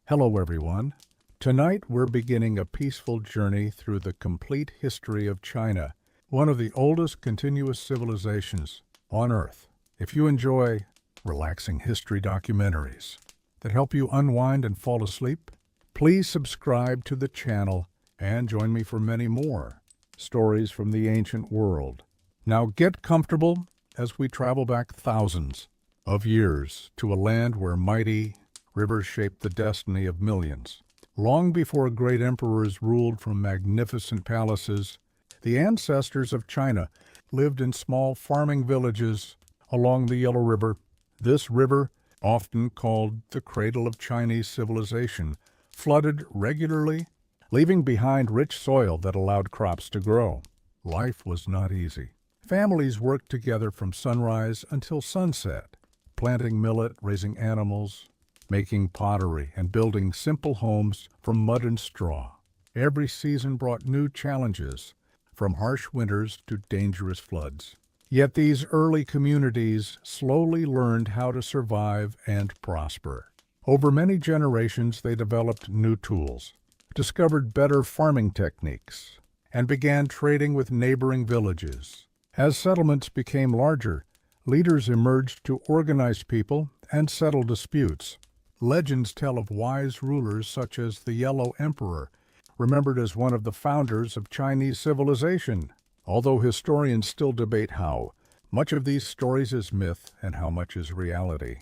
Hello, everyone. Tonight we're beginning a peaceful journey through the complete history of China, one of the oldest continuous civilizations on Earth. If you enjoy relaxing history documentaries that help you unwind and fall asleep, please subscribe to the channel and join me for many more stories from the ancient world. Now get comfortable as we travel back thousands of years to a land where mighty rivers shaped the destiny of millions. Long before great emperors ruled from magnificent palaces, the ancestors of China lived in small farming villages along the Yellow River. This river, often called the cradle of Chinese civilization, flooded regularly, leaving behind rich soil that allowed crops to grow. Life was not easy. Families worked together from sunrise until sunset, planting millet, raising animals, making pottery, and building simple homes from mud and straw. Every season brought new challenges, from harsh winters to dangerous floods. Yet these early communities slowly learned how to survive and prosper. Over many generations, they developed new tools, discovered better farming techniques, and began trading with neighboring villages. As settlements became larger, leaders emerged to organize people and settle disputes. Legends tell of wise rulers such as the Yellow Emperor, remembered as one of the founders of Chinese civilization. Although historians still debate how much of these stories is myth and how much is reality,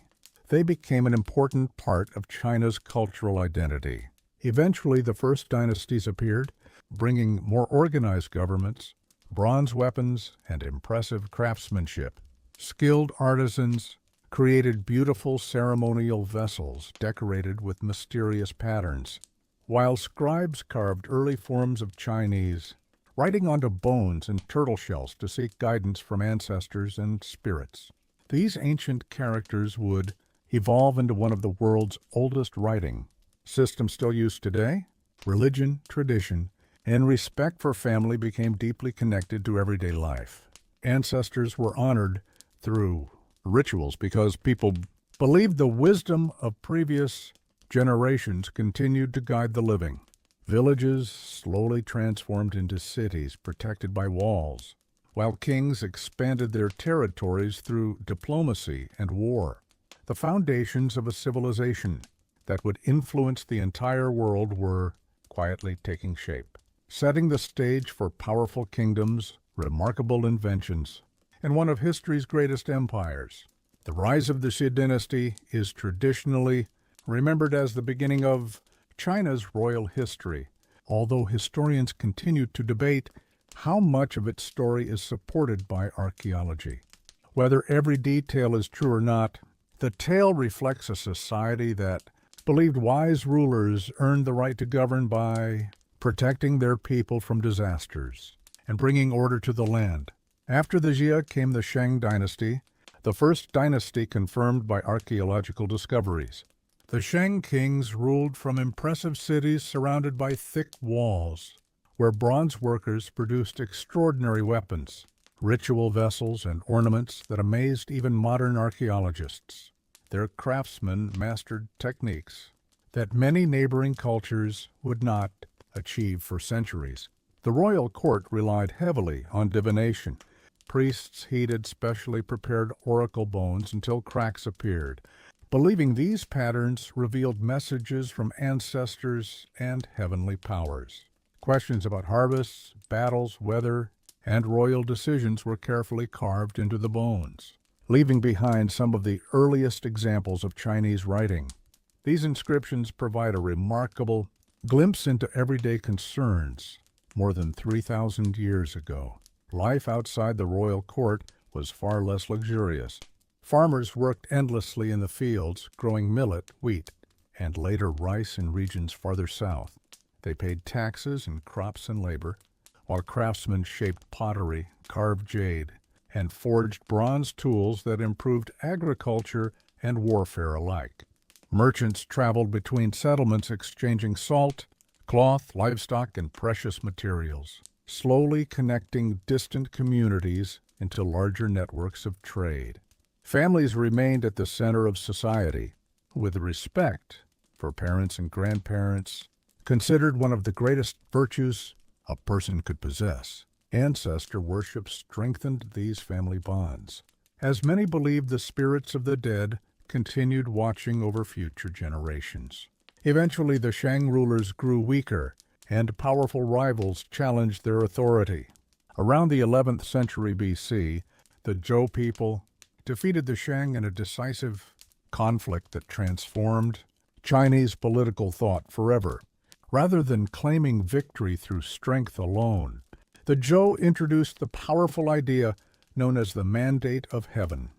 they became an important part of China's cultural identity. Eventually, the first dynasties appeared, bringing more organized governments, bronze weapons, and impressive craftsmanship. Skilled artisans created beautiful ceremonial vessels decorated with mysterious patterns, while scribes carved early forms of Chinese, writing onto bones and turtle shells to seek guidance from ancestors and spirits. These ancient characters would evolve into one of the world's oldest writing systems still used today. Religion, tradition, and respect for family became deeply connected to everyday life. Ancestors were honored through rituals because people believed the wisdom of previous generations continued to guide the living. Villages slowly transformed into cities protected by walls, while kings expanded their territories through diplomacy and war. The foundations of a civilization that would influence the entire world were quietly taking shape, setting the stage for powerful kingdoms, remarkable inventions, and one of history's greatest empires. The rise of the Xi dynasty is traditionally remembered as the beginning of China's royal history, although historians continue to debate how much of its story is supported by archaeology. Whether every detail is true or not, the tale reflects a society that believed wise rulers earned the right to govern by protecting their people from disasters and bringing order to the land. After the Xia came the Shang dynasty, the first dynasty confirmed by archaeological discoveries. The Shang kings ruled from impressive cities surrounded by thick walls, where bronze workers produced extraordinary weapons, ritual vessels, and ornaments that amazed even modern archaeologists. Their craftsmen mastered techniques that many neighboring cultures would not achieve for centuries. The royal court relied heavily on divination. Priests heated specially prepared oracle bones until cracks appeared, believing these patterns revealed messages from ancestors and heavenly powers. Questions about harvests, battles, weather, and royal decisions were carefully carved into the bones, leaving behind some of the earliest examples of Chinese writing. These inscriptions provide a remarkable glimpse into everyday concerns. More than 3,000 years ago, life outside the royal court was far less luxurious. Farmers worked endlessly in the fields, growing millet, wheat, and later rice in regions farther south. They paid taxes in crops and labor, while craftsmen shaped pottery, carved jade, and forged bronze tools that improved agriculture and warfare alike. Merchants traveled between settlements exchanging salt, cloth, livestock, and precious materials, slowly connecting distant communities into larger networks of trade. Families remained at the center of society, with respect for parents and grandparents, considered one of the greatest virtues a person could possess. Ancestor worship strengthened these family bonds, as many believed the spirits of the dead continued watching over future generations. Eventually, the Shang rulers grew weaker, and powerful rivals challenged their authority. Around the 11th century BC, the Zhou people defeated the Shang in a decisive conflict that transformed Chinese political thought forever. Rather than claiming victory through strength alone, the Zhou introduced the powerful idea known as the Mandate of Heaven.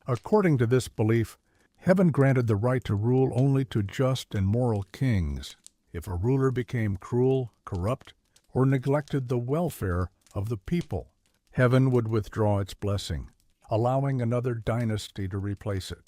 According to this belief, heaven granted the right to rule only to just and moral kings. If a ruler became cruel, corrupt, or neglected the welfare of the people, heaven would withdraw its blessing, allowing another dynasty to replace it.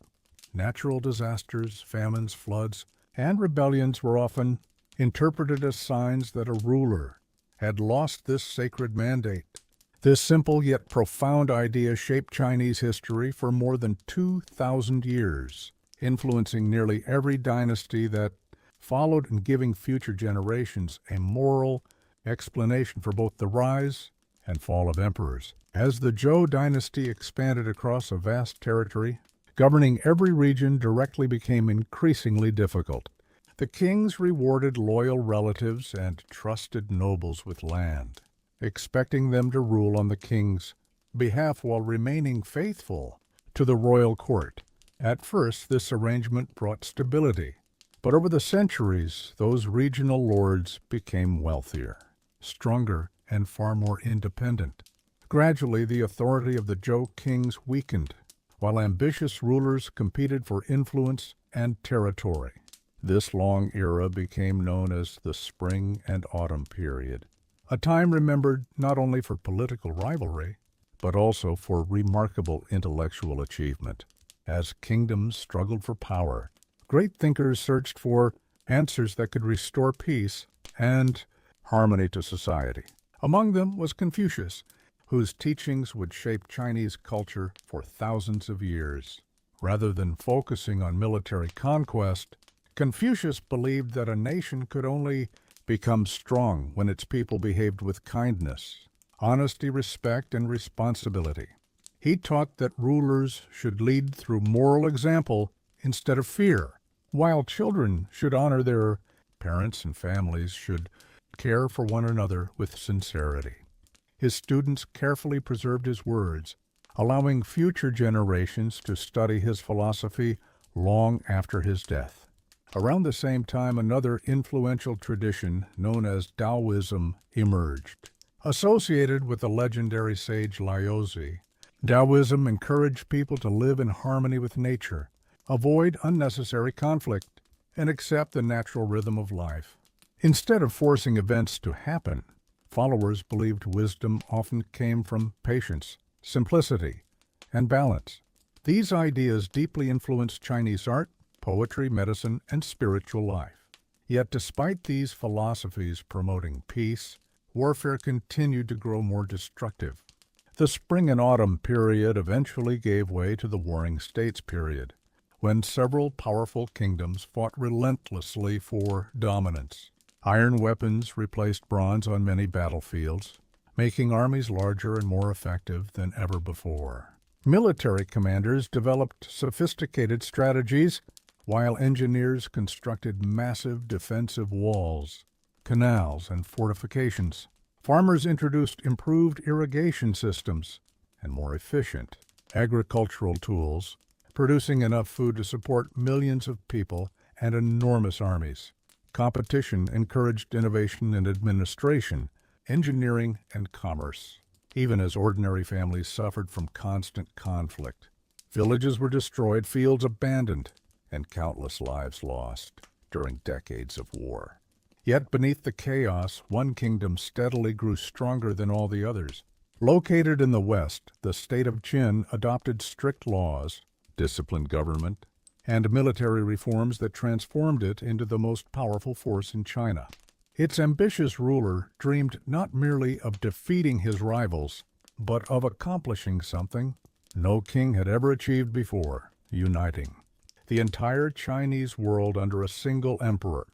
Natural disasters, famines, floods, and rebellions were often interpreted as signs that a ruler had lost this sacred mandate. This simple yet profound idea shaped Chinese history for more than 2,000 years, influencing nearly every dynasty that followed and giving future generations a moral explanation for both the rise and fall of emperors. As the Zhou dynasty expanded across a vast territory, governing every region directly became increasingly difficult. The kings rewarded loyal relatives and trusted nobles with land, expecting them to rule on the king's behalf while remaining faithful to the royal court. At first, this arrangement brought stability, but over the centuries, those regional lords became wealthier, stronger, and far more independent. Gradually, the authority of the Zhou kings weakened, while ambitious rulers competed for influence and territory. This long era became known as the Spring and Autumn period, a time remembered not only for political rivalry, but also for remarkable intellectual achievement. As kingdoms struggled for power, great thinkers searched for answers that could restore peace and harmony to society. Among them was Confucius, whose teachings would shape Chinese culture for thousands of years. Rather than focusing on military conquest, Confucius believed that a nation could only become strong when its people behaved with kindness, honesty, respect, and responsibility. He taught that rulers should lead through moral example instead of fear, while children should honor their parents and families should care for one another with sincerity. His students carefully preserved his words, allowing future generations to study his philosophy long after his death. Around the same time, another influential tradition known as Taoism emerged. Associated with the legendary sage Laozi, Taoism encouraged people to live in harmony with nature, avoid unnecessary conflict, and accept the natural rhythm of life. Instead of forcing events to happen, followers believed wisdom often came from patience, simplicity, and balance. These ideas deeply influenced Chinese art, poetry, medicine, and spiritual life. Yet despite these philosophies promoting peace, warfare continued to grow more destructive. The Spring and Autumn period eventually gave way to the Warring States period, when several powerful kingdoms fought relentlessly for dominance. Iron weapons replaced bronze on many battlefields, making armies larger and more effective than ever before. Military commanders developed sophisticated strategies, while engineers constructed massive defensive walls, canals, and fortifications. Farmers introduced improved irrigation systems and more efficient agricultural tools, producing enough food to support millions of people and enormous armies. Competition encouraged innovation in administration, engineering, and commerce, even as ordinary families suffered from constant conflict. Villages were destroyed, fields abandoned, and countless lives lost during decades of war. Yet beneath the chaos, one kingdom steadily grew stronger than all the others. Located in the west, the state of Qin adopted strict laws, disciplined government, and military reforms that transformed it into the most powerful force in China. Its ambitious ruler dreamed not merely of defeating his rivals, but of accomplishing something no king had ever achieved before: uniting. the entire Chinese world under a single emperor.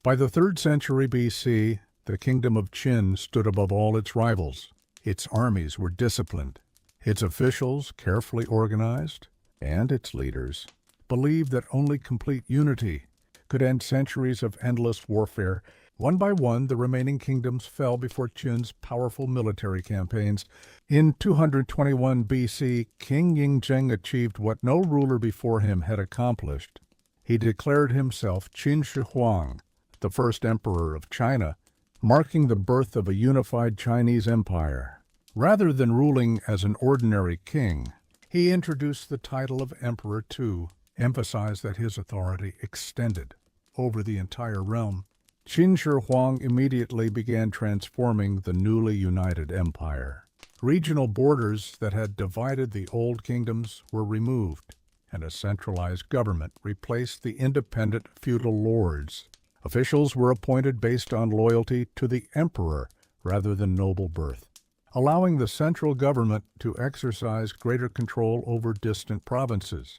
By the 3rd century BC, the kingdom of Qin stood above all its rivals. Its armies were disciplined, its officials carefully organized, and its leaders believed that only complete unity could end centuries of endless warfare. One by one, the remaining kingdoms fell before Qin's powerful military campaigns. In 221 BC, King Yingzheng achieved what no ruler before him had accomplished. He declared himself Qin Shi Huang, the first emperor of China, marking the birth of a unified Chinese empire. Rather than ruling as an ordinary king, he introduced the title of emperor to emphasize that his authority extended over the entire realm. Qin Shi Huang immediately began transforming the newly united empire. Regional borders that had divided the old kingdoms were removed, and a centralized government replaced the independent feudal lords. Officials were appointed based on loyalty to the emperor rather than noble birth, allowing the central government to exercise greater control over distant provinces.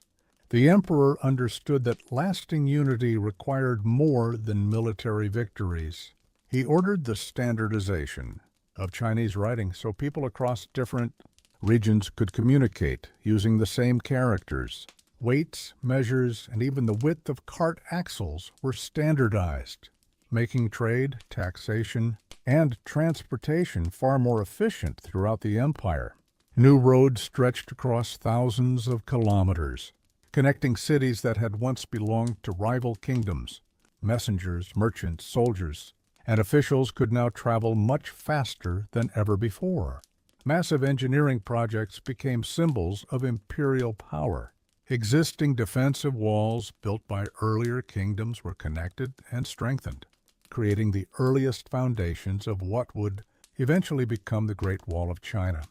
The emperor understood that lasting unity required more than military victories. He ordered the standardization of Chinese writing so people across different regions could communicate using the same characters. Weights, measures, and even the width of cart axles were standardized, making trade, taxation, and transportation far more efficient throughout the empire. New roads stretched across thousands of kilometers, connecting cities that had once belonged to rival kingdoms. Messengers, merchants, soldiers, and officials could now travel much faster than ever before. Massive engineering projects became symbols of imperial power. Existing defensive walls built by earlier kingdoms were connected and strengthened, creating the earliest foundations of what would eventually become the Great Wall of China.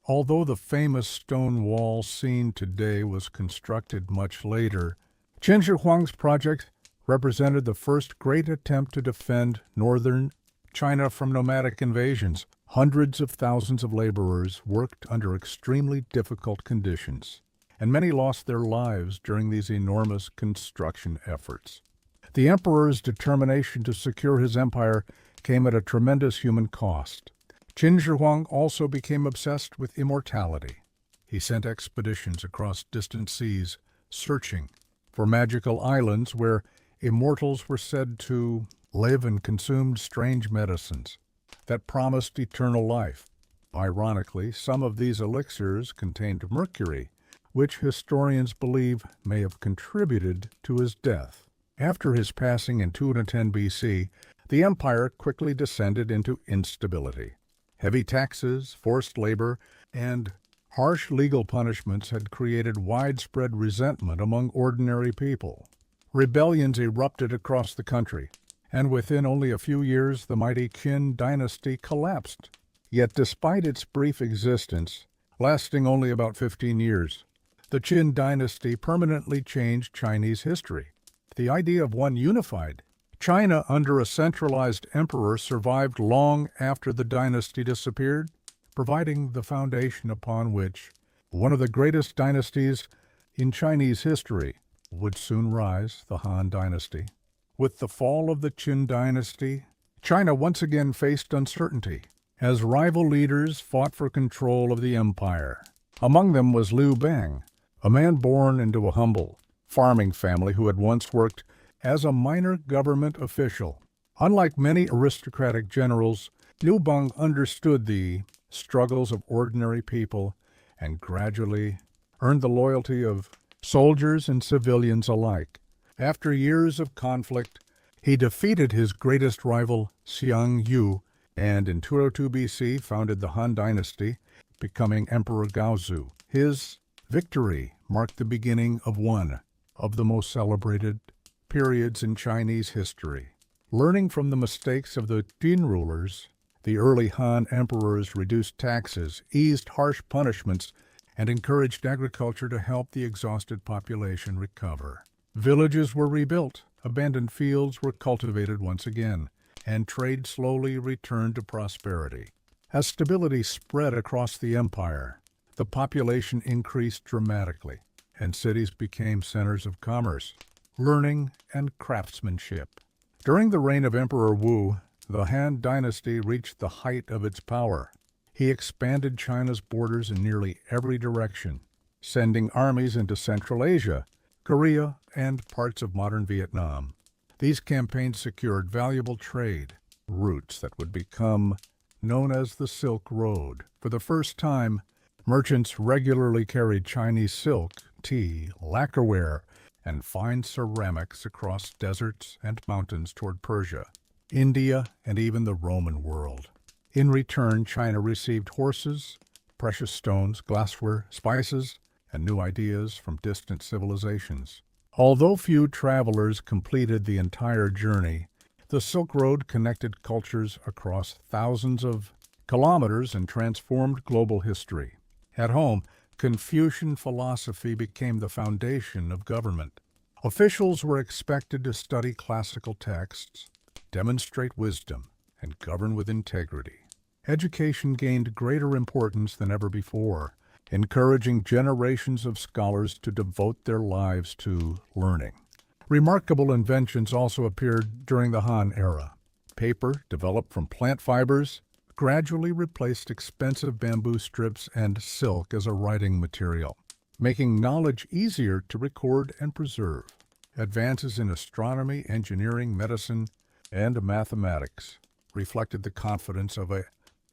Although the famous stone wall seen today was constructed much later, Qin Shi Huang's project represented the first great attempt to defend northern China from nomadic invasions. Hundreds of thousands of laborers worked under extremely difficult conditions, and many lost their lives during these enormous construction efforts. The emperor's determination to secure his empire came at a tremendous human cost. Qin Shi Huang also became obsessed with immortality. He sent expeditions across distant seas, searching for magical islands where immortals were said to live and consumed strange medicines that promised eternal life. Ironically, some of these elixirs contained mercury, which historians believe may have contributed to his death. After his passing in 210 BC, the empire quickly descended into instability. Heavy taxes, forced labor, and harsh legal punishments had created widespread resentment among ordinary people. Rebellions erupted across the country, and within only a few years the mighty Qin dynasty collapsed. Yet despite its brief existence, lasting only about 15 years, the Qin dynasty permanently changed Chinese history. The idea of one unified China under a centralized emperor survived long after the dynasty disappeared, providing the foundation upon which one of the greatest dynasties in Chinese history would soon rise, the Han Dynasty. With the fall of the Qin dynasty, China once again faced uncertainty as rival leaders fought for control of the empire. Among them was Liu Bang, a man born into a humble farming family who had once worked as a minor government official. Unlike many aristocratic generals, Liu Bang understood the struggles of ordinary people and gradually earned the loyalty of soldiers and civilians alike. After years of conflict, he defeated his greatest rival, Xiang Yu, and in 202 BC founded the Han Dynasty, becoming Emperor Gaozu. His victory marked the beginning of one of the most celebrated periods in Chinese history. Learning from the mistakes of the Qin rulers, the early Han emperors reduced taxes, eased harsh punishments, and encouraged agriculture to help the exhausted population recover. Villages were rebuilt, abandoned fields were cultivated once again, and trade slowly returned to prosperity. As stability spread across the empire, the population increased dramatically. and cities became centers of commerce, learning, and craftsmanship. During the reign of Emperor Wu, the Han Dynasty reached the height of its power. He expanded China's borders in nearly every direction, sending armies into Central Asia, Korea, and parts of modern Vietnam. These campaigns secured valuable trade routes that would become known as the Silk Road. For the first time, merchants regularly carried Chinese silk, tea, lacquerware, and fine ceramics across deserts and mountains toward Persia, India, and even the Roman world. In return, China received horses, precious stones, glassware, spices, and new ideas from distant civilizations. Although few travelers completed the entire journey, the Silk Road connected cultures across thousands of kilometers and transformed global history. At home, Confucian philosophy became the foundation of government. Officials were expected to study classical texts, demonstrate wisdom, and govern with integrity. Education gained greater importance than ever before, encouraging generations of scholars to devote their lives to learning. Remarkable inventions also appeared during the Han era. Paper, developed from plant fibers, gradually replaced expensive bamboo strips and silk as a writing material, making knowledge easier to record and preserve. Advances in astronomy, engineering, medicine, and mathematics reflected the confidence of a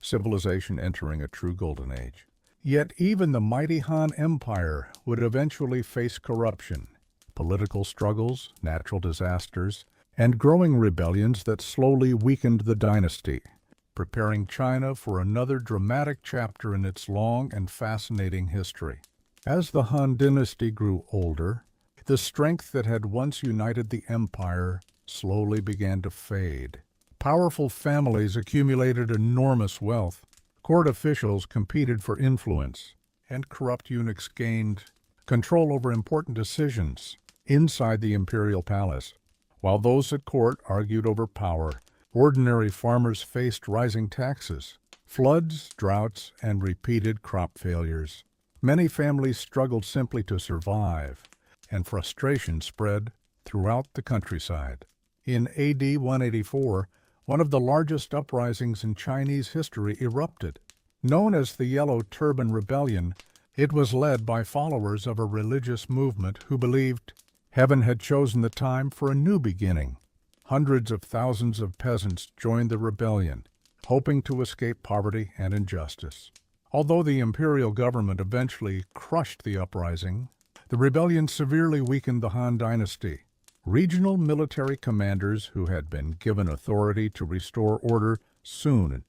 civilization entering a true golden age. Yet even the mighty Han Empire would eventually face corruption, political struggles, natural disasters, and growing rebellions that slowly weakened the dynasty, preparing China for another dramatic chapter in its long and fascinating history. As the Han dynasty grew older, the strength that had once united the empire slowly began to fade. Powerful families accumulated enormous wealth, court officials competed for influence, and corrupt eunuchs gained control over important decisions inside the imperial palace. While those at court argued over power, ordinary farmers faced rising taxes, floods, droughts, and repeated crop failures. Many families struggled simply to survive, and frustration spread throughout the countryside. In AD 184, one of the largest uprisings in Chinese history erupted. Known as the Yellow Turban Rebellion, it was led by followers of a religious movement who believed heaven had chosen the time for a new beginning. Hundreds of thousands of peasants joined the rebellion, hoping to escape poverty and injustice. Although the imperial government eventually crushed the uprising, the rebellion severely weakened the Han dynasty. Regional military commanders who had been given authority to restore order soon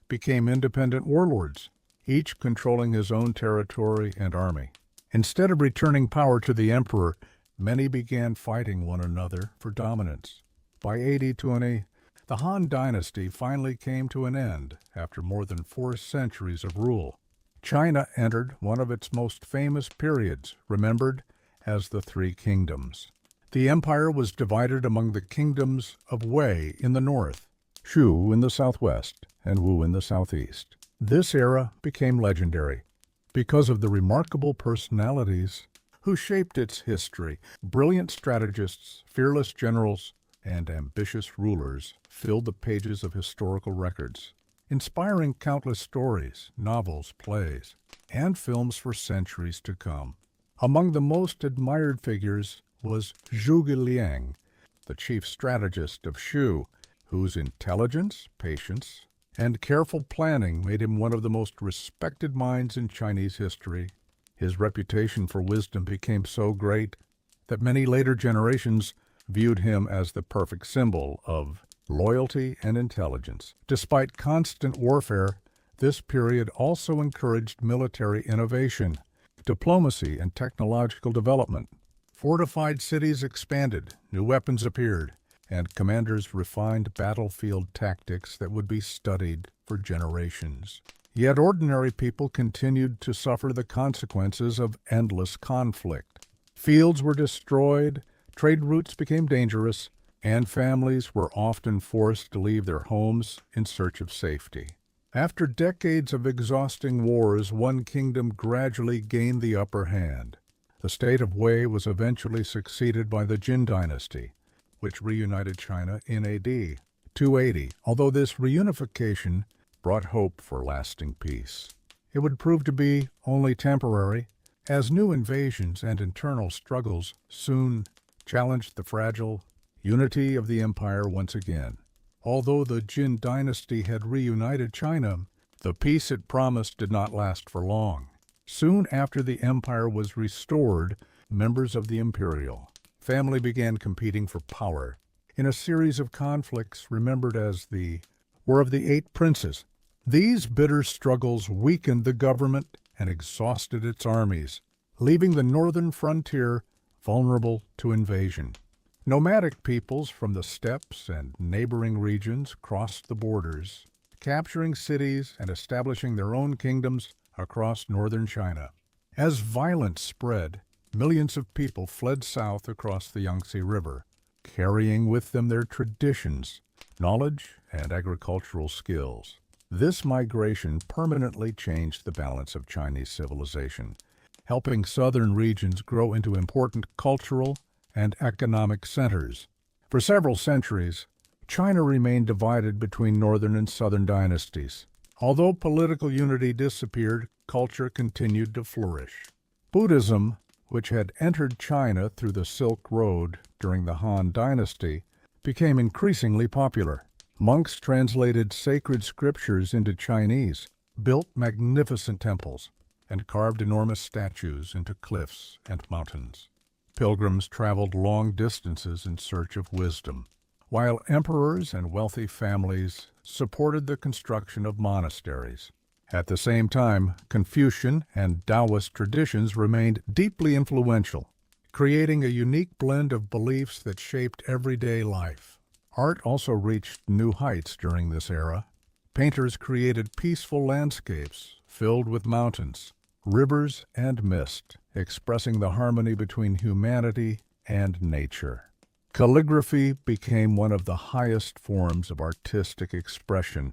became independent warlords, each controlling his own territory and army. Instead of returning power to the emperor, many began fighting one another for dominance. By AD 20, the Han dynasty finally came to an end after more than 4 centuries of rule. China entered one of its most famous periods, remembered as the Three Kingdoms. The empire was divided among the kingdoms of Wei in the north, Shu in the southwest, and Wu in the southeast. This era became legendary because of the remarkable personalities who shaped its history. Brilliant strategists, fearless generals, and ambitious rulers filled the pages of historical records, inspiring countless stories, novels, plays, and films for centuries to come. Among the most admired figures was Zhuge Liang, the chief strategist of Shu, whose intelligence, patience, and careful planning made him one of the most respected minds in Chinese history. His reputation for wisdom became so great that many later generations viewed him as the perfect symbol of loyalty and intelligence. Despite constant warfare, this period also encouraged military innovation, diplomacy, and technological development. Fortified cities expanded, new weapons appeared, and commanders refined battlefield tactics that would be studied for generations. Yet ordinary people continued to suffer the consequences of endless conflict. Fields were destroyed, trade routes became dangerous, and families were often forced to leave their homes in search of safety. After decades of exhausting wars, one kingdom gradually gained the upper hand, The state of Wei was eventually succeeded by the Jin dynasty, which reunited China in AD 280, although this reunification brought hope for lasting peace. It would prove to be only temporary, as new invasions and internal struggles soon challenged the fragile unity of the empire once again. Although the Jin dynasty had reunited China, the peace it promised did not last for long. Soon after the empire was restored, members of the imperial family began competing for power in a series of conflicts remembered as the War of the Eight Princes. These bitter struggles weakened the government and exhausted its armies, leaving the northern frontier vulnerable to invasion. Nomadic peoples from the steppes and neighboring regions crossed the borders, capturing cities and establishing their own kingdoms across northern China. As violence spread, millions of people fled south across the Yangtze River, carrying with them their traditions, knowledge, and agricultural skills. This migration permanently changed the balance of Chinese civilization, helping southern regions grow into important cultural and economic centers. For several centuries, China remained divided between northern and southern dynasties. Although political unity disappeared, culture continued to flourish. Buddhism, which had entered China through the Silk Road during the Han Dynasty, became increasingly popular. Monks translated sacred scriptures into Chinese, built magnificent temples, and carved enormous statues into cliffs and mountains. Pilgrims traveled long distances in search of wisdom, while emperors and wealthy families supported the construction of monasteries. At the same time, Confucian and Taoist traditions remained deeply influential, creating a unique blend of beliefs that shaped everyday life. Art also reached new heights during this era. Painters created peaceful landscapes filled with mountains, rivers, and mist, expressing the harmony between humanity and nature. Calligraphy became one of the highest forms of artistic expression,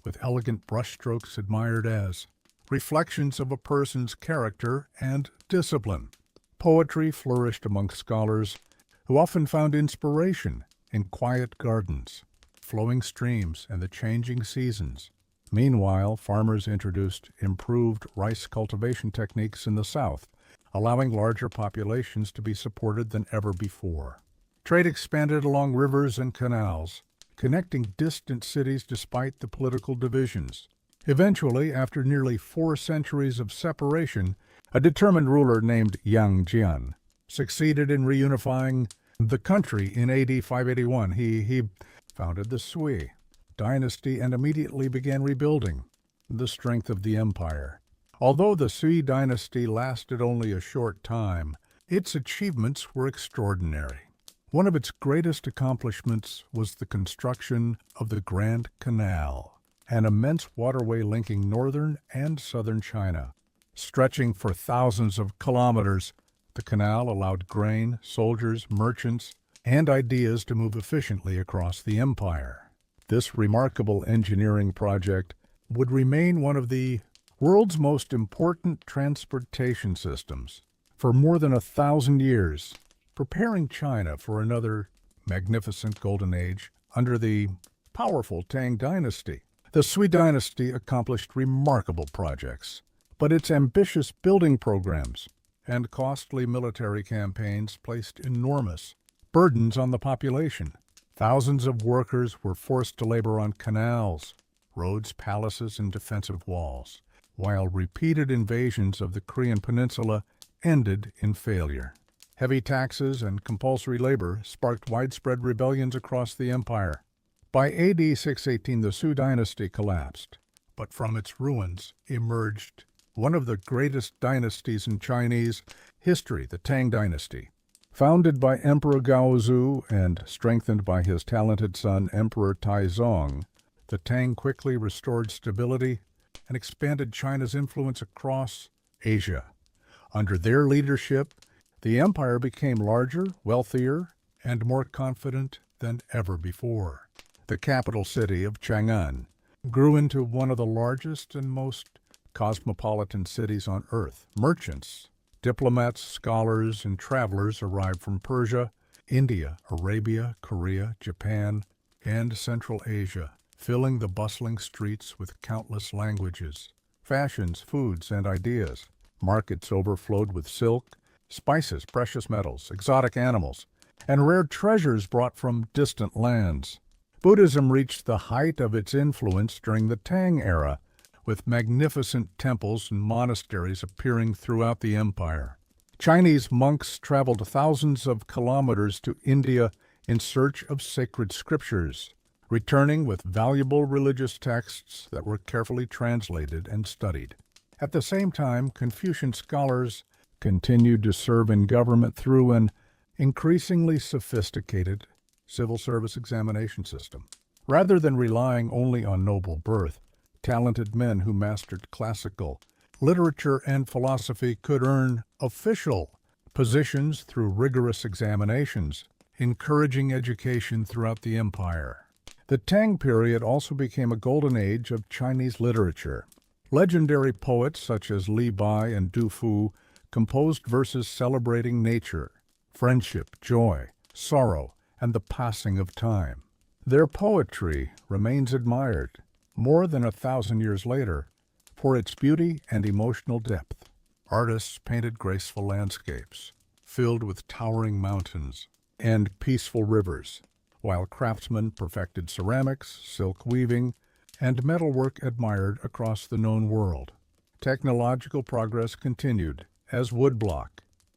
with elegant brushstrokes admired as reflections of a person's character and discipline. Poetry flourished among scholars who often found inspiration in quiet gardens, flowing streams, and the changing seasons. Meanwhile, farmers introduced improved rice cultivation techniques in the south, allowing larger populations to be supported than ever before. Trade expanded along rivers and canals, connecting distant cities despite the political divisions. Eventually, after nearly 4 centuries of separation, a determined ruler named Yang Jian succeeded in reunifying the country in AD 581. He founded the Sui dynasty and immediately began rebuilding the strength of the empire. Although the Sui dynasty lasted only a short time, its achievements were extraordinary. One of its greatest accomplishments was the construction of the Grand Canal, an immense waterway linking northern and southern China. Stretching for thousands of kilometers, the canal allowed grain, soldiers, merchants, and ideas to move efficiently across the empire. This remarkable engineering project would remain one of the world's most important transportation systems for more than 1,000 years, preparing China for another magnificent golden age under the powerful Tang dynasty. The Sui dynasty accomplished remarkable projects, but its ambitious building programs and costly military campaigns placed enormous burdens on the population. Thousands of workers were forced to labor on canals, roads, palaces, and defensive walls, while repeated invasions of the Korean peninsula ended in failure. Heavy taxes and compulsory labor sparked widespread rebellions across the empire. By AD 618, the Sui dynasty collapsed, but from its ruins emerged one of the greatest dynasties in Chinese history, the Tang dynasty. Founded by Emperor Gaozu and strengthened by his talented son, Emperor Taizong, the Tang quickly restored stability and expanded China's influence across Asia. Under their leadership, the empire became larger, wealthier, and more confident than ever before. The capital city of Chang'an grew into one of the largest and most cosmopolitan cities on earth. Merchants Diplomats, scholars, and travelers arrived from Persia, India, Arabia, Korea, Japan, and Central Asia, filling the bustling streets with countless languages, fashions, foods, and ideas. Markets overflowed with silk, spices, precious metals, exotic animals, and rare treasures brought from distant lands. Buddhism reached the height of its influence during the Tang era, with magnificent temples and monasteries appearing throughout the empire. Chinese monks traveled thousands of kilometers to India in search of sacred scriptures, returning with valuable religious texts that were carefully translated and studied. At the same time, Confucian scholars continued to serve in government through an increasingly sophisticated civil service examination system. Rather than relying only on noble birth, talented men who mastered classical literature and philosophy could earn official positions through rigorous examinations, encouraging education throughout the empire. The Tang period also became a golden age of Chinese literature. Legendary poets such as Li Bai and Du Fu composed verses celebrating nature, friendship, joy, sorrow, and the passing of time. Their poetry remains admired more than 1,000 years later for its beauty and emotional depth. Artists painted graceful landscapes filled with towering mountains and peaceful rivers, while craftsmen perfected ceramics, silk weaving, and metalwork admired across the known world. Technological progress continued as woodblock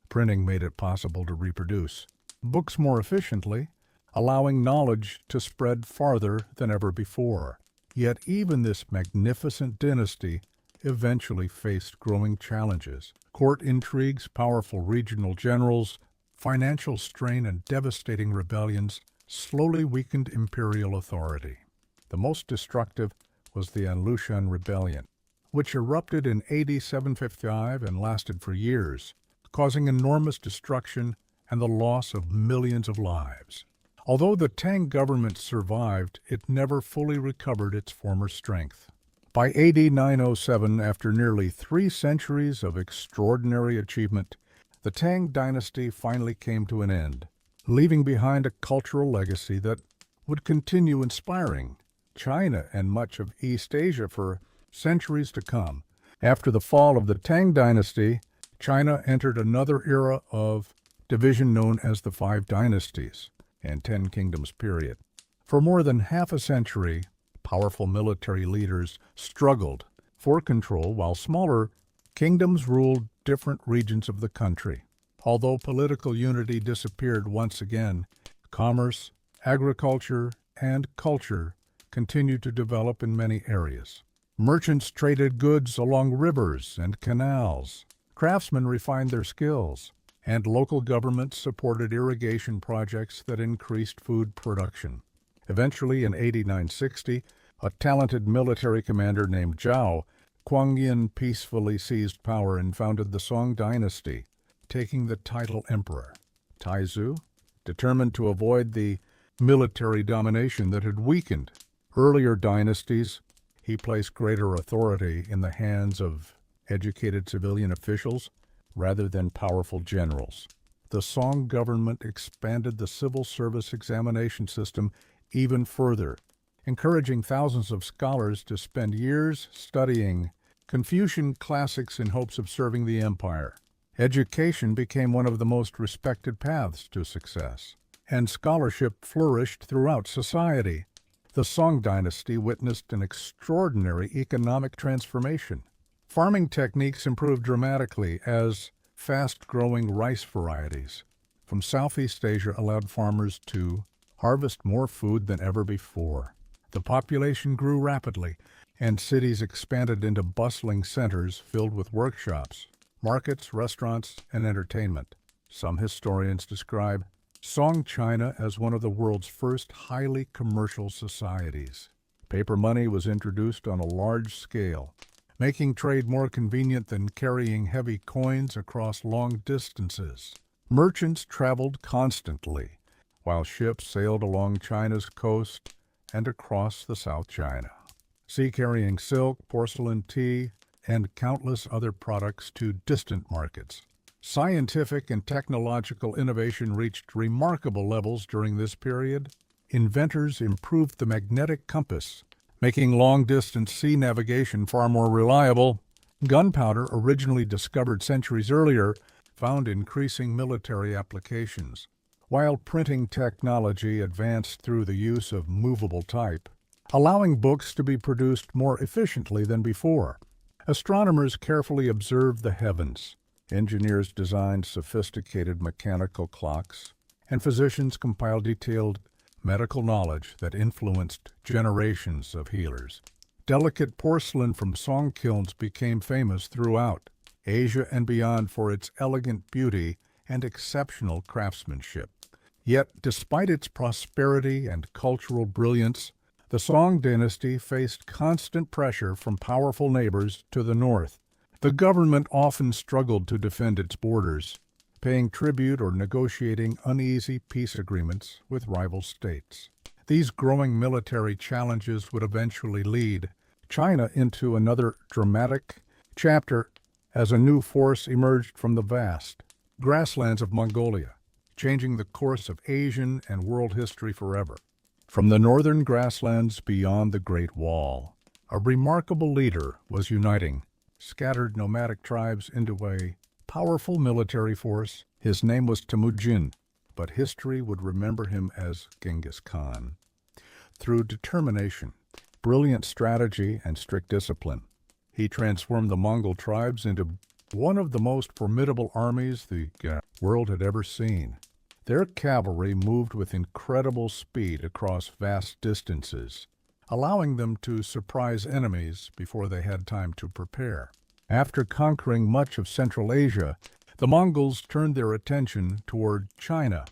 printing made it possible to reproduce books more efficiently, allowing knowledge to spread farther than ever before. Yet even this magnificent dynasty eventually faced growing challenges. Court intrigues, powerful regional generals, financial strain, and devastating rebellions slowly weakened imperial authority. The most destructive was the Lushan Rebellion, which erupted in AD 755 and lasted for years, causing enormous destruction and the loss of millions of lives. Although the Tang government survived, it never fully recovered its former strength. By AD 907, after nearly 3 centuries of extraordinary achievement, the Tang dynasty finally came to an end, leaving behind a cultural legacy that would continue inspiring China and much of East Asia for centuries to come. After the fall of the Tang dynasty, China entered another era of division known as the Five Dynasties and 10 Kingdoms period. For more than half a century, powerful military leaders struggled for control while smaller kingdoms ruled different regions of the country. Although political unity disappeared once again, commerce, agriculture, and culture continued to develop in many areas. Merchants traded goods along rivers and canals. Craftsmen refined their skills, and local governments supported irrigation projects that increased food production. Eventually, in AD 960, a talented military commander named Zhou peacefully seized power and founded the Song dynasty, taking the title emperor. Taizu, determined to avoid the military domination that had weakened earlier dynasties, he placed greater authority in the hands of educated civilian officials rather than powerful generals. The Song government expanded the civil service examination system even further, encouraging thousands of scholars to spend years studying Confucian classics in hopes of serving the empire. Education became one of the most respected paths to success, and scholarship flourished throughout society. The Song dynasty witnessed an extraordinary economic transformation. Farming techniques improved dramatically as fast-growing rice varieties from Southeast Asia allowed farmers to harvest more food than ever before. The population grew rapidly, and cities expanded into bustling centers filled with workshops, markets, restaurants, and entertainment. Some historians describe Song China as one of the world's first highly commercial societies. Paper money was introduced on a large scale, making trade more convenient than carrying heavy coins across long distances. Merchants traveled constantly, while ships sailed along China's coast and across the South China Sea, carrying silk, porcelain, tea, and countless other products to distant markets. Scientific and technological innovation reached remarkable levels during this period. Inventors improved the magnetic compass, making long-distance sea navigation far more reliable. Gunpowder, originally discovered centuries earlier, found increasing military applications, while printing technology advanced through the use of movable type, allowing books to be produced more efficiently than before. Astronomers carefully observed the heavens. Engineers designed sophisticated mechanical clocks, and physicians compiled detailed medical knowledge that influenced generations of healers. Delicate porcelain from Song kilns became famous throughout Asia and beyond for its elegant beauty and exceptional craftsmanship. Yet, despite its prosperity and cultural brilliance, the Song dynasty faced constant pressure from powerful neighbors to the north. The government often struggled to defend its borders, paying tribute or negotiating uneasy peace agreements with rival states. These growing military challenges would eventually lead China into another dramatic chapter as a new force emerged from the vast grasslands of Mongolia, changing the course of Asian and world history forever. From the northern grasslands beyond the Great Wall, a remarkable leader was uniting scattered nomadic tribes into a powerful military force. His name was Temujin, but history would remember him as Genghis Khan. Through determination, brilliant strategy, and strict discipline, he transformed the Mongol tribes into one of the most formidable armies the world had ever seen. Their cavalry moved with incredible speed across vast distances, allowing them to surprise enemies before they had time to prepare. After conquering much of Central Asia, the Mongols turned their attention toward China.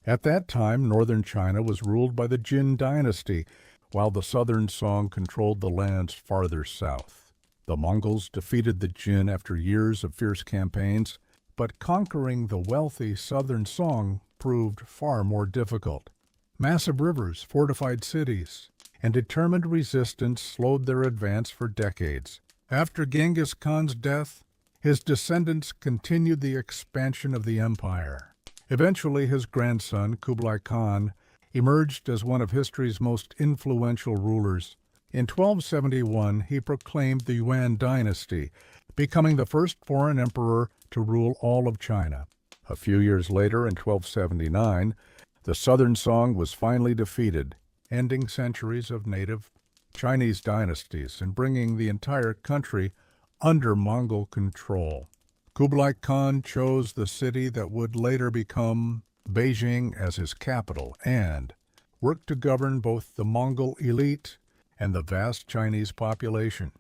At that time, northern China was ruled by the Jin dynasty, while the southern Song controlled the lands farther south. The Mongols defeated the Jin after years of fierce campaigns, but conquering the wealthy southern Song proved far more difficult. Massive rivers, fortified cities, and determined resistance slowed their advance for decades. After Genghis Khan's death, his descendants continued the expansion of the empire. Eventually, his grandson, Kublai Khan, emerged as one of history's most influential rulers. In 1271, he proclaimed the Yuan dynasty, becoming the first foreign emperor to rule all of China. A few years later, in 1279, the southern Song was finally defeated, ending centuries of native Chinese dynasties and bringing the entire country under Mongol control. Kublai Khan chose the city that would later become Beijing as his capital and worked to govern both the Mongol elite and the vast Chinese population.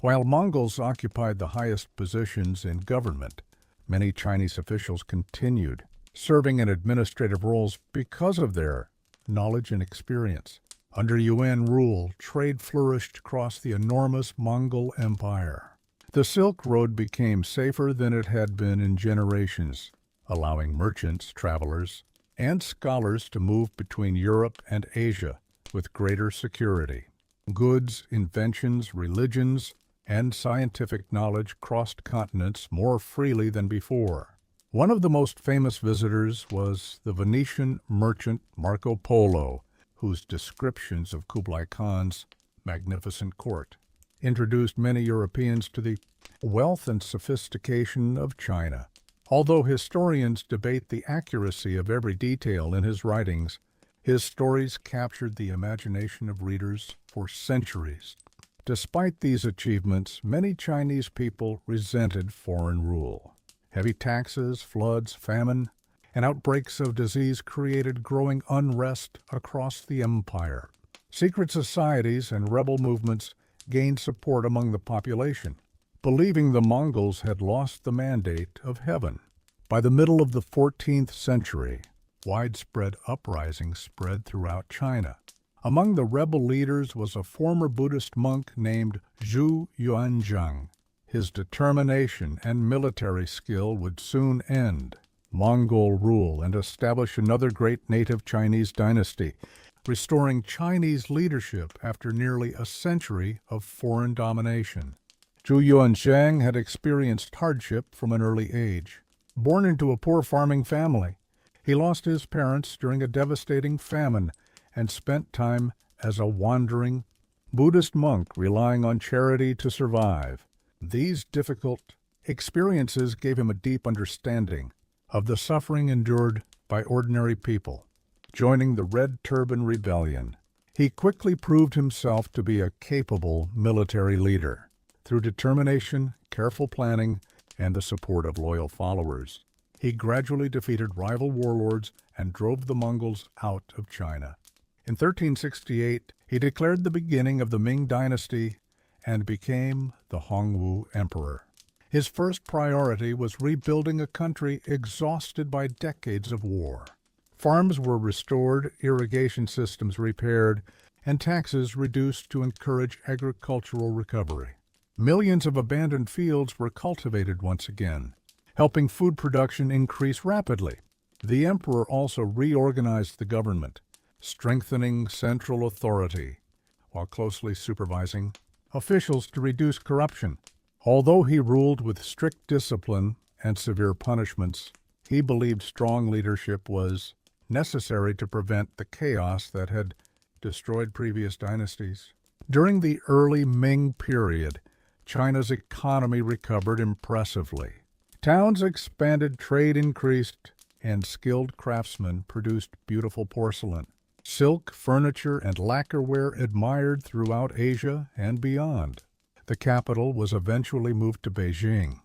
While Mongols occupied the highest positions in government, many Chinese officials continued serving in administrative roles because of their knowledge and experience. Under Yuan rule, trade flourished across the enormous Mongol Empire. The Silk Road became safer than it had been in generations, allowing merchants, travelers, and scholars to move between Europe and Asia with greater security. Goods, inventions, religions, and scientific knowledge crossed continents more freely than before. One of the most famous visitors was the Venetian merchant Marco Polo, whose descriptions of Kublai Khan's magnificent court introduced many Europeans to the wealth and sophistication of China. Although historians debate the accuracy of every detail in his writings, his stories captured the imagination of readers for centuries. Despite these achievements, many Chinese people resented foreign rule. Heavy taxes, floods, famine, and outbreaks of disease created growing unrest across the empire. Secret societies and rebel movements gained support among the population, believing the Mongols had lost the mandate of heaven. By the middle of the 14th century, widespread uprisings spread throughout China. Among the rebel leaders was a former Buddhist monk named Zhou Yuanzhang. His determination and military skill would soon end Mongol rule and establish another great native Chinese dynasty, restoring Chinese leadership after nearly a century of foreign domination. Zhou Yuanzhang had experienced hardship from an early age. Born into a poor farming family, he lost his parents during a devastating famine and spent time as a wandering Buddhist monk relying on charity to survive. These difficult experiences gave him a deep understanding of the suffering endured by ordinary people. Joining the Red Turban Rebellion, he quickly proved himself to be a capable military leader. Through determination, careful planning, and the support of loyal followers, he gradually defeated rival warlords and drove the Mongols out of China. In 1368, he declared the beginning of the Ming Dynasty and became the Hongwu Emperor. His first priority was rebuilding a country exhausted by decades of war. Farms were restored, irrigation systems repaired, and taxes reduced to encourage agricultural recovery. Millions of abandoned fields were cultivated once again, helping food production increase rapidly. The emperor also reorganized the government, strengthening central authority, while closely supervising officials to reduce corruption. Although he ruled with strict discipline and severe punishments, he believed strong leadership was necessary to prevent the chaos that had destroyed previous dynasties. During the early Ming period, China's economy recovered impressively. Towns expanded, trade increased, and skilled craftsmen produced beautiful porcelain, silk, furniture, and lacquerware admired throughout Asia and beyond. The capital was eventually moved to Beijing,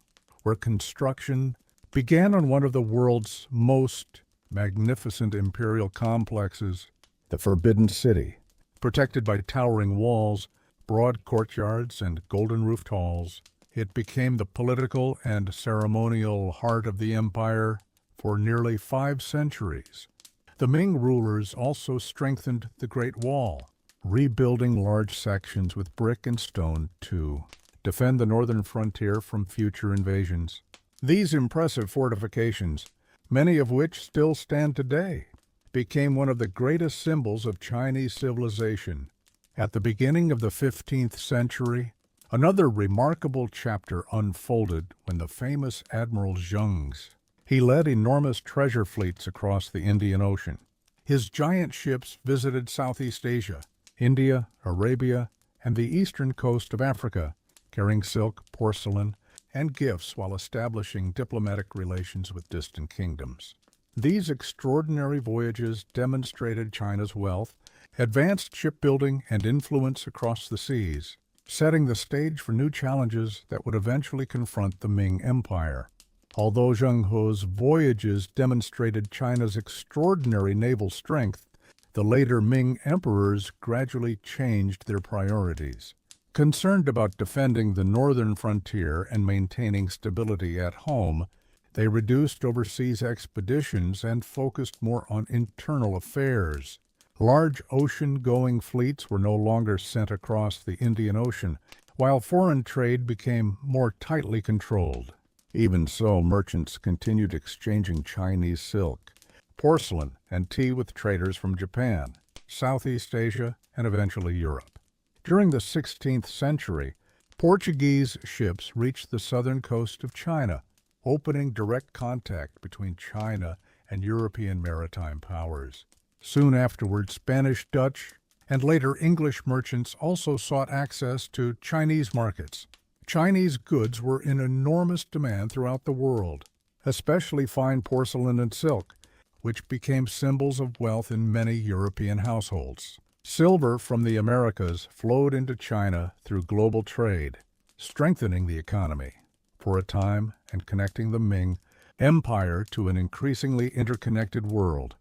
where construction began on one of the world's most magnificent imperial complexes, the Forbidden City. Protected by towering walls, broad courtyards, and golden-roofed halls, it became the political and ceremonial heart of the empire for nearly 5 centuries. The Ming rulers also strengthened the Great Wall, rebuilding large sections with brick and stone to defend the northern frontier from future invasions. These impressive fortifications, many of which still stand today, became one of the greatest symbols of Chinese civilization. At the beginning of the 15th century, another remarkable chapter unfolded when the famous Admiral Zheng He led enormous treasure fleets across the Indian Ocean. His giant ships visited Southeast Asia, India, Arabia, and the eastern coast of Africa, carrying silk, porcelain, and gifts while establishing diplomatic relations with distant kingdoms. These extraordinary voyages demonstrated China's wealth, advanced shipbuilding, and influence across the seas, setting the stage for new challenges that would eventually confront the Ming Empire. Although Zheng He's voyages demonstrated China's extraordinary naval strength, the later Ming emperors gradually changed their priorities. Concerned about defending the northern frontier and maintaining stability at home, they reduced overseas expeditions and focused more on internal affairs. Large ocean-going fleets were no longer sent across the Indian Ocean, while foreign trade became more tightly controlled. Even so, merchants continued exchanging Chinese silk, porcelain, and tea with traders from Japan, Southeast Asia, and eventually Europe. During the 16th century, Portuguese ships reached the southern coast of China, opening direct contact between China and European maritime powers. Soon afterward, Spanish, Dutch, and later English merchants also sought access to Chinese markets. Chinese goods were in enormous demand throughout the world, especially fine porcelain and silk, which became symbols of wealth in many European households. Silver from the Americas flowed into China through global trade, strengthening the economy for a time and connecting the Ming Empire to an increasingly interconnected world.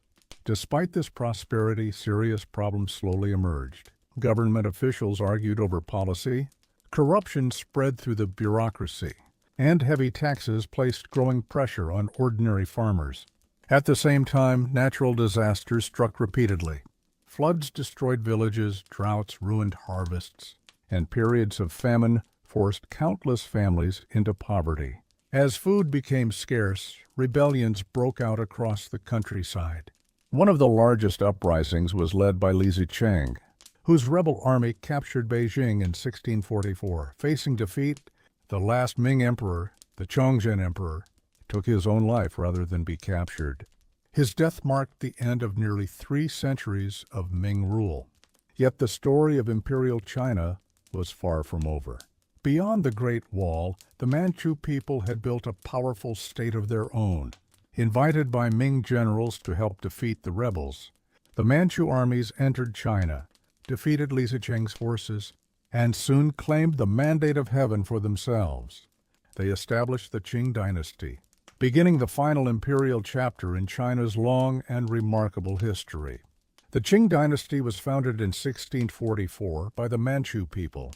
Despite this prosperity, serious problems slowly emerged. Government officials argued over policy, corruption spread through the bureaucracy, and heavy taxes placed growing pressure on ordinary farmers. At the same time, natural disasters struck repeatedly. Floods destroyed villages, droughts ruined harvests, and periods of famine forced countless families into poverty. As food became scarce, rebellions broke out across the countryside. One of the largest uprisings was led by Li Zicheng, whose rebel army captured Beijing in 1644. Facing defeat, the last Ming emperor, the Chongzhen emperor, took his own life rather than be captured. His death marked the end of nearly 3 centuries of Ming rule. Yet the story of Imperial China was far from over. Beyond the Great Wall, the Manchu people had built a powerful state of their own. Invited by Ming generals to help defeat the rebels, the Manchu armies entered China, defeated Li Zicheng's forces, and soon claimed the mandate of heaven for themselves. They established the Qing dynasty, beginning the final imperial chapter in China's long and remarkable history. The Qing dynasty was founded in 1644 by the Manchu people,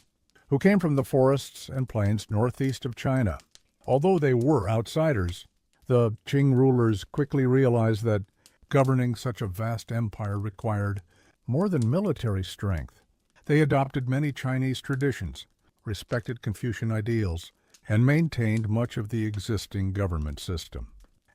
who came from the forests and plains northeast of China. Although they were outsiders, the Qing rulers quickly realized that governing such a vast empire required more than military strength. They adopted many Chinese traditions, respected Confucian ideals, and maintained much of the existing government system.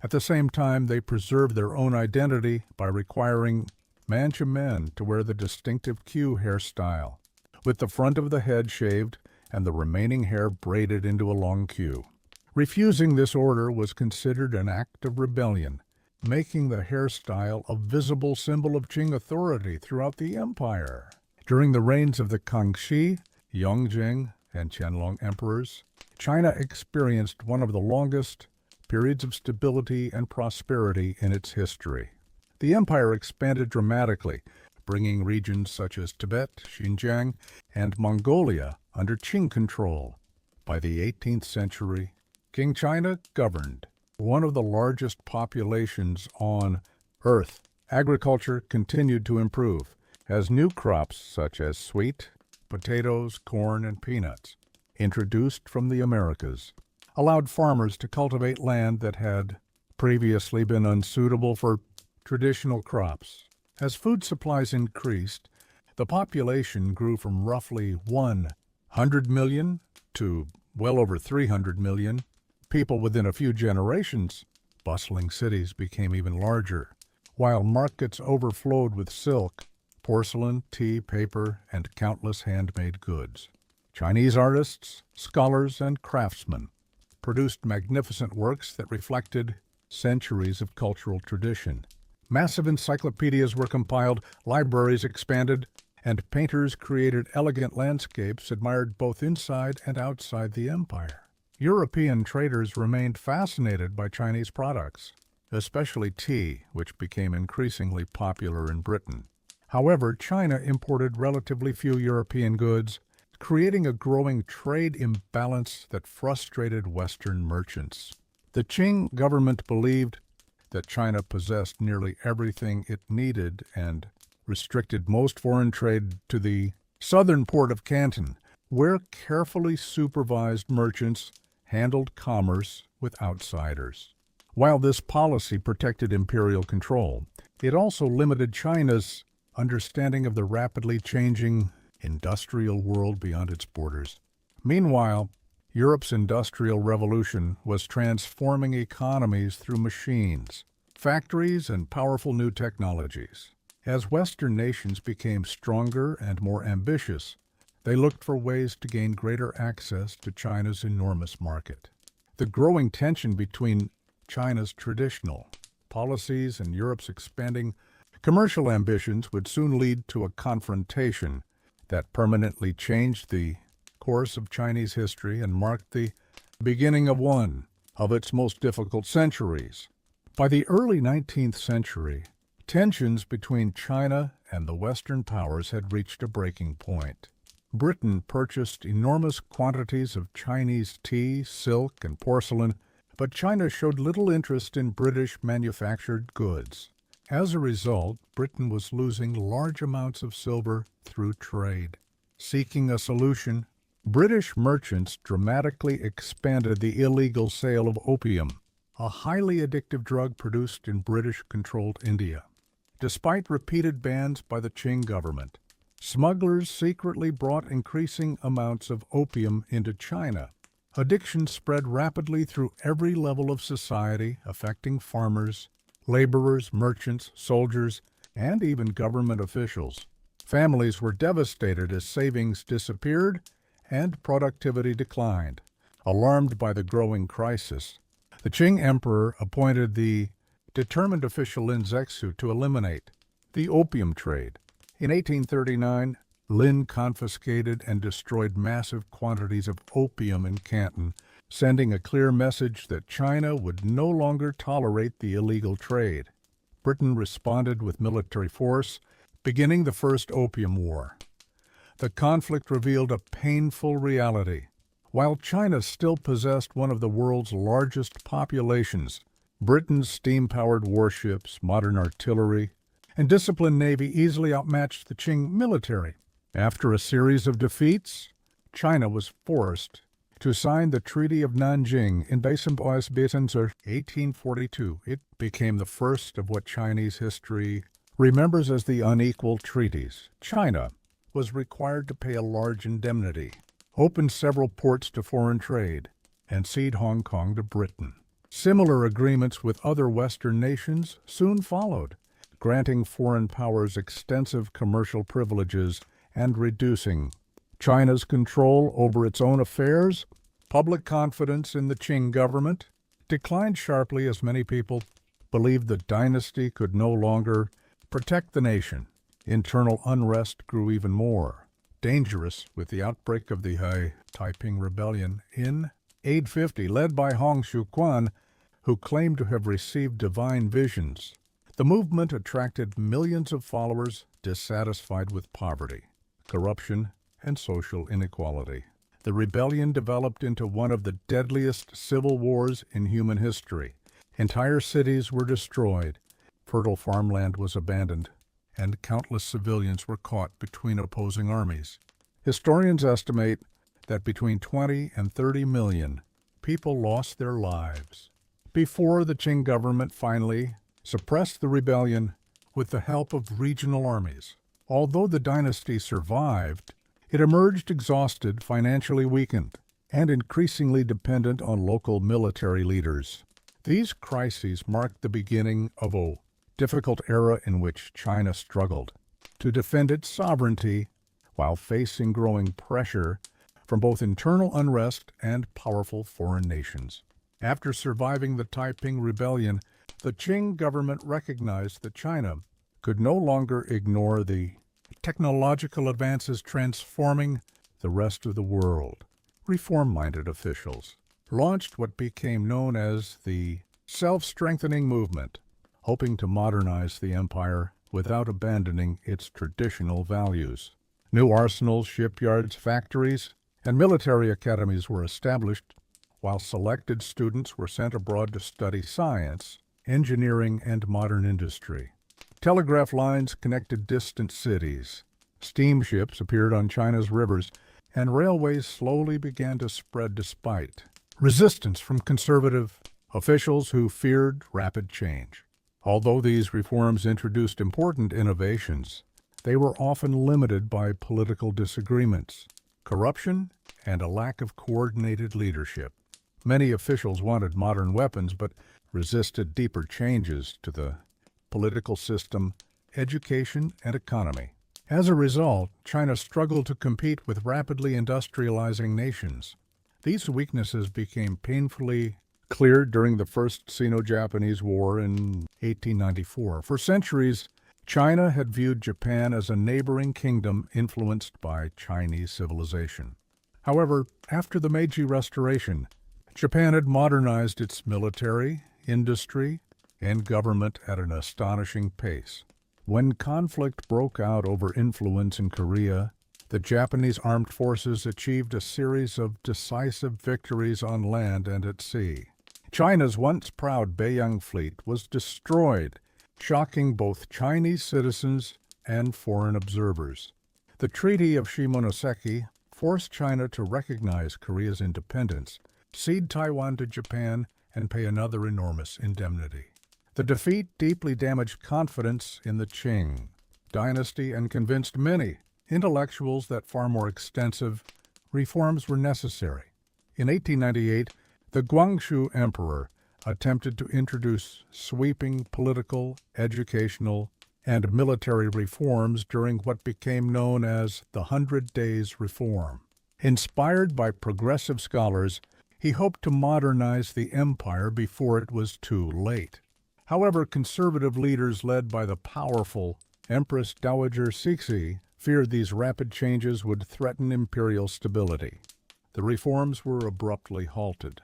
At the same time, they preserved their own identity by requiring Manchu men to wear the distinctive queue hairstyle, with the front of the head shaved and the remaining hair braided into a long queue. Refusing this order was considered an act of rebellion, making the hairstyle a visible symbol of Qing authority throughout the empire. During the reigns of the Kangxi, Yongjing, and Qianlong emperors, China experienced one of the longest periods of stability and prosperity in its history. The empire expanded dramatically, bringing regions such as Tibet, Xinjiang, and Mongolia under Qing control. By the 18th century, King China governed one of the largest populations on Earth. Agriculture continued to improve as new crops such as sweet, potatoes, corn, and peanuts, introduced from the Americas, allowed farmers to cultivate land that had previously been unsuitable for traditional crops. As food supplies increased, the population grew from roughly 100 million to well over 300 million people within a few generations. Bustling cities became even larger, while markets overflowed with silk, porcelain, tea, paper, and countless handmade goods. Chinese artists, scholars, and craftsmen produced magnificent works that reflected centuries of cultural tradition. Massive encyclopedias were compiled, libraries expanded, and painters created elegant landscapes admired both inside and outside the empire. European traders remained fascinated by Chinese products, especially tea, which became increasingly popular in Britain. However, China imported relatively few European goods, creating a growing trade imbalance that frustrated Western merchants. The Qing government believed that China possessed nearly everything it needed and restricted most foreign trade to the southern port of Canton, where carefully supervised merchants handled commerce with outsiders. While this policy protected imperial control, it also limited China's understanding of the rapidly changing industrial world beyond its borders. Meanwhile, Europe's Industrial Revolution was transforming economies through machines, factories, and powerful new technologies. As Western nations became stronger and more ambitious, they looked for ways to gain greater access to China's enormous market. The growing tension between China's traditional policies and Europe's expanding commercial ambitions would soon lead to a confrontation that permanently changed the course of Chinese history and marked the beginning of one of its most difficult centuries. By the early 19th century, tensions between China and the Western powers had reached a breaking point. Britain purchased enormous quantities of Chinese tea, silk, and porcelain, but China showed little interest in British manufactured goods. As a result, Britain was losing large amounts of silver through trade. Seeking a solution, British merchants dramatically expanded the illegal sale of opium, a highly addictive drug produced in British-controlled India. Despite repeated bans by the Qing government, smugglers secretly brought increasing amounts of opium into China. Addiction spread rapidly through every level of society, affecting farmers, laborers, merchants, soldiers, and even government officials. Families were devastated as savings disappeared and productivity declined. Alarmed by the growing crisis, The Qing emperor appointed the determined official Lin Zexu to eliminate the opium trade. In 1839, Lin confiscated and destroyed massive quantities of opium in Canton, sending a clear message that China would no longer tolerate the illegal trade. Britain responded with military force, beginning the First Opium War. The conflict revealed a painful reality. While China still possessed one of the world's largest populations, Britain's steam-powered warships, modern artillery, and disciplined navy easily outmatched the Qing military. After a series of defeats, China was forced to sign the Treaty of Nanjing in 1842. It became the first of what Chinese history remembers as the unequal treaties. China was required to pay a large indemnity, opened several ports to foreign trade, and cede Hong Kong to Britain. Similar agreements with other Western nations soon followed, granting foreign powers extensive commercial privileges and reducing China's control over its own affairs. Public confidence in the Qing government declined sharply as many people believed the dynasty could no longer protect the nation. Internal unrest grew even more dangerous with the outbreak of the Taiping Rebellion in 850, led by Huang, who claimed to have received divine visions. The movement attracted millions of followers dissatisfied with poverty, corruption, and social inequality. The rebellion developed into one of the deadliest civil wars in human history. Entire cities were destroyed, fertile farmland was abandoned, and countless civilians were caught between opposing armies. Historians estimate that between 20 and 30 million people lost their lives before the Qing government finally suppressed the rebellion with the help of regional armies. Although the dynasty survived, it emerged exhausted, financially weakened, and increasingly dependent on local military leaders. These crises marked the beginning of a difficult era in which China struggled to defend its sovereignty while facing growing pressure from both internal unrest and powerful foreign nations. After surviving the Taiping Rebellion, the Qing government recognized that China could no longer ignore the technological advances transforming the rest of the world. Reform-minded officials launched what became known as the self-strengthening movement, hoping to modernize the empire without abandoning its traditional values. New arsenals, shipyards, factories, and military academies were established, while selected students were sent abroad to study science, engineering, and modern industry. Telegraph lines connected distant cities. Steamships appeared on China's rivers, and railways slowly began to spread despite resistance from conservative officials who feared rapid change. Although these reforms introduced important innovations, they were often limited by political disagreements, corruption, and a lack of coordinated leadership. Many officials wanted modern weapons but resisted deeper changes to the political system, education, and economy. As a result, China struggled to compete with rapidly industrializing nations. These weaknesses became painfully clear during the First Sino-Japanese War in 1894. For centuries, China had viewed Japan as a neighboring kingdom influenced by Chinese civilization. However, after the Meiji Restoration, Japan had modernized its military, industry, and government at an astonishing pace. When conflict broke out over influence in Korea, the Japanese armed forces achieved a series of decisive victories on land and at sea. China's once proud Beiyang fleet was destroyed, shocking both Chinese citizens and foreign observers. The Treaty of Shimonoseki forced China to recognize Korea's independence, cede Taiwan to Japan, and pay another enormous indemnity. The defeat deeply damaged confidence in the Qing dynasty and convinced many intellectuals that far more extensive reforms were necessary. In 1898, the Guangxu Emperor attempted to introduce sweeping political, educational, and military reforms during what became known as the 100 Days Reform. Inspired by progressive scholars, He hoped to modernize the empire before it was too late. However, conservative leaders led by the powerful Empress Dowager Cixi feared these rapid changes would threaten imperial stability. The reforms were abruptly halted.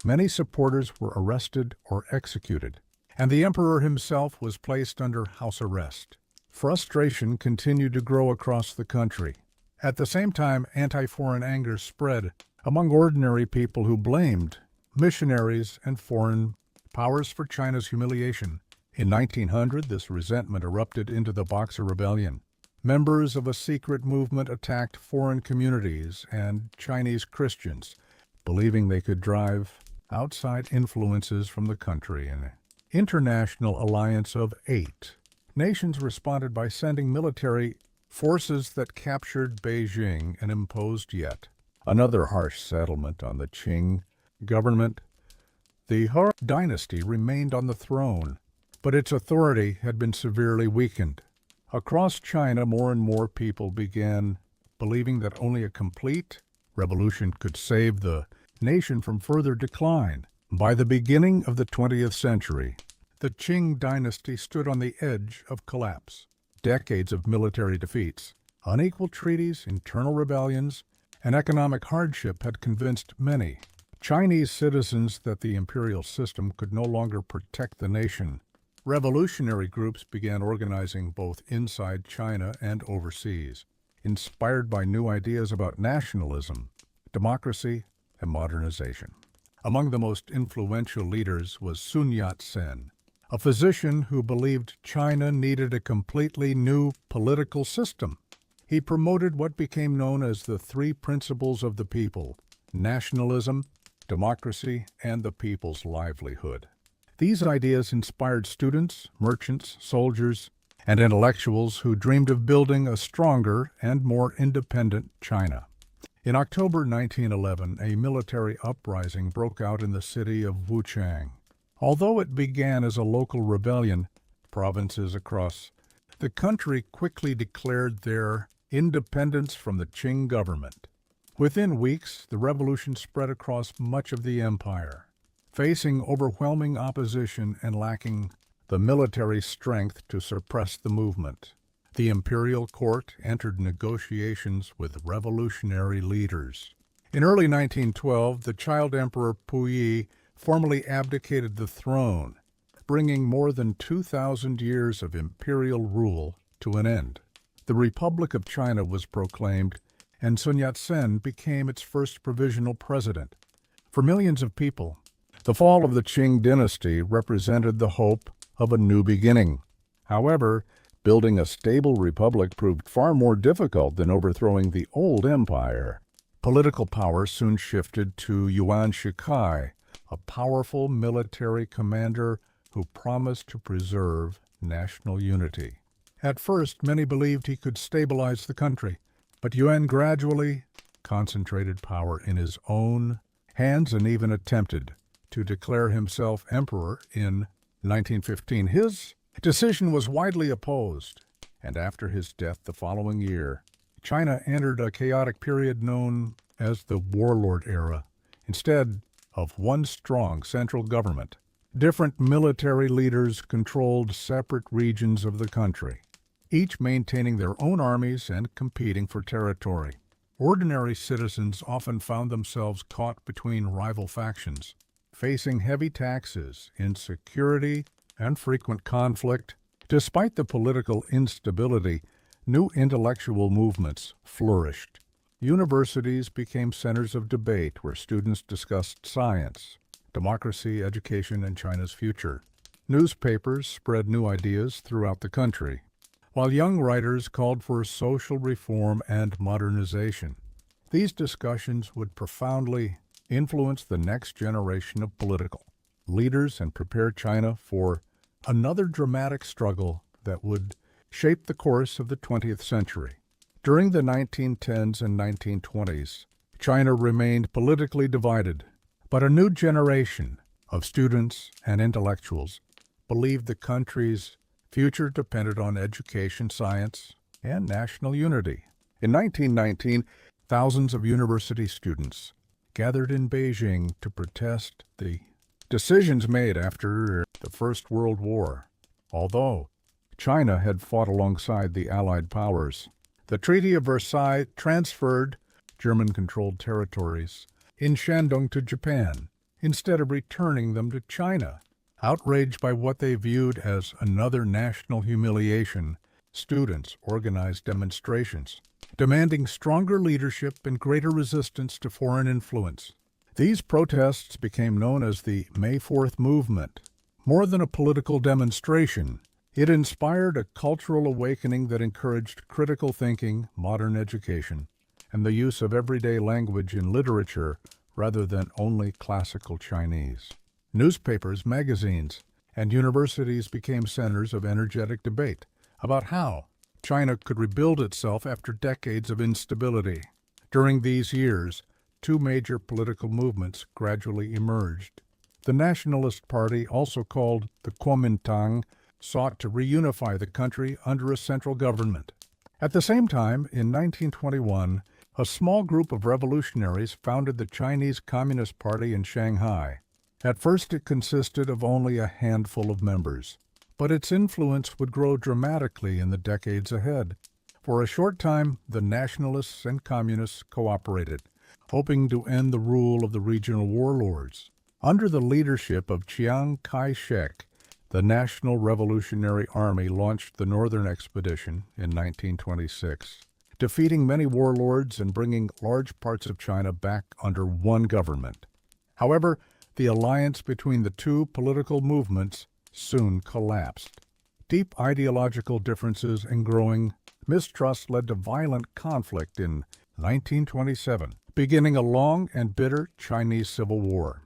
Many supporters were arrested or executed, and the emperor himself was placed under house arrest. Frustration continued to grow across the country. At the same time, anti-foreign anger spread among ordinary people who blamed missionaries and foreign powers for China's humiliation. In 1900, this resentment erupted into the Boxer Rebellion. Members of a secret movement attacked foreign communities and Chinese Christians, believing they could drive outside influences from the country. An international alliance of 8 nations responded by sending military forces that captured Beijing and imposed yet another harsh settlement on the Qing government. The He dynasty remained on the throne, but its authority had been severely weakened. Across China, more and more people began believing that only a complete revolution could save the nation from further decline. By the beginning of the 20th century, the Qing dynasty stood on the edge of collapse. Decades of military defeats, unequal treaties, internal rebellions, and economic hardship had convinced many Chinese citizens that the imperial system could no longer protect the nation. Revolutionary groups began organizing both inside China and overseas, inspired by new ideas about nationalism, democracy, and modernization. Among the most influential leaders was Sun Yat-sen, a physician who believed China needed a completely new political system. He promoted what became known as the 3 principles of the people: nationalism, democracy, and the people's livelihood. These ideas inspired students, merchants, soldiers, and intellectuals who dreamed of building a stronger and more independent China. In October 1911, a military uprising broke out in the city of Wuchang. Although it began as a local rebellion, provinces across the country quickly declared their independence from the Qing government. Within weeks, the revolution spread across much of the empire. Facing overwhelming opposition and lacking the military strength to suppress the movement, the imperial court entered negotiations with revolutionary leaders. In early 1912, the child emperor Puyi formally abdicated the throne, bringing more than 2,000 years of imperial rule to an end. The Republic of China was proclaimed, and Sun Yat-sen became its first provisional president. For millions of people, the fall of the Qing dynasty represented the hope of a new beginning. However, building a stable republic proved far more difficult than overthrowing the old empire. Political power soon shifted to Yuan Shikai, a powerful military commander who promised to preserve national unity. At first, many believed he could stabilize the country, but Yuan gradually concentrated power in his own hands and even attempted to declare himself emperor in 1915. His decision was widely opposed, and after his death the following year, China entered a chaotic period known as the warlord era. Instead of one strong central government, different military leaders controlled separate regions of the country, each maintaining their own armies and competing for territory. Ordinary citizens often found themselves caught between rival factions, facing heavy taxes, insecurity, and frequent conflict. Despite the political instability, new intellectual movements flourished. Universities became centers of debate where students discussed science, democracy, education, and China's future. Newspapers spread new ideas throughout the country, while young writers called for social reform and modernization. These discussions would profoundly influence the next generation of political leaders and prepare China for another dramatic struggle that would shape the course of the 20th century. During the 1910s and 1920s, China remained politically divided, but a new generation of students and intellectuals believed the country's future depended on education, science, and national unity. In 1919, thousands of university students gathered in Beijing to protest the decisions made after the First World War. Although China had fought alongside the Allied powers, the Treaty of Versailles transferred German-controlled territories in Shandong to Japan, instead of returning them to China. Outraged by what they viewed as another national humiliation, students organized demonstrations, demanding stronger leadership and greater resistance to foreign influence. These protests became known as the May 4th movement. More than a political demonstration, it inspired a cultural awakening that encouraged critical thinking, modern education, and the use of everyday language in literature rather than only classical Chinese. Newspapers, magazines, and universities became centers of energetic debate about how China could rebuild itself after decades of instability. During these years, two major political movements gradually emerged. The Nationalist Party, also called the Kuomintang, sought to reunify the country under a central government. At the same time, in 1921, a small group of revolutionaries founded the Chinese Communist Party in Shanghai. At first it consisted of only a handful of members, but its influence would grow dramatically in the decades ahead. For a short time, the nationalists and communists cooperated, hoping to end the rule of the regional warlords. Under the leadership of Chiang Kai-shek, the National Revolutionary Army launched the Northern Expedition in 1926, defeating many warlords and bringing large parts of China back under one government. However, the alliance between the two political movements soon collapsed. Deep ideological differences and growing mistrust led to violent conflict in 1927, beginning a long and bitter Chinese Civil War.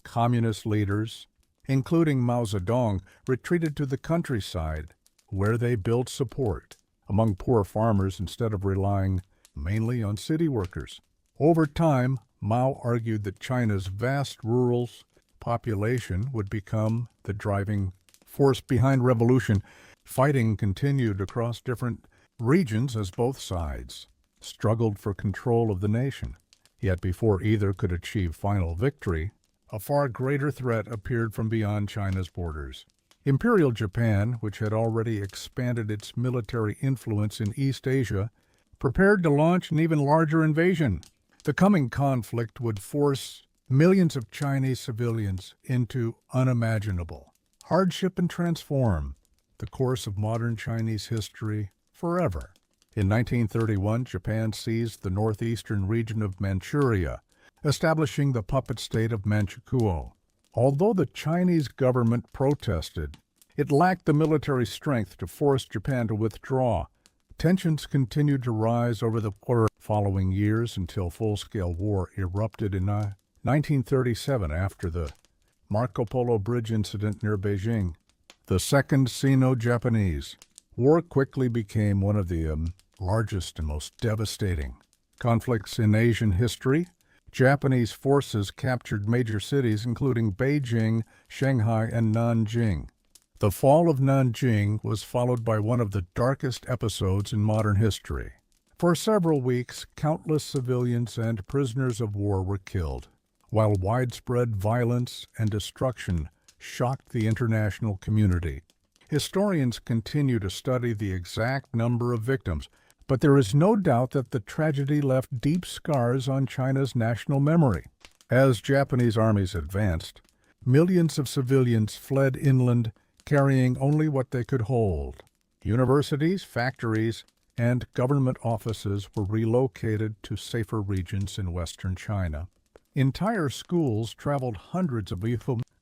Communist leaders, including Mao Zedong, retreated to the countryside, where they built support among poor farmers instead of relying mainly on city workers. Over time, Mao argued that China's vast rural population would become the driving force behind revolution. Fighting continued across different regions as both sides struggled for control of the nation. Yet before either could achieve final victory, a far greater threat appeared from beyond China's borders. Imperial Japan, which had already expanded its military influence in East Asia, prepared to launch an even larger invasion. The coming conflict would force millions of Chinese civilians into unimaginable hardship and transform the course of modern Chinese history forever. In 1931, Japan seized the northeastern region of Manchuria, establishing the puppet state of Manchukuo. Although the Chinese government protested, it lacked the military strength to force Japan to withdraw. Tensions continued to rise over the following years until full-scale war erupted in 1937 after the Marco Polo Bridge incident near Beijing. The Second Sino-Japanese War quickly became one of the largest and most devastating conflicts in Asian history. Japanese forces captured major cities including Beijing, Shanghai, and Nanjing. The fall of Nanjing was followed by one of the darkest episodes in modern history. For several weeks, countless civilians and prisoners of war were killed, while widespread violence and destruction shocked the international community. Historians continue to study the exact number of victims, but there is no doubt that the tragedy left deep scars on China's national memory. As Japanese armies advanced, millions of civilians fled inland, carrying only what they could hold. Universities, factories, and government offices were relocated to safer regions in western China. Entire schools traveled hundreds of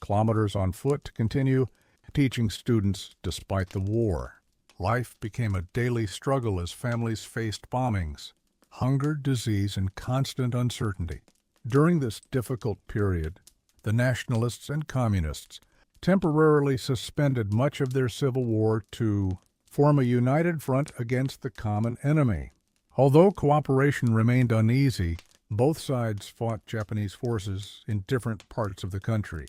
kilometers on foot to continue teaching students despite the war. Life became a daily struggle as families faced bombings, hunger, disease, and constant uncertainty. During this difficult period, the nationalists and communists temporarily suspended much of their civil war to form a united front against the common enemy. Although cooperation remained uneasy, both sides fought Japanese forces in different parts of the country.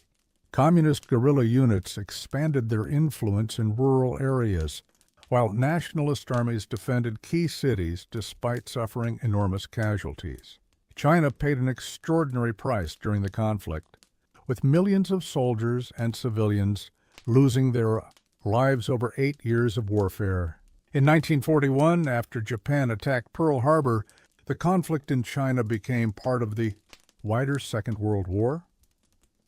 Communist guerrilla units expanded their influence in rural areas, while nationalist armies defended key cities despite suffering enormous casualties. China paid an extraordinary price during the conflict, with millions of soldiers and civilians losing their lives over 8 years of warfare. In 1941, after Japan attacked Pearl Harbor, the conflict in China became part of the wider Second World War.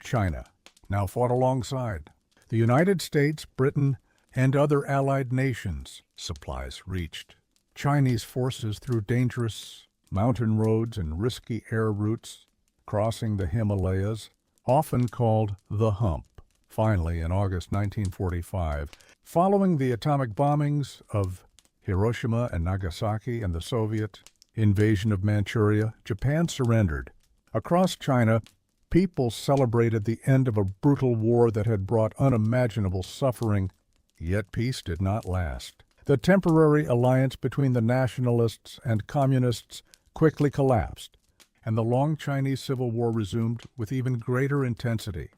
China now fought alongside the United States, Britain, and other allied nations. Supplies reached Chinese forces through dangerous mountain roads and risky air routes, crossing the Himalayas, often called the Hump. Finally, in August 1945, following the atomic bombings of Hiroshima and Nagasaki and the Soviet invasion of Manchuria, Japan surrendered. Across China, people celebrated the end of a brutal war that had brought unimaginable suffering, yet peace did not last. The temporary alliance between the nationalists and communists quickly collapsed, and the long Chinese Civil War resumed with even greater intensity.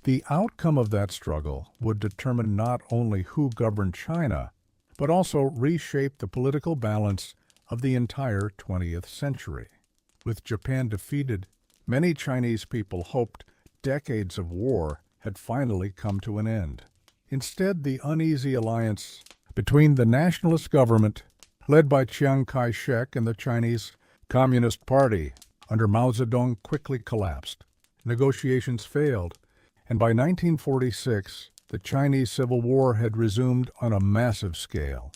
The outcome of that struggle would determine not only who governed China, but also reshape the political balance of the entire 20th century. With Japan defeated, many Chinese people hoped decades of war had finally come to an end. Instead, the uneasy alliance between the nationalist government, led by Chiang Kai-shek, and the Chinese Communist Party under Mao Zedong quickly collapsed. Negotiations failed, and by 1946, the Chinese Civil War had resumed on a massive scale.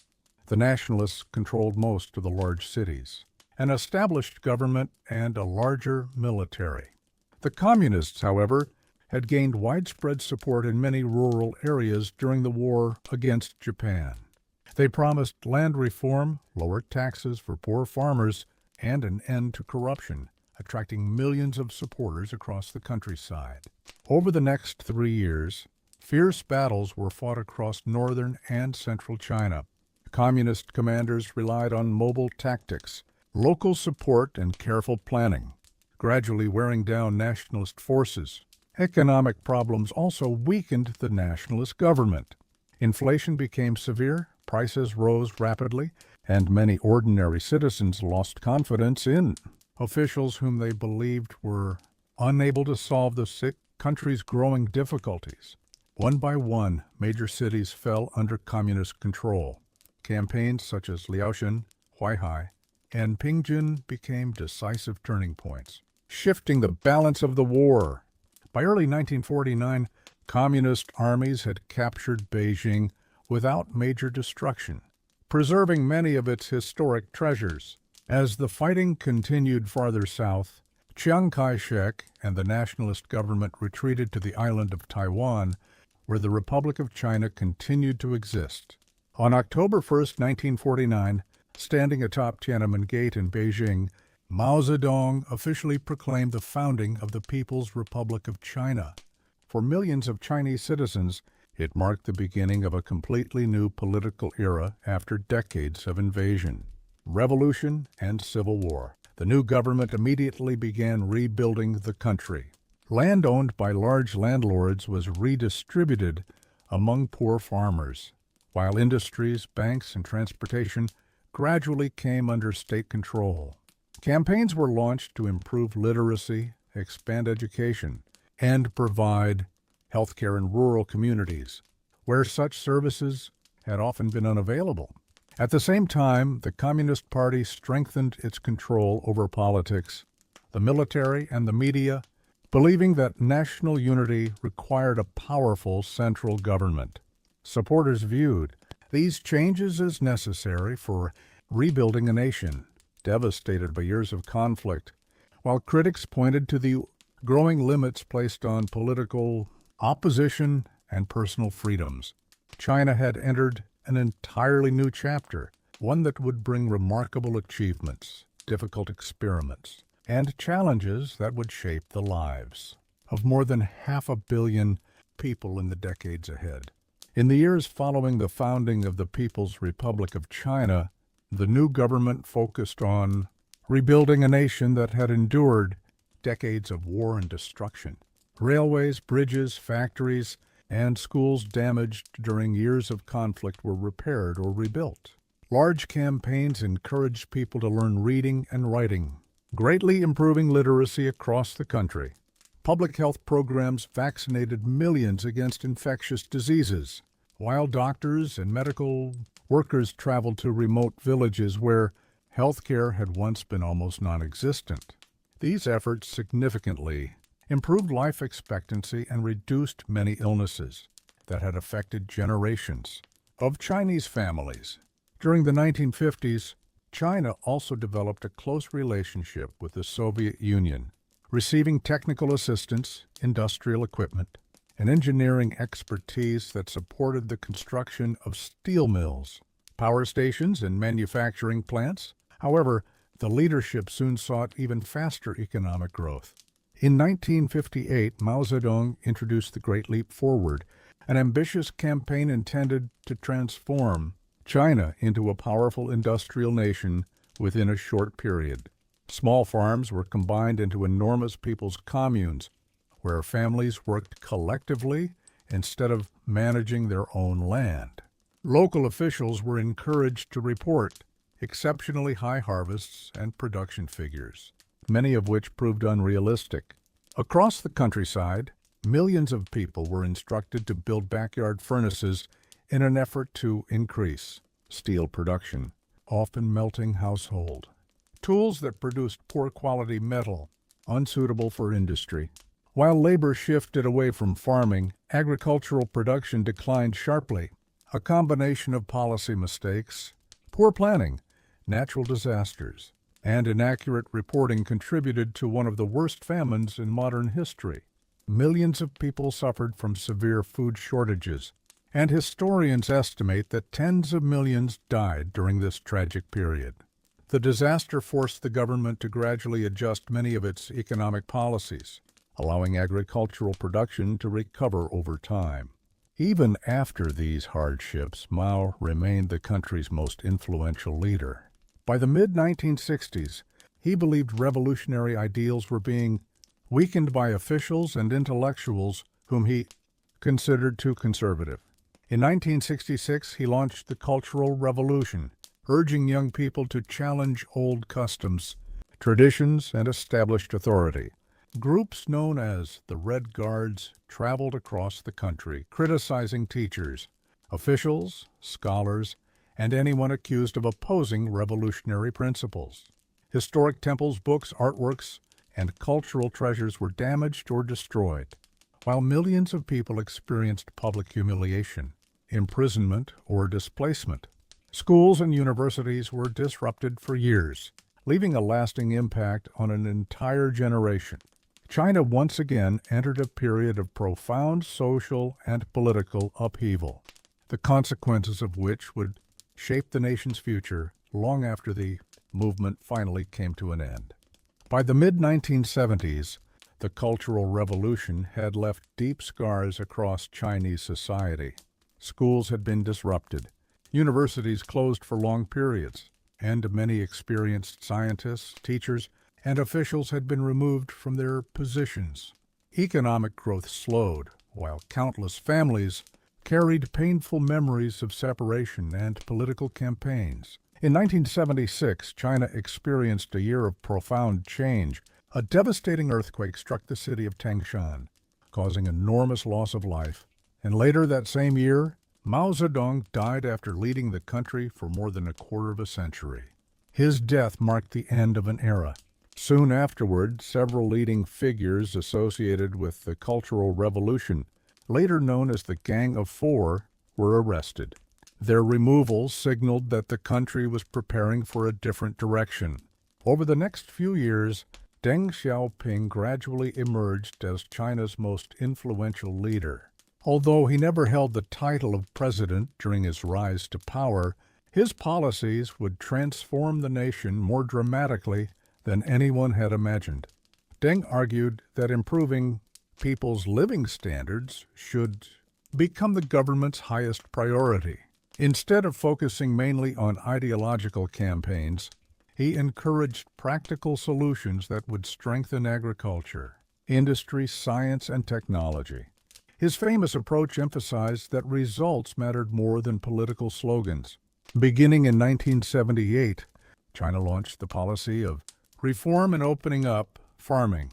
The nationalists controlled most of the large cities, an established government, and a larger military. The communists, however, had gained widespread support in many rural areas during the war against Japan. They promised land reform, lower taxes for poor farmers, and an end to corruption, attracting millions of supporters across the countryside. Over the next 3 years, fierce battles were fought across northern and central China. Communist commanders relied on mobile tactics, local support, and careful planning, gradually wearing down nationalist forces. Economic problems also weakened the nationalist government. Inflation became severe, prices rose rapidly, and many ordinary citizens lost confidence in officials whom they believed were unable to solve the country's growing difficulties. One by one, major cities fell under communist control. Campaigns such as Liaoshen, Huaihai, and Pingjin became decisive turning points, shifting the balance of the war. By early 1949, communist armies had captured Beijing without major destruction, preserving many of its historic treasures. As the fighting continued farther south, Chiang Kai-shek and the nationalist government retreated to the island of Taiwan, where the Republic of China continued to exist. On October 1, 1949, standing atop Tiananmen Gate in Beijing, Mao Zedong officially proclaimed the founding of the People's Republic of China. For millions of Chinese citizens, it marked the beginning of a completely new political era after decades of invasion, revolution, and civil war. The new government immediately began rebuilding the country. Land owned by large landlords was redistributed among poor farmers, while industries, banks, and transportation gradually came under state control. Campaigns were launched to improve literacy, expand education, and provide healthcare in rural communities, where such services had often been unavailable. At the same time, the Communist Party strengthened its control over politics, the military, and the media, believing that national unity required a powerful central government. Supporters viewed these changes as necessary for rebuilding a nation devastated by years of conflict, while critics pointed to the growing limits placed on political opposition and personal freedoms. China had entered an entirely new chapter, one that would bring remarkable achievements, difficult experiments, and challenges that would shape the lives of more than 500 million people in the decades ahead. In the years following the founding of the People's Republic of China, the new government focused on rebuilding a nation that had endured decades of war and destruction. Railways, bridges, factories, and schools damaged during years of conflict were repaired or rebuilt. Large campaigns encouraged people to learn reading and writing, greatly improving literacy across the country. Public health programs vaccinated millions against infectious diseases, while doctors and medical workers traveled to remote villages where healthcare had once been almost non-existent. These efforts significantly improved life expectancy and reduced many illnesses that had affected generations of Chinese families. During the 1950s, China also developed a close relationship with the Soviet Union, receiving technical assistance, industrial equipment, and engineering expertise that supported the construction of steel mills, power stations, and manufacturing plants. However, the leadership soon sought even faster economic growth. In 1958, Mao Zedong introduced the Great Leap Forward, an ambitious campaign intended to transform China into a powerful industrial nation within a short period. Small farms were combined into enormous people's communes, where families worked collectively instead of managing their own land. Local officials were encouraged to report exceptionally high harvests and production figures, many of which proved unrealistic. Across the countryside, millions of people were instructed to build backyard furnaces in an effort to increase steel production, often melting household. Tools that produced poor quality metal, unsuitable for industry. While labor shifted away from farming, agricultural production declined sharply. A combination of policy mistakes, poor planning, natural disasters, and inaccurate reporting contributed to one of the worst famines in modern history. Millions of people suffered from severe food shortages, and historians estimate that tens of millions died during this tragic period. The disaster forced the government to gradually adjust many of its economic policies, allowing agricultural production to recover over time. Even after these hardships, Mao remained the country's most influential leader. By the mid-1960s, he believed revolutionary ideals were being weakened by officials and intellectuals whom he considered too conservative. In 1966, he launched the Cultural Revolution, urging young people to challenge old customs, traditions, and established authority. Groups known as the Red Guards traveled across the country, criticizing teachers, officials, scholars, and anyone accused of opposing revolutionary principles. Historic temples, books, artworks, and cultural treasures were damaged or destroyed, while millions of people experienced public humiliation, imprisonment, or displacement. Schools and universities were disrupted for years, leaving a lasting impact on an entire generation. China once again entered a period of profound social and political upheaval, the consequences of which would shape the nation's future long after the movement finally came to an end. By the mid-1970s, the Cultural Revolution had left deep scars across Chinese society. Schools had been disrupted, universities closed for long periods, and many experienced scientists, teachers, and officials had been removed from their positions. Economic growth slowed, while countless families carried painful memories of separation and political campaigns. In 1976, China experienced a year of profound change. A devastating earthquake struck the city of Tangshan, causing enormous loss of life. And later that same year, Mao Zedong died after leading the country for more than a quarter of a century. His death marked the end of an era. Soon afterward, several leading figures associated with the Cultural Revolution, later known as the Gang of Four, were arrested. Their removal signaled that the country was preparing for a different direction. Over the next few years, Deng Xiaoping gradually emerged as China's most influential leader. Although he never held the title of president during his rise to power, his policies would transform the nation more dramatically than anyone had imagined. Deng argued that improving people's living standards should become the government's highest priority. Instead of focusing mainly on ideological campaigns, he encouraged practical solutions that would strengthen agriculture, industry, science, and technology. His famous approach emphasized that results mattered more than political slogans. Beginning in 1978, China launched the policy of Reform and opening up farming.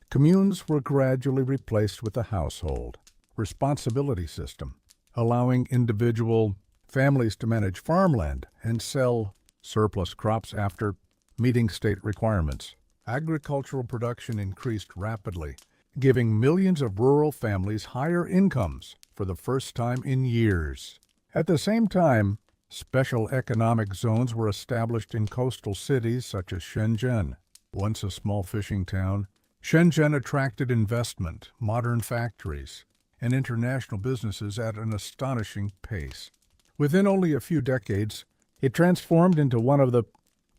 Communes were gradually replaced with the household responsibility system, allowing individual families to manage farmland and sell surplus crops after meeting state requirements. Agricultural production increased rapidly, giving millions of rural families higher incomes for the first time in years. At the same time, special economic zones were established in coastal cities such as Shenzhen. Once a small fishing town, Shenzhen attracted investment, modern factories, and international businesses at an astonishing pace. Within only a few decades, it transformed into one of the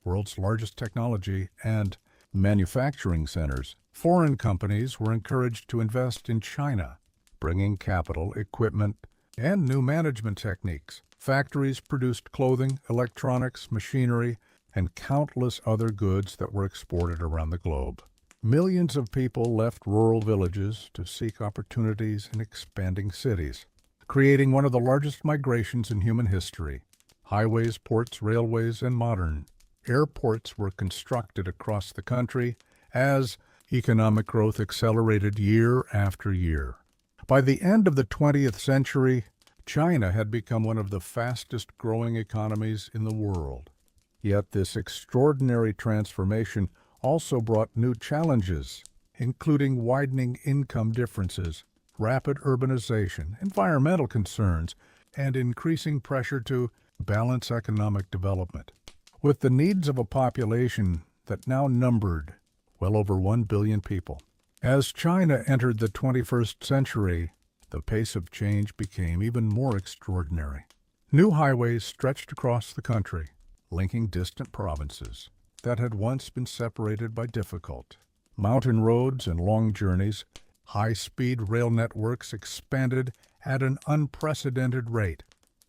world's largest technology and manufacturing centers. Foreign companies were encouraged to invest in China, bringing capital, equipment, and new management techniques. Factories produced clothing, electronics, machinery, and countless other goods that were exported around the globe. Millions of people left rural villages to seek opportunities in expanding cities, creating one of the largest migrations in human history. Highways, ports, railways, and modern airports were constructed across the country as economic growth accelerated year after year. By the end of the 20th century, China had become one of the fastest-growing economies in the world. Yet this extraordinary transformation also brought new challenges, including widening income differences, rapid urbanization, environmental concerns, and increasing pressure to balance economic development. With the needs of a population that now numbered well over 1 billion people. As China entered the 21st century, the pace of change became even more extraordinary. New highways stretched across the country, linking distant provinces that had once been separated by difficult mountain roads and long journeys. High-speed rail networks expanded at an unprecedented rate,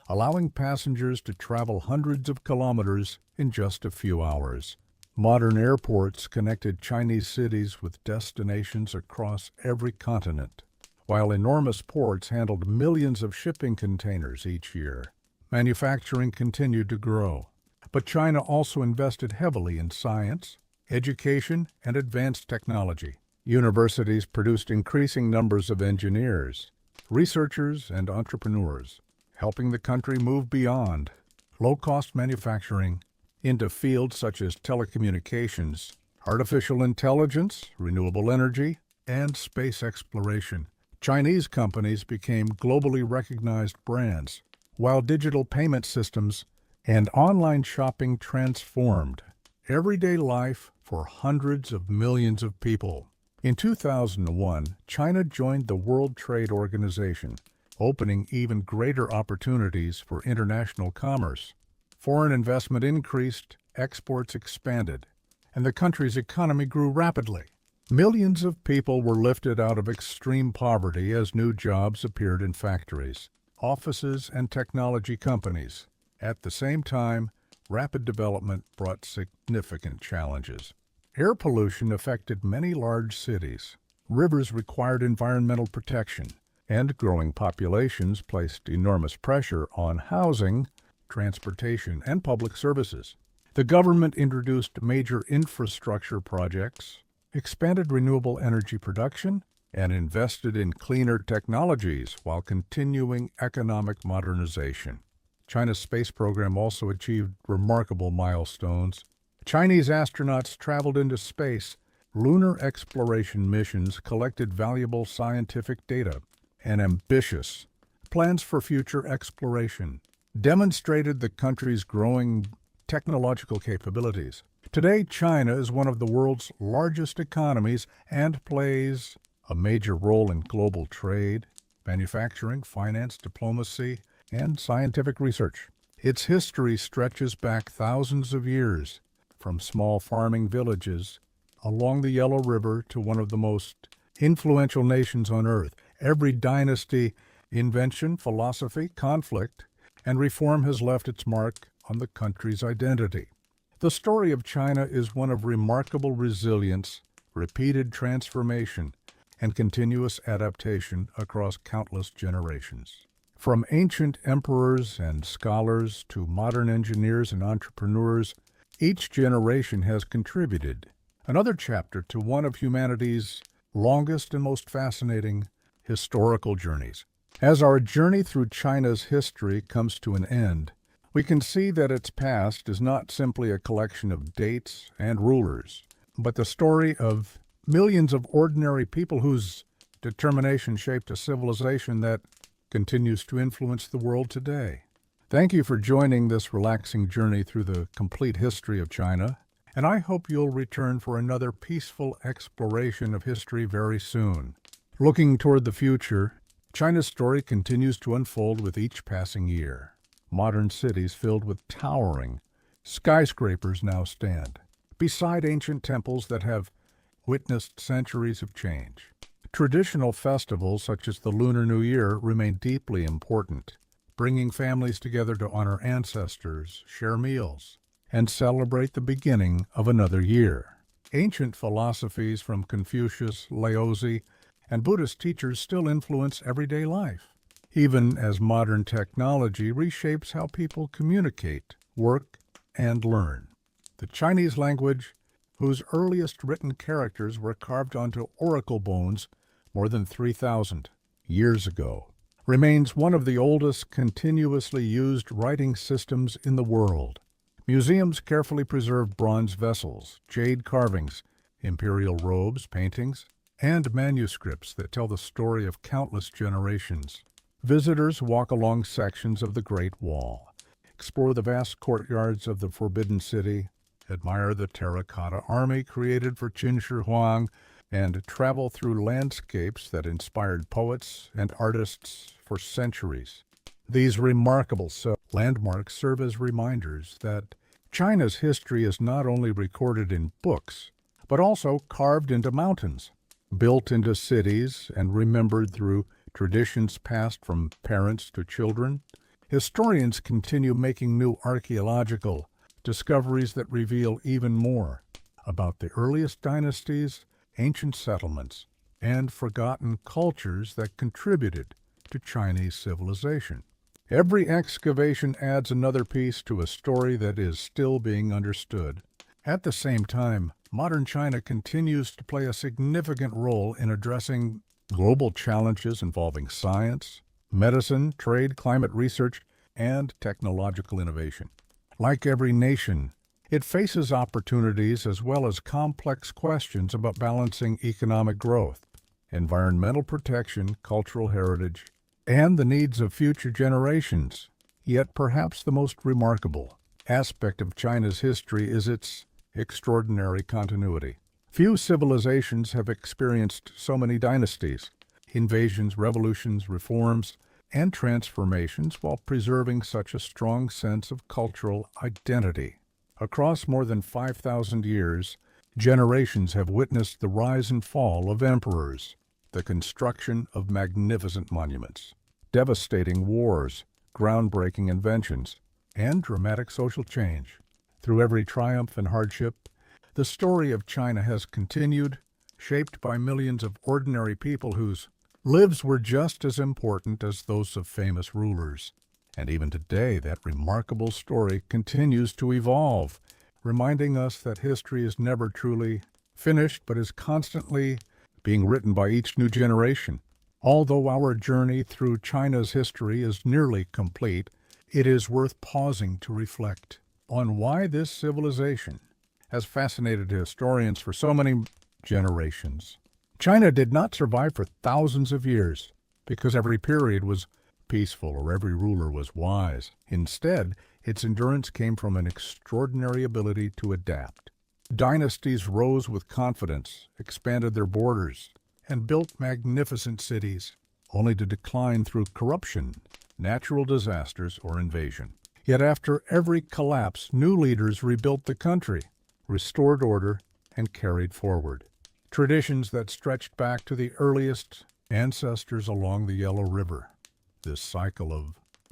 allowing passengers to travel hundreds of kilometers in just a few hours. Modern airports connected Chinese cities with destinations across every continent, while enormous ports handled millions of shipping containers each year. Manufacturing continued to grow, but China also invested heavily in science, education, and advanced technology. Universities produced increasing numbers of engineers, researchers, and entrepreneurs, helping the country move beyond low-cost manufacturing into fields such as telecommunications, artificial intelligence, renewable energy, and space exploration. Chinese companies became globally recognized brands, while digital payment systems and online shopping transformed everyday life for hundreds of millions of people. In 2001, China joined the World Trade Organization, opening even greater opportunities for international commerce. Foreign investment increased, exports expanded, and the country's economy grew rapidly. Millions of people were lifted out of extreme poverty as new jobs appeared in factories, offices, and technology companies. At the same time, rapid development brought significant challenges. Air pollution affected many large cities. Rivers required environmental protection, and growing populations placed enormous pressure on housing, transportation, and public services. The government introduced major infrastructure projects, expanded renewable energy production, and invested in cleaner technologies while continuing economic modernization. China's space program also achieved remarkable milestones. Chinese astronauts traveled into space. Lunar exploration missions collected valuable scientific data, and ambitious plans for future exploration demonstrated the country's growing technological capabilities. Today, China is one of the world's largest economies and plays a major role in global trade, manufacturing, finance, diplomacy, and scientific research. Its history stretches back thousands of years, from small farming villages along the Yellow River to one of the most influential nations on earth. Every dynasty, invention, philosophy, conflict, and reform has left its mark on the country's identity. The story of China is one of remarkable resilience, repeated transformation, and continuous adaptation across countless generations. From ancient emperors and scholars to modern engineers and entrepreneurs, each generation has contributed another chapter to one of humanity's longest and most fascinating historical journeys. As our journey through China's history comes to an end, we can see that its past is not simply a collection of dates and rulers, but the story of millions of ordinary people whose determination shaped a civilization that continues to influence the world today. Thank you for joining this relaxing journey through the complete history of China, and I hope you'll return for another peaceful exploration of history very soon. Looking toward the future, China's story continues to unfold with each passing year. Modern cities filled with towering skyscrapers now stand beside ancient temples that have witnessed centuries of change. Traditional festivals such as the Lunar New Year remain deeply important, bringing families together to honor ancestors, share meals, and celebrate the beginning of another year. Ancient philosophies from Confucius, Laozi, and Buddhist teachers still influence everyday life, even as modern technology reshapes how people communicate, work, and learn. The Chinese language, whose earliest written characters were carved onto oracle bones more than 3,000 years ago, remains one of the oldest continuously used writing systems in the world. Museums carefully preserve bronze vessels, jade carvings, imperial robes, paintings, and manuscripts that tell the story of countless generations. Visitors walk along sections of the Great Wall, explore the vast courtyards of the Forbidden City, admire the terracotta army created for Qin Shi Huang, and travel through landscapes that inspired poets and artists for centuries. These remarkable landmarks serve as reminders that China's history is not only recorded in books, but also carved into mountains, built into cities, and remembered through traditions passed from parents to children. Historians continue making new archaeological discoveries that reveal even more about the earliest dynasties, ancient settlements, and forgotten cultures that contributed to Chinese civilization. Every excavation adds another piece to a story that is still being understood. At the same time, modern China continues to play a significant role in addressing global challenges involving science, medicine, trade, climate research, and technological innovation. Like every nation, it faces opportunities as well as complex questions about balancing economic growth, environmental protection, cultural heritage, and the needs of future generations. Yet perhaps the most remarkable aspect of China's history is its extraordinary continuity. Few civilizations have experienced so many dynasties, invasions, revolutions, reforms, and transformations while preserving such a strong sense of cultural identity. Across more than 5,000 years, generations have witnessed the rise and fall of emperors, the construction of magnificent monuments, devastating wars, groundbreaking inventions, and dramatic social change. Through every triumph and hardship, the story of China has continued, shaped by millions of ordinary people whose lives were just as important as those of famous rulers. And even today, that remarkable story continues to evolve, reminding us that history is never truly finished, but is constantly being written by each new generation. Although our journey through China's history is nearly complete, it is worth pausing to reflect on why this civilization has fascinated historians for so many generations. China did not survive for thousands of years because every period was peaceful or every ruler was wise. Instead, its endurance came from an extraordinary ability to adapt. Dynasties rose with confidence, expanded their borders, and built magnificent cities, only to decline through corruption, natural disasters, or invasion. Yet after every collapse, new leaders rebuilt the country, restored order, and carried forward traditions that stretched back to the earliest ancestors along the Yellow River. This cycle of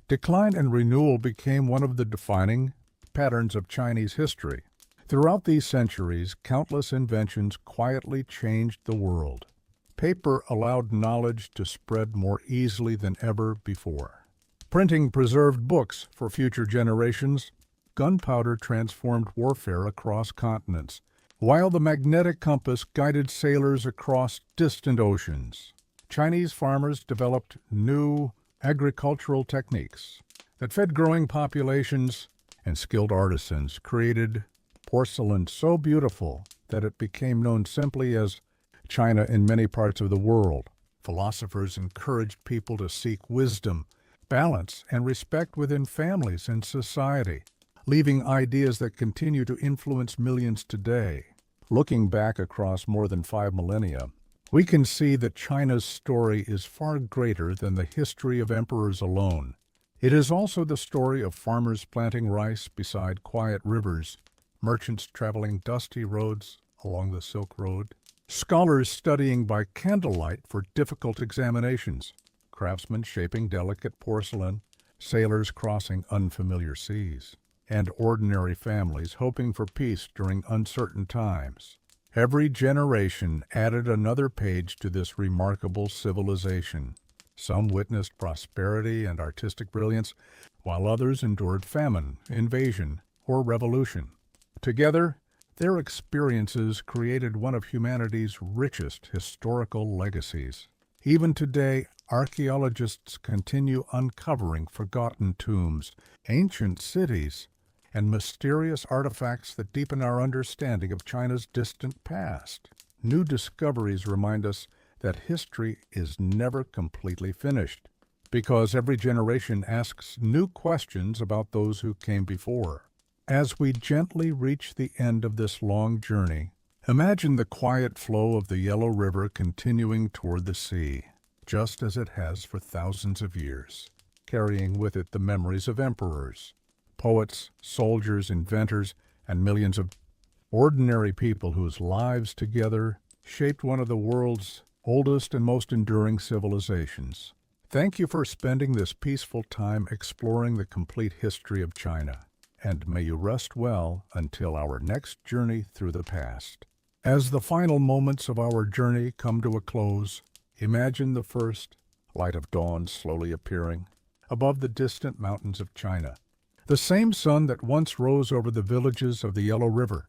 decline and renewal became one of the defining patterns of Chinese history. Throughout these centuries, countless inventions quietly changed the world. Paper allowed knowledge to spread more easily than ever before. Printing preserved books for future generations. Gunpowder transformed warfare across continents, while the magnetic compass guided sailors across distant oceans. Chinese farmers developed new agricultural techniques that fed growing populations, and skilled artisans created porcelain so beautiful that it became known simply as China in many parts of the world. Philosophers encouraged people to seek wisdom, balance, and respect within families and society, leaving ideas that continue to influence millions today. Looking back across more than 5 millennia, we can see that China's story is far greater than the history of emperors alone. It is also the story of farmers planting rice beside quiet rivers, merchants traveling dusty roads along the Silk Road, scholars studying by candlelight for difficult examinations, craftsmen shaping delicate porcelain, sailors crossing unfamiliar seas, and ordinary families hoping for peace during uncertain times. Every generation added another page to this remarkable civilization. Some witnessed prosperity and artistic brilliance, while others endured famine, invasion, or revolution. Together, their experiences created one of humanity's richest historical legacies. Even today, archaeologists continue uncovering forgotten tombs, ancient cities, and mysterious artifacts that deepen our understanding of China's distant past. New discoveries remind us that history is never completely finished, because every generation asks new questions about those who came before. As we gently reach the end of this long journey, imagine the quiet flow of the Yellow River continuing toward the sea, just as it has for thousands of years, carrying with it the memories of emperors, poets, soldiers, inventors, and millions of ordinary people whose lives together shaped one of the world's oldest and most enduring civilizations. Thank you for spending this peaceful time exploring the complete history of China, and may you rest well until our next journey through the past. As the final moments of our journey come to a close, imagine the first light of dawn slowly appearing above the distant mountains of China. The same sun that once rose over the villages of the Yellow River,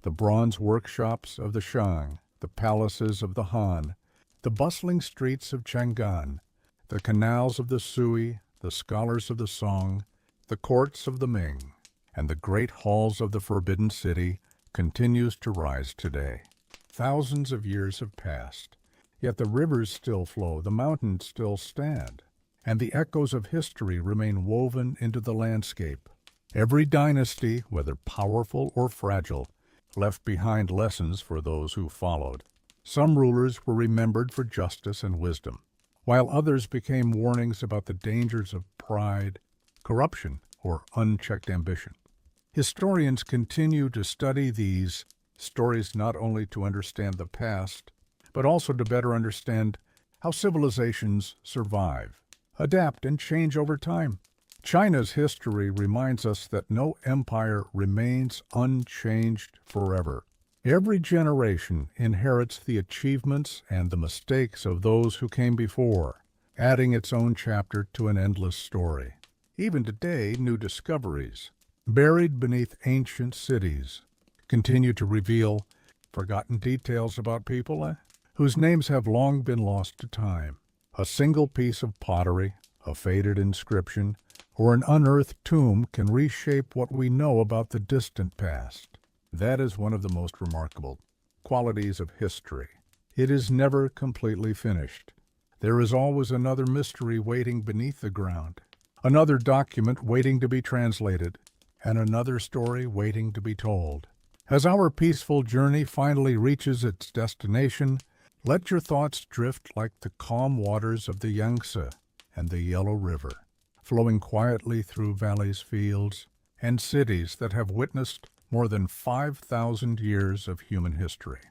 the bronze workshops of the Shang, the palaces of the Han, the bustling streets of Chang'an, the canals of the Sui, the scholars of the Song, the courts of the Ming, and the great halls of the Forbidden City continues to rise today. Thousands of years have passed, yet the rivers still flow, the mountains still stand, and the echoes of history remain woven into the landscape. Every dynasty, whether powerful or fragile, left behind lessons for those who followed. Some rulers were remembered for justice and wisdom, while others became warnings about the dangers of pride, corruption, or unchecked ambition. Historians continue to study these stories not only to understand the past, but also to better understand how civilizations survive, adapt, and change over time. China's history reminds us that no empire remains unchanged forever. Every generation inherits the achievements and the mistakes of those who came before, adding its own chapter to an endless story. Even today, new discoveries, buried beneath ancient cities, continue to reveal forgotten details about people whose names have long been lost to time. A single piece of pottery, a faded inscription, or an unearthed tomb can reshape what we know about the distant past. That is one of the most remarkable qualities of history. It is never completely finished. There is always another mystery waiting beneath the ground, another document waiting to be translated, and another story waiting to be told. As our peaceful journey finally reaches its destination, let your thoughts drift like the calm waters of the Yangtze and the Yellow River, flowing quietly through valleys, fields, and cities that have witnessed more than 5,000 years of human history.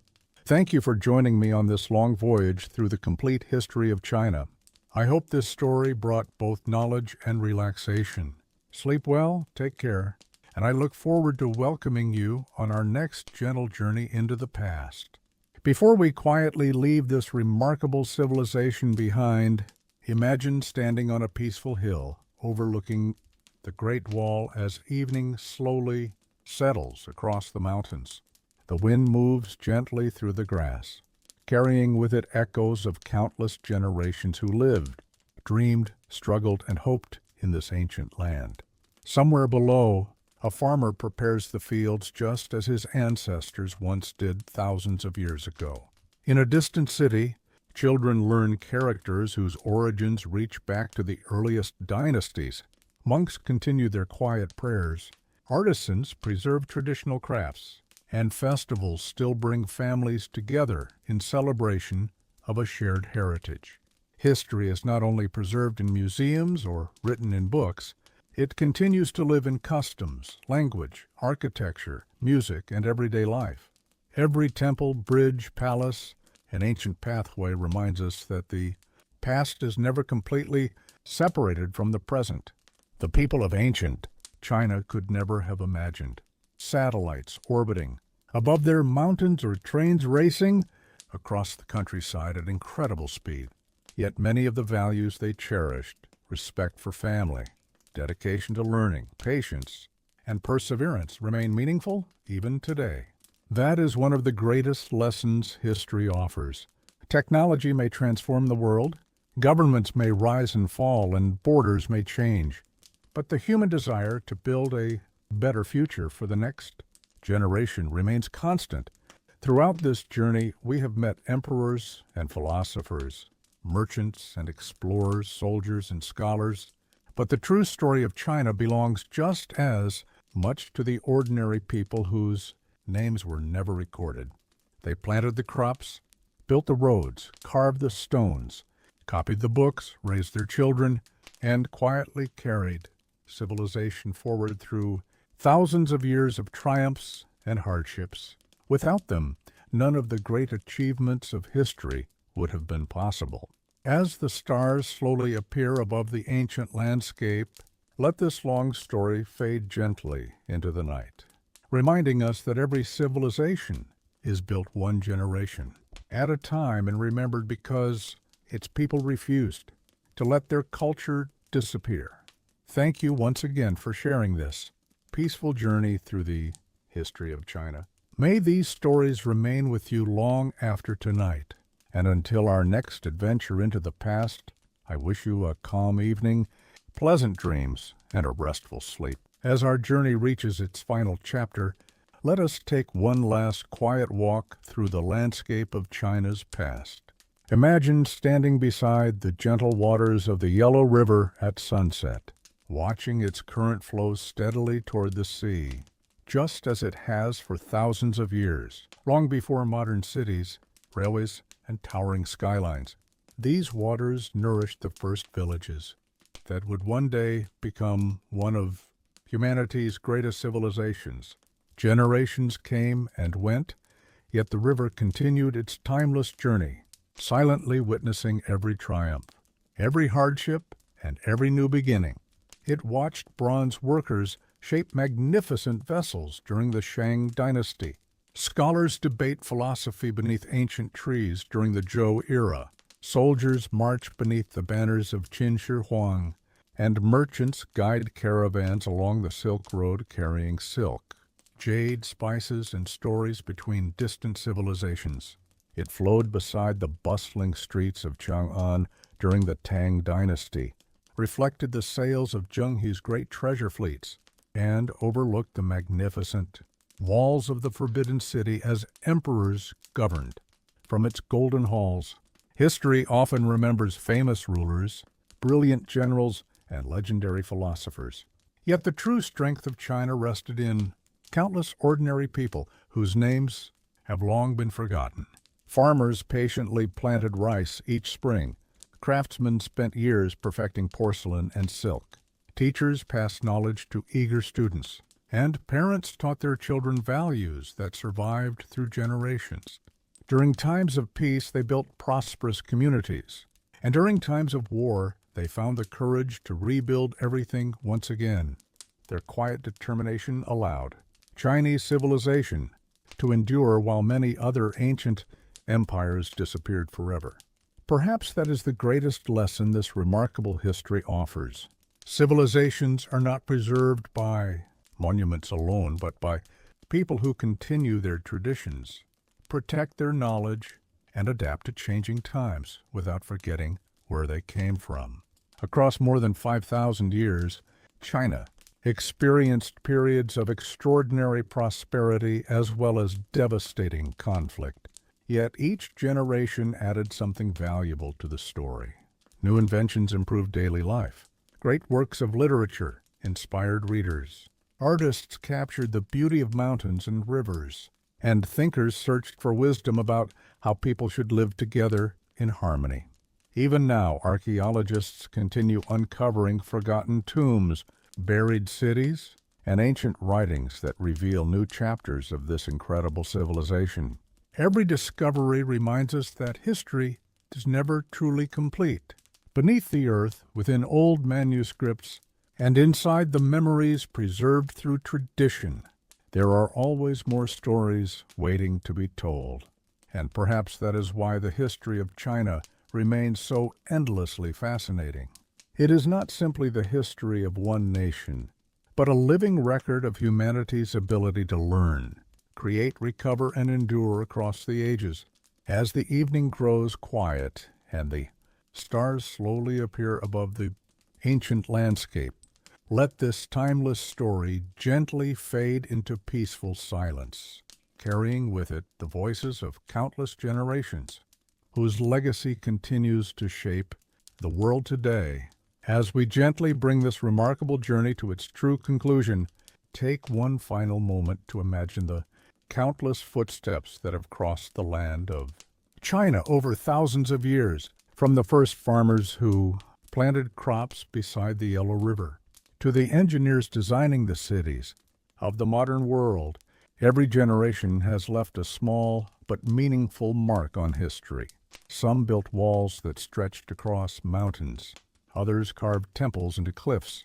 Thank you for joining me on this long voyage through the complete history of China. I hope this story brought both knowledge and relaxation. Sleep well, take care, and I look forward to welcoming you on our next gentle journey into the past. Before we quietly leave this remarkable civilization behind, imagine standing on a peaceful hill overlooking the Great Wall as evening slowly settles across the mountains. The wind moves gently through the grass, carrying with it echoes of countless generations who lived, dreamed, struggled, and hoped in this ancient land. Somewhere below, a farmer prepares the fields just as his ancestors once did thousands of years ago. In a distant city, children learn characters whose origins reach back to the earliest dynasties. Monks continue their quiet prayers. Artisans preserve traditional crafts, and festivals still bring families together in celebration of a shared heritage. History is not only preserved in museums or written in books, it continues to live in customs, language, architecture, music, and everyday life. Every temple, bridge, palace, and ancient pathway reminds us that the past is never completely separated from the present. The people of ancient China could never have imagined satellites orbiting above their mountains or trains racing across the countryside at incredible speed. Yet many of the values they cherished, respect for family, dedication to learning, patience, and perseverance, remain meaningful even today. That is one of the greatest lessons history offers. Technology may transform the world, governments may rise and fall, and borders may change. But the human desire to build a better future for the next generation remains constant. Throughout this journey, we have met emperors and philosophers, merchants and explorers, soldiers and scholars. But the true story of China belongs just as much to the ordinary people whose names were never recorded. They planted the crops, built the roads, carved the stones, copied the books, raised their children, and quietly carried civilization forward through thousands of years of triumphs and hardships. Without them, none of the great achievements of history would have been possible. As the stars slowly appear above the ancient landscape, let this long story fade gently into the night, reminding us that every civilization is built one generation at a time and remembered because its people refused to let their culture disappear. Thank you once again for sharing this peaceful journey through the history of China. May these stories remain with you long after tonight. And until our next adventure into the past, I wish you a calm evening, pleasant dreams, and a restful sleep. As our journey reaches its final chapter, let us take one last quiet walk through the landscape of China's past. Imagine standing beside the gentle waters of the Yellow River at sunset, watching its current flow steadily toward the sea, just as it has for thousands of years, long before modern cities, railways, and towering skylines. These waters nourished the first villages that would one day become one of humanity's greatest civilizations. Generations came and went, yet the river continued its timeless journey, silently witnessing every triumph, every hardship, and every new beginning. It watched bronze workers shape magnificent vessels during the Shang Dynasty. Scholars debate philosophy beneath ancient trees during the Zhou era. Soldiers march beneath the banners of Huang, and merchants guide caravans along the Silk Road carrying silk, jade, spices, and stories between distant civilizations. It flowed beside the bustling streets of Chang'an during the Tang Dynasty, reflected the sails of Zheng He's great treasure fleets, and overlooked the magnificent walls of the Forbidden City as emperors governed. From its golden halls, history often remembers famous rulers, brilliant generals, and legendary philosophers. Yet the true strength of China rested in countless ordinary people whose names have long been forgotten. Farmers patiently planted rice each spring. Craftsmen spent years perfecting porcelain and silk. Teachers passed knowledge to eager students, and parents taught their children values that survived through generations. During times of peace, they built prosperous communities, and during times of war, they found the courage to rebuild everything once again. Their quiet determination allowed Chinese civilization to endure while many other ancient empires disappeared forever. Perhaps that is the greatest lesson this remarkable history offers. Civilizations are not preserved by monuments alone, but by people who continue their traditions, protect their knowledge, and adapt to changing times without forgetting where they came from. Across more than 5,000 years, China experienced periods of extraordinary prosperity as well as devastating conflict. Yet each generation added something valuable to the story. New inventions improved daily life. Great works of literature inspired readers. Artists captured the beauty of mountains and rivers, and thinkers searched for wisdom about how people should live together in harmony. Even now, archaeologists continue uncovering forgotten tombs, buried cities, and ancient writings that reveal new chapters of this incredible civilization. Every discovery reminds us that history is never truly complete. Beneath the earth, within old manuscripts, and inside the memories preserved through tradition, there are always more stories waiting to be told. And perhaps that is why the history of China remains so endlessly fascinating. It is not simply the history of one nation, but a living record of humanity's ability to learn, create, recover, and endure across the ages. As the evening grows quiet and the stars slowly appear above the ancient landscape, let this timeless story gently fade into peaceful silence, carrying with it the voices of countless generations, whose legacy continues to shape the world today. As we gently bring this remarkable journey to its true conclusion, take one final moment to imagine the countless footsteps that have crossed the land of China over thousands of years, from the first farmers who planted crops beside the Yellow River, to the engineers designing the cities of the modern world. Every generation has left a small but meaningful mark on history. Some built walls that stretched across mountains. Others carved temples into cliffs,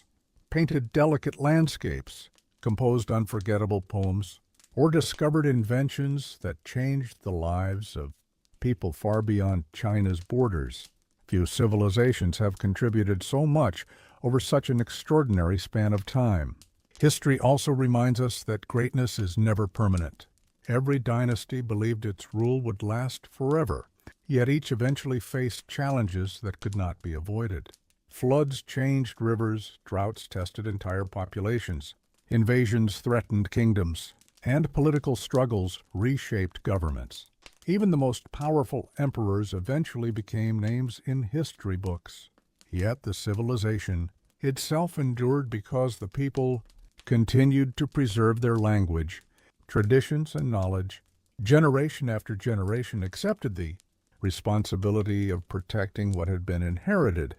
painted delicate landscapes, composed unforgettable poems, or discovered inventions that changed the lives of people far beyond China's borders. Few civilizations have contributed so much over such an extraordinary span of time. History also reminds us that greatness is never permanent. Every dynasty believed its rule would last forever, yet each eventually faced challenges that could not be avoided. Floods changed rivers, droughts tested entire populations, invasions threatened kingdoms, and political struggles reshaped governments. Even the most powerful emperors eventually became names in history books. Yet the civilization itself endured because the people continued to preserve their language, traditions, and knowledge. Generation after generation accepted the responsibility of protecting what had been inherited,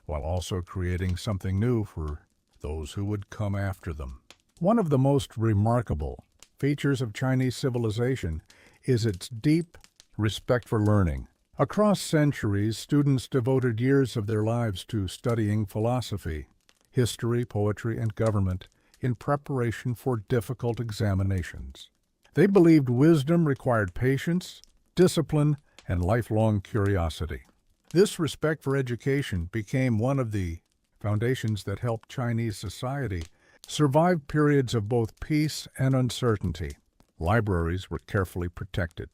while also creating something new for those who would come after them. One of the most remarkable features of Chinese civilization is its deep respect for learning. Across centuries, students devoted years of their lives to studying philosophy, history, poetry, and government in preparation for difficult examinations. They believed wisdom required patience, discipline, and lifelong curiosity. This respect for education became one of the foundations that helped Chinese society survive periods of both peace and uncertainty. Libraries were carefully protected.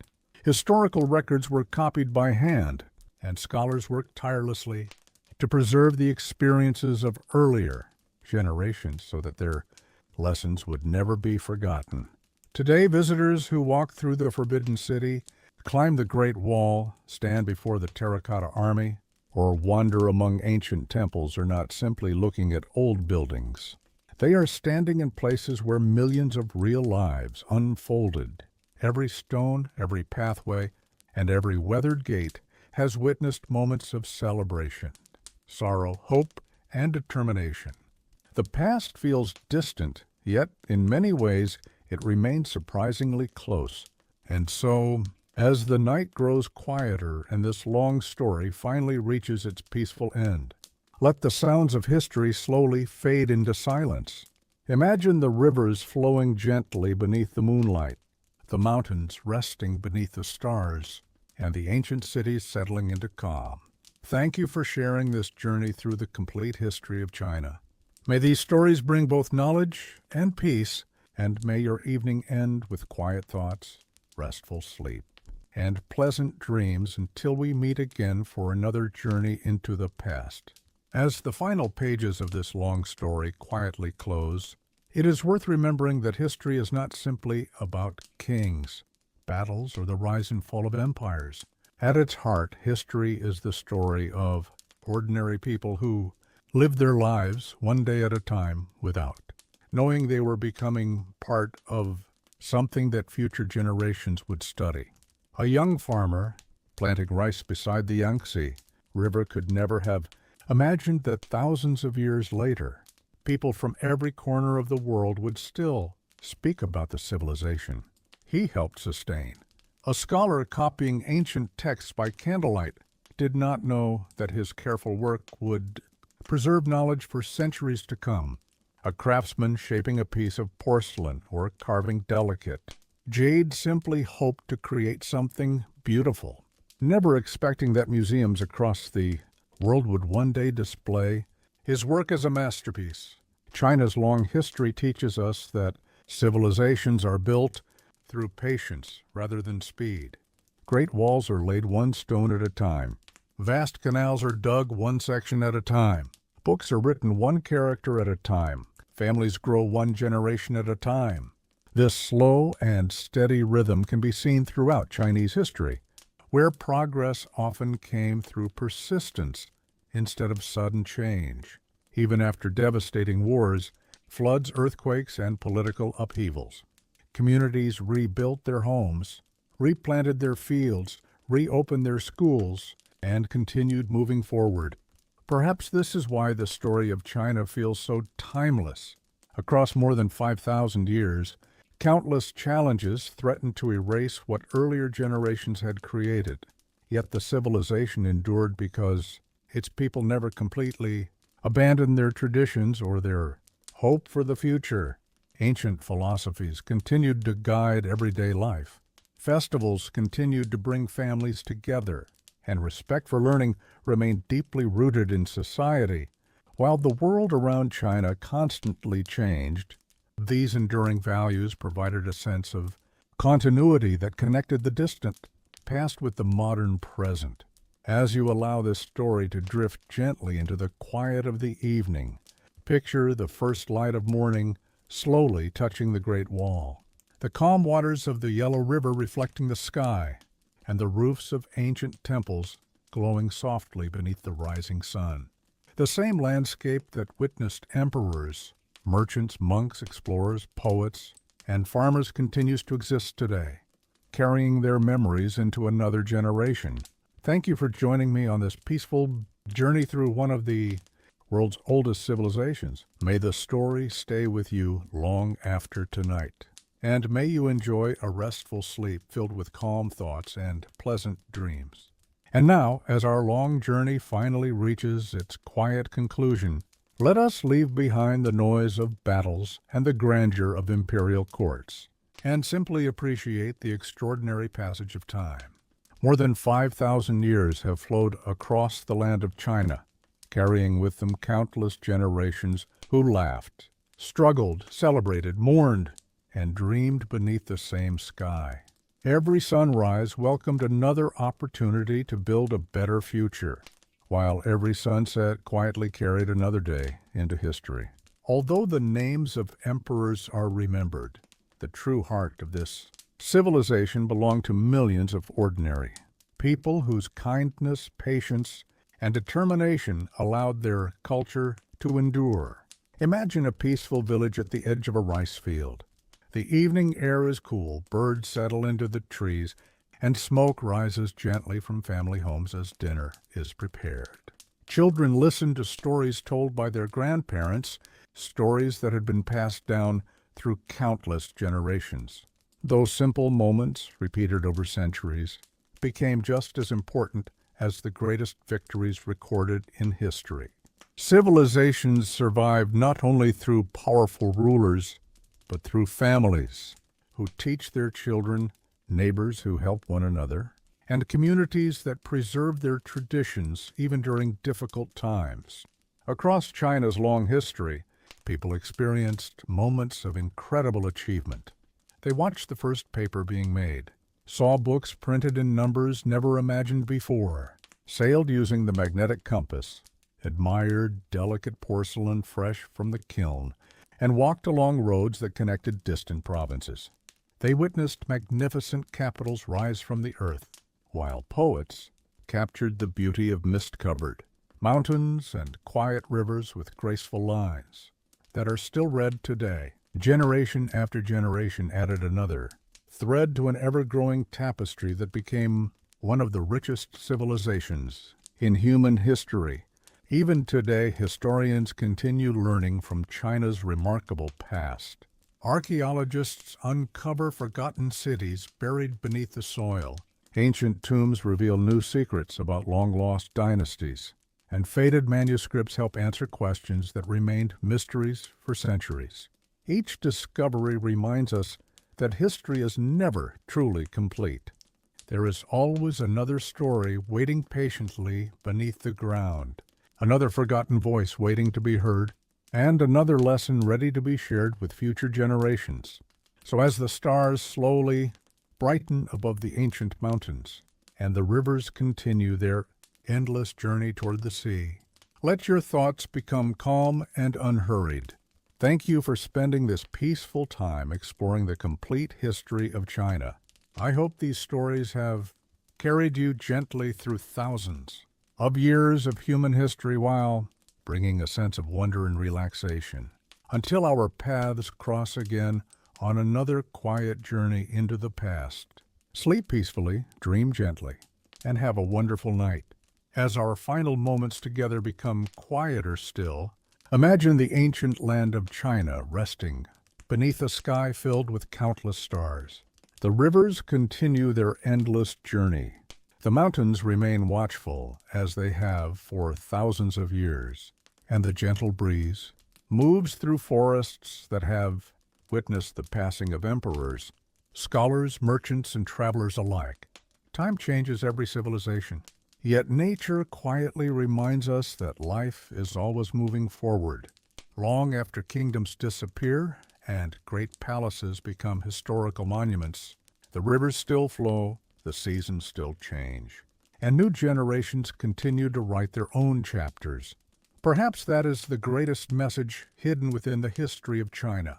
Historical records were copied by hand, and scholars worked tirelessly to preserve the experiences of earlier generations so that their lessons would never be forgotten. Today, visitors who walk through the Forbidden City, climb the Great Wall, stand before the Terracotta Army, or wander among ancient temples are not simply looking at old buildings. They are standing in places where millions of real lives unfolded. Every stone, every pathway, and every weathered gate has witnessed moments of celebration, sorrow, hope, and determination. The past feels distant, yet in many ways it remains surprisingly close. And so, as the night grows quieter and this long story finally reaches its peaceful end, let the sounds of history slowly fade into silence. Imagine the rivers flowing gently beneath the moonlight, the mountains resting beneath the stars, and the ancient cities settling into calm. Thank you for sharing this journey through the complete history of China. May these stories bring both knowledge and peace and may your evening end with quiet thoughts, restful sleep, and pleasant dreams until we meet again for another journey into the past. As the final pages of this long story quietly close, it is worth remembering that history is not simply about kings, battles, or the rise and fall of empires. At its heart, history is the story of ordinary people who lived their lives one day at a time without, knowing they were becoming part of something that future generations would study. A young farmer planting rice beside the Yangtze River could never have imagined that thousands of years later, people from every corner of the world would still speak about the civilization he helped sustain. A scholar copying ancient texts by candlelight did not know that his careful work would preserve knowledge for centuries to come. A craftsman shaping a piece of porcelain or carving delicate jade simply hoped to create something beautiful, never expecting that museums across the world would one day display his work as a masterpiece. China's long history teaches us that civilizations are built through patience rather than speed. Great walls are laid one stone at a time. Vast canals are dug one section at a time. Books are written one character at a time. Families grow one generation at a time. This slow and steady rhythm can be seen throughout Chinese history, where progress often came through persistence instead of sudden change. Even after devastating wars, floods, earthquakes, and political upheavals, communities rebuilt their homes, replanted their fields, reopened their schools, and continued moving forward. Perhaps this is why the story of China feels so timeless. Across more than 5,000 years, countless challenges threatened to erase what earlier generations had created. Yet the civilization endured because its people never completely abandoned their traditions or their hope for the future. Ancient philosophies continued to guide everyday life. Festivals continued to bring families together, and respect for learning remained deeply rooted in society. While the world around China constantly changed, these enduring values provided a sense of continuity that connected the distant past with the modern present. As you allow this story to drift gently into the quiet of the evening, picture the first light of morning slowly touching the Great Wall, the calm waters of the Yellow River reflecting the sky, and the roofs of ancient temples glowing softly beneath the rising sun. The same landscape that witnessed emperors, merchants, monks, explorers, poets, and farmers continues to exist today, carrying their memories into another generation. Thank you for joining me on this peaceful journey through one of the world's oldest civilizations. May the story stay with you long after tonight, and may you enjoy a restful sleep filled with calm thoughts and pleasant dreams. And now, as our long journey finally reaches its quiet conclusion, let us leave behind the noise of battles and the grandeur of imperial courts, and simply appreciate the extraordinary passage of time. More than 5,000 years have flowed across the land of China, carrying with them countless generations who laughed, struggled, celebrated, mourned, and dreamed beneath the same sky. Every sunrise welcomed another opportunity to build a better future, while every sunset quietly carried another day into history. Although the names of emperors are remembered, the true heart of this civilization belonged to millions of ordinary people whose kindness, patience, and determination allowed their culture to endure. Imagine a peaceful village at the edge of a rice field. The evening air is cool, birds settle into the trees, and smoke rises gently from family homes as dinner is prepared. Children listen to stories told by their grandparents, stories that had been passed down through countless generations. Those simple moments, repeated over centuries, became just as important as the greatest victories recorded in history. Civilizations survived not only through powerful rulers, but through families who teach their children, neighbors who help one another, and communities that preserve their traditions even during difficult times. Across China's long history, People experienced moments of incredible achievement. They watched the first paper being made, saw books printed in numbers never imagined before, sailed using the magnetic compass, admired delicate porcelain fresh from the kiln, and walked along roads that connected distant provinces. They witnessed magnificent capitals rise from the earth, while poets captured the beauty of mist-covered mountains and quiet rivers with graceful lines that are still read today. Generation after generation added another thread to an ever-growing tapestry that became one of the richest civilizations in human history. Even today, historians continue learning from China's remarkable past. Archaeologists uncover forgotten cities buried beneath the soil. Ancient tombs reveal new secrets about long-lost dynasties, and faded manuscripts help answer questions that remained mysteries for centuries. Each discovery reminds us that history is never truly complete. There is always another story waiting patiently beneath the ground, another forgotten voice waiting to be heard, and another lesson ready to be shared with future generations. So as the stars slowly brighten above the ancient mountains, and the rivers continue their endless journey toward the sea, let your thoughts become calm and unhurried. Thank you for spending this peaceful time exploring the complete history of China. I hope these stories have carried you gently through thousands of years of human history while bringing a sense of wonder and relaxation. Until our paths cross again on another quiet journey into the past, sleep peacefully, dream gently, and have a wonderful night. As our final moments together become quieter still, imagine the ancient land of China resting beneath a sky filled with countless stars. The rivers continue their endless journey. The mountains remain watchful, as they have for thousands of years, and the gentle breeze moves through forests that have witnessed the passing of emperors, scholars, merchants, and travelers alike. Time changes every civilization, yet nature quietly reminds us that life is always moving forward. Long after kingdoms disappear and great palaces become historical monuments, the rivers still flow, the seasons still change, and new generations continue to write their own chapters. Perhaps that is the greatest message hidden within the history of China.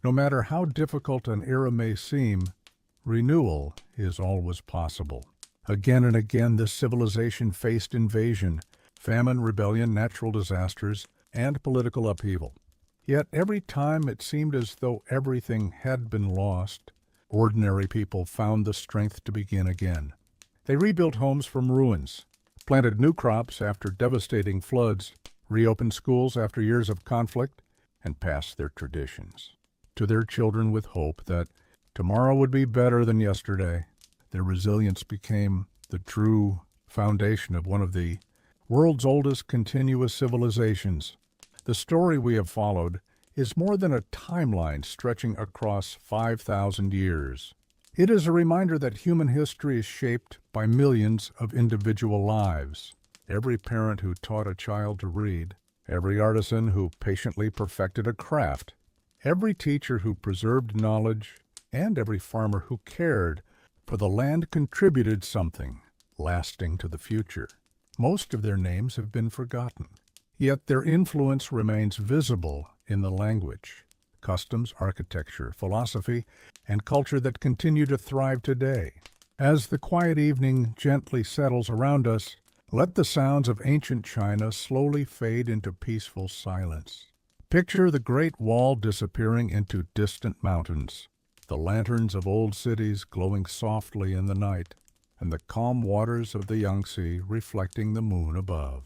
No matter how difficult an era may seem, renewal is always possible. Again and again, this civilization faced invasion, famine, rebellion, natural disasters, and political upheaval. Yet every time it seemed as though everything had been lost, ordinary people found the strength to begin again. They rebuilt homes from ruins, planted new crops after devastating floods, reopened schools after years of conflict, and passed their traditions to their children with hope that tomorrow would be better than yesterday. Their resilience became the true foundation of one of the world's oldest continuous civilizations. The story we have followed is more than a timeline stretching across 5,000 years. It is a reminder that human history is shaped by millions of individual lives. Every parent who taught a child to read, every artisan who patiently perfected a craft, every teacher who preserved knowledge, and every farmer who cared for the land contributed something lasting to the future. Most of their names have been forgotten, yet their influence remains visible in the language, customs, architecture, philosophy, and culture that continue to thrive today. As the quiet evening gently settles around us, let the sounds of ancient China slowly fade into peaceful silence. Picture the Great Wall disappearing into distant mountains, the lanterns of old cities glowing softly in the night, and the calm waters of the Yangtze reflecting the moon above.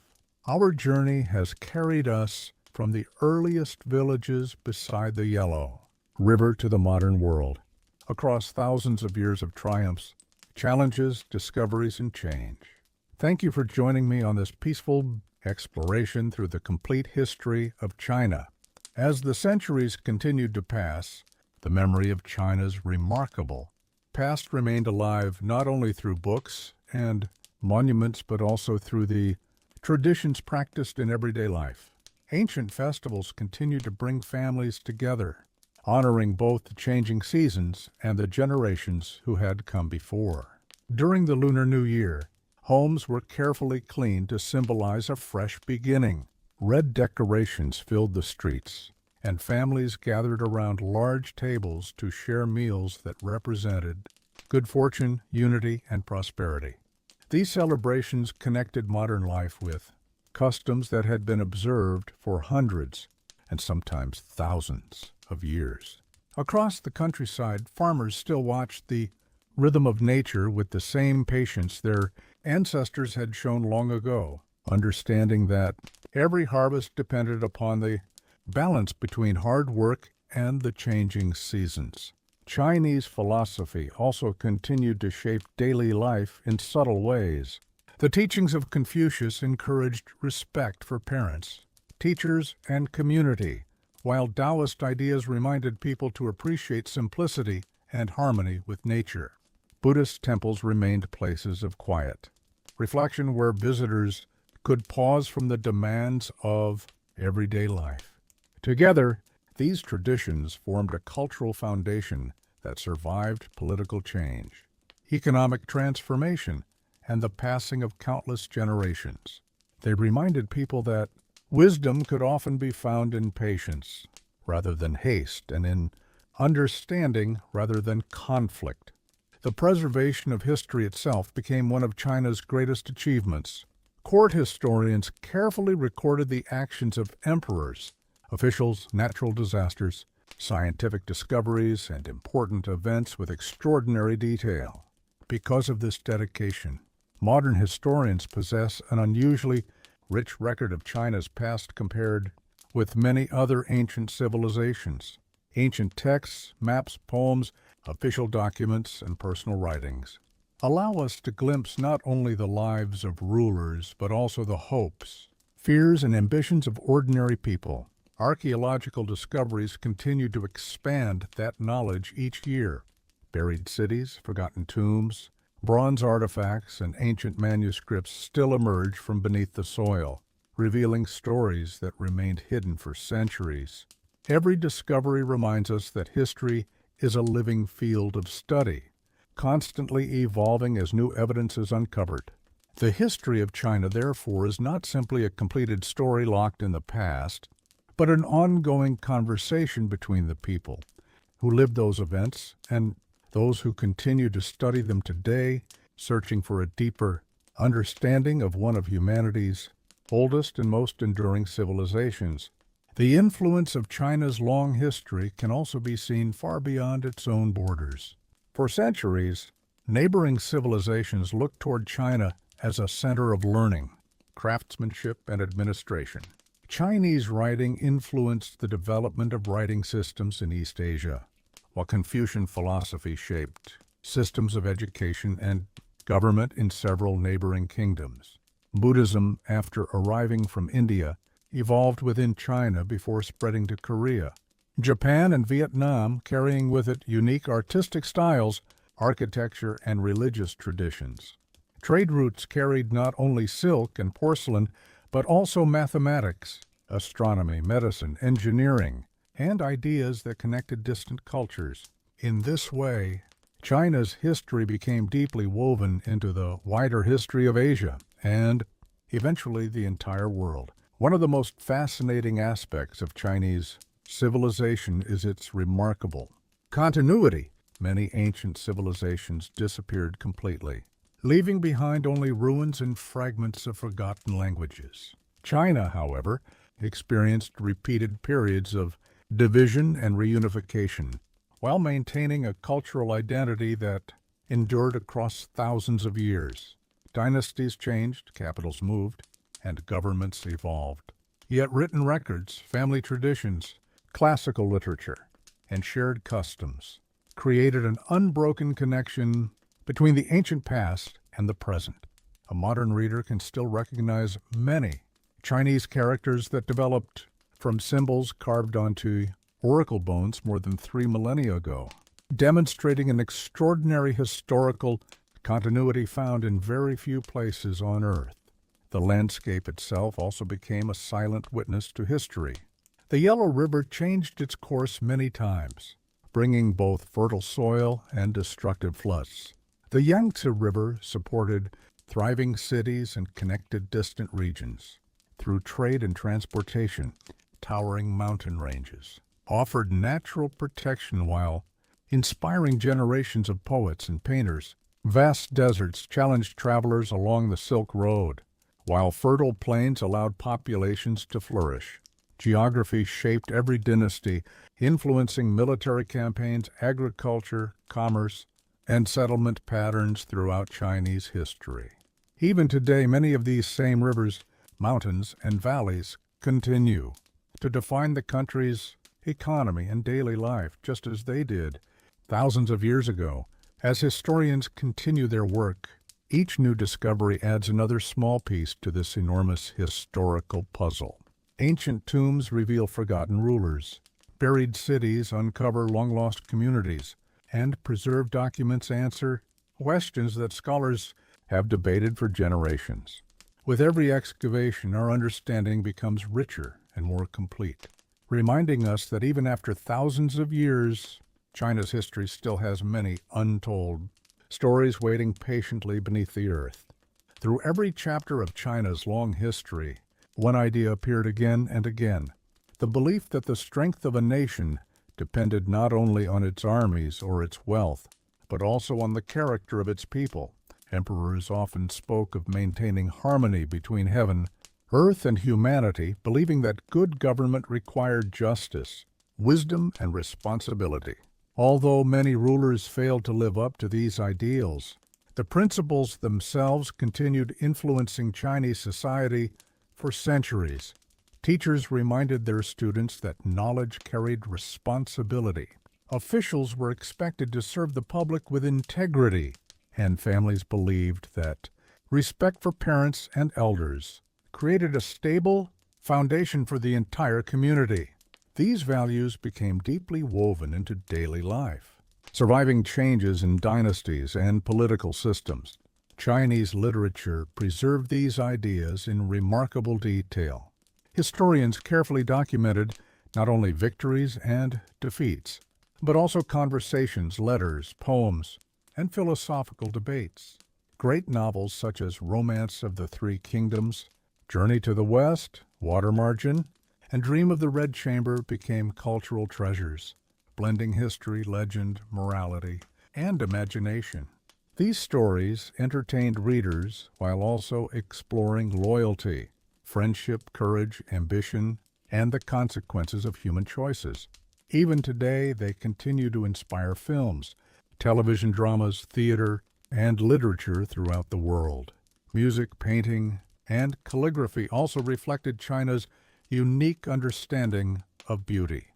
Our journey has carried us from the earliest villages beside the Yellow River to the modern world, across thousands of years of triumphs, challenges, discoveries, and change. Thank you for joining me on this peaceful exploration through the complete history of China. As the centuries continued to pass, the memory of China's remarkable past remained alive not only through books and monuments, but also through the traditions practiced in everyday life. Ancient festivals continued to bring families together, honoring both the changing seasons and the generations who had come before. During the Lunar New Year, homes were carefully cleaned to symbolize a fresh beginning. Red decorations filled the streets, and families gathered around large tables to share meals that represented good fortune, unity, and prosperity. These celebrations connected modern life with customs that had been observed for hundreds and sometimes thousands of years. Across the countryside, farmers still watched the rhythm of nature with the same patience their ancestors had shown long ago, understanding that every harvest depended upon the balance between hard work and the changing seasons. Chinese philosophy also continued to shape daily life in subtle ways. The teachings of Confucius encouraged respect for parents, teachers, and community, while Taoist ideas reminded people to appreciate simplicity and harmony with nature. Buddhist temples remained places of quiet, reflection where visitors could pause from the demands of everyday life. Together, these traditions formed a cultural foundation that survived political change, economic transformation, and the passing of countless generations. They reminded people that wisdom could often be found in patience rather than haste, and in understanding rather than conflict. The preservation of history itself became one of China's greatest achievements. Court historians carefully recorded the actions of emperors, officials, natural disasters, scientific discoveries, and important events with extraordinary detail. Because of this dedication, modern historians possess an unusually rich record of China's past compared with many other ancient civilizations. Ancient texts, maps, poems, official documents, and personal writings allow us to glimpse not only the lives of rulers, but also the hopes, fears, and ambitions of ordinary people. Archaeological discoveries continue to expand that knowledge each year. Buried cities, forgotten tombs, bronze artifacts, and ancient manuscripts still emerge from beneath the soil, revealing stories that remained hidden for centuries. Every discovery reminds us that history is a living field of study, constantly evolving as new evidence is uncovered. The history of China, therefore, is not simply a completed story locked in the past, but an ongoing conversation between the people who lived those events and those who continue to study them today, searching for a deeper understanding of one of humanity's oldest and most enduring civilizations. The influence of China's long history can also be seen far beyond its own borders. For centuries, neighboring civilizations looked toward China as a center of learning, craftsmanship, and administration. Chinese writing influenced the development of writing systems in East Asia, while Confucian philosophy shaped systems of education and government in several neighboring kingdoms. Buddhism, after arriving from India, evolved within China before spreading to Korea. Japan and Vietnam carrying with it unique artistic styles, architecture, and religious traditions. Trade routes carried not only silk and porcelain, but also mathematics, astronomy, medicine, engineering, and ideas that connected distant cultures. In this way, China's history became deeply woven into the wider history of Asia and, eventually, the entire world. One of the most fascinating aspects of Chinese civilization is its remarkable continuity. Many ancient civilizations disappeared completely, leaving behind only ruins and fragments of forgotten languages. China, however, experienced repeated periods of division and reunification, while maintaining a cultural identity that endured across thousands of years. Dynasties changed, capitals moved, and governments evolved. Yet written records, family traditions, classical literature, and shared customs created an unbroken connection between the ancient past and the present. A modern reader can still recognize many Chinese characters that developed from symbols carved onto oracle bones more than 3 millennia ago, demonstrating an extraordinary historical continuity found in very few places on Earth. The landscape itself also became a silent witness to history. The Yellow River changed its course many times, bringing both fertile soil and destructive floods. The Yangtze River supported thriving cities and connected distant regions. Through trade and transportation, towering mountain ranges offered natural protection while inspiring generations of poets and painters. Vast deserts challenged travelers along the Silk Road, while fertile plains allowed populations to flourish. Geography shaped every dynasty, influencing military campaigns, agriculture, commerce, and settlement patterns throughout Chinese history. Even today, many of these same rivers, mountains, and valleys continue to define the country's economy and daily life, just as they did thousands of years ago. As historians continue their work, each new discovery adds another small piece to this enormous historical puzzle. Ancient tombs reveal forgotten rulers. Buried cities uncover long-lost communities, and preserved documents answer questions that scholars have debated for generations. With every excavation, our understanding becomes richer and more complete, reminding us that even after thousands of years, China's history still has many untold stories waiting patiently beneath the earth. Through every chapter of China's long history, one idea appeared again and again: the belief that the strength of a nation depended not only on its armies or its wealth, but also on the character of its people. Emperors often spoke of maintaining harmony between heaven, earth, and humanity, believing that good government required justice, wisdom, and responsibility. Although many rulers failed to live up to these ideals, the principles themselves continued influencing Chinese society for centuries. Teachers reminded their students that knowledge carried responsibility. Officials were expected to serve the public with integrity, and families believed that respect for parents and elders created a stable foundation for the entire community. These values became deeply woven into daily life, surviving changes in dynasties and political systems. Chinese literature preserved these ideas in remarkable detail. Historians carefully documented not only victories and defeats, but also conversations, letters, poems, and philosophical debates. Great novels such as Romance of the Three Kingdoms, Journey to the West, Water Margin, and Dream of the Red Chamber became cultural treasures, blending history, legend, morality, and imagination. These stories entertained readers while also exploring loyalty, friendship, courage, ambition, and the consequences of human choices. Even today, they continue to inspire films, television dramas, theater, and literature throughout the world. Music, painting, and calligraphy also reflected China's unique understanding of beauty.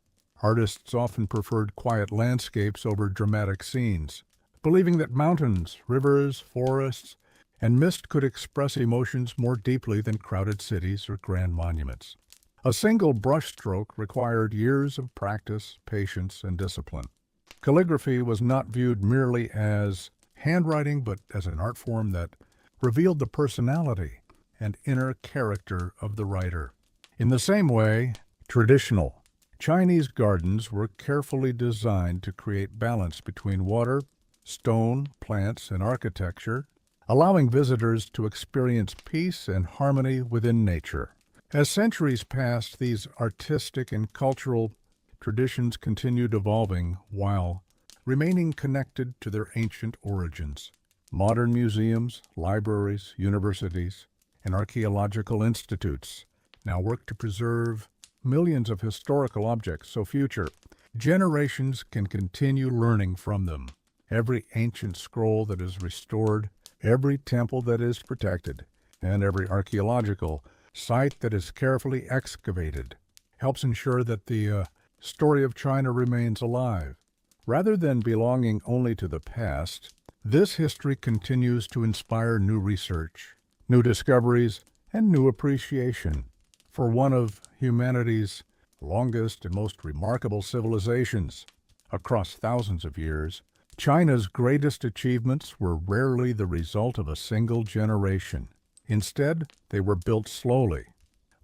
Artists often preferred quiet landscapes over dramatic scenes, believing that mountains, rivers, forests, and mist could express emotions more deeply than crowded cities or grand monuments. A single brushstroke required years of practice, patience, and discipline. Calligraphy was not viewed merely as handwriting, but as an art form that revealed the personality and inner character of the writer. In the same way, traditional Chinese gardens were carefully designed to create balance between water, stone, plants, and architecture, allowing visitors to experience peace and harmony within nature. As centuries passed, these artistic and cultural traditions continued evolving while remaining connected to their ancient origins. Modern museums, libraries, universities, and archaeological institutes now work to preserve millions of historical objects so future generations can continue learning from them. Every ancient scroll that is restored, every temple that is protected, and every archaeological site that is carefully excavated helps ensure that the story of China remains alive. Rather than belonging only to the past, this history continues to inspire new research, new discoveries, and new appreciation for one of humanity's longest and most remarkable civilizations. Across thousands of years, China's greatest achievements were rarely the result of a single generation. Instead, they were built slowly,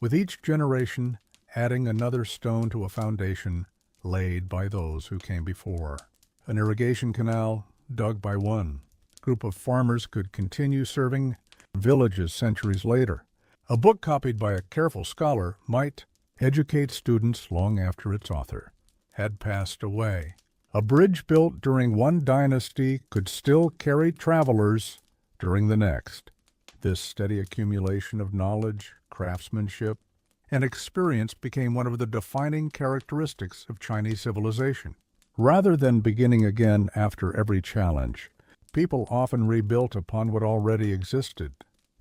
with each generation adding another stone to a foundation laid by those who came before. An irrigation canal dug by one group of farmers could continue serving villages centuries later. A book copied by a careful scholar might educate students long after its author had passed away. A bridge built during one dynasty could still carry travelers during the next. This steady accumulation of knowledge, craftsmanship, and experience became one of the defining characteristics of Chinese civilization. Rather than beginning again after every challenge, people often rebuilt upon what already existed,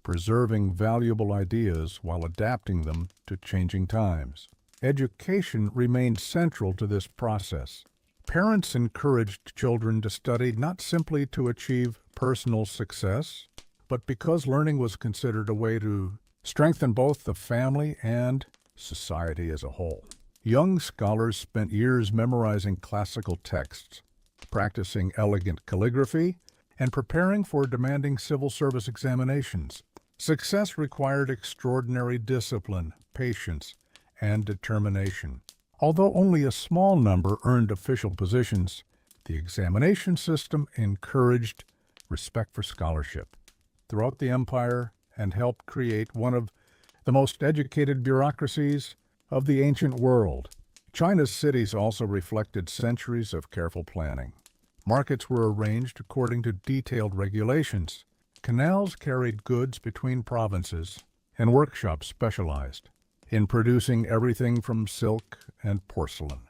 preserving valuable ideas while adapting them to changing times. Education remained central to this process. Parents encouraged children to study not simply to achieve personal success, but because learning was considered a way to strengthen both the family and society as a whole. Young scholars spent years memorizing classical texts, practicing elegant calligraphy, and preparing for demanding civil service examinations. Success required extraordinary discipline, patience, and determination. Although only a small number earned official positions, the examination system encouraged respect for scholarship throughout the empire and helped create one of the most educated bureaucracies of the ancient world. China's cities also reflected centuries of careful planning. Markets were arranged according to detailed regulations. Canals carried goods between provinces, and workshops specialized in producing everything from silk and porcelain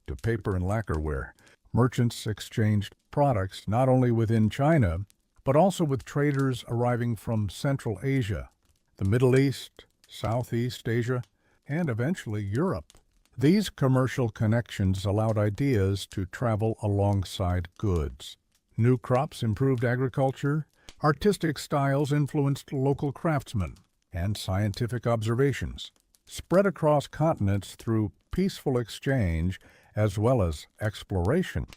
to paper and lacquerware. Merchants exchanged products not only within China, but also with traders arriving from Central Asia, the Middle East, Southeast Asia, and eventually Europe. These commercial connections allowed ideas to travel alongside goods. New crops improved agriculture, artistic styles influenced local craftsmen, and scientific observations spread across continents through peaceful exchange as well as exploration.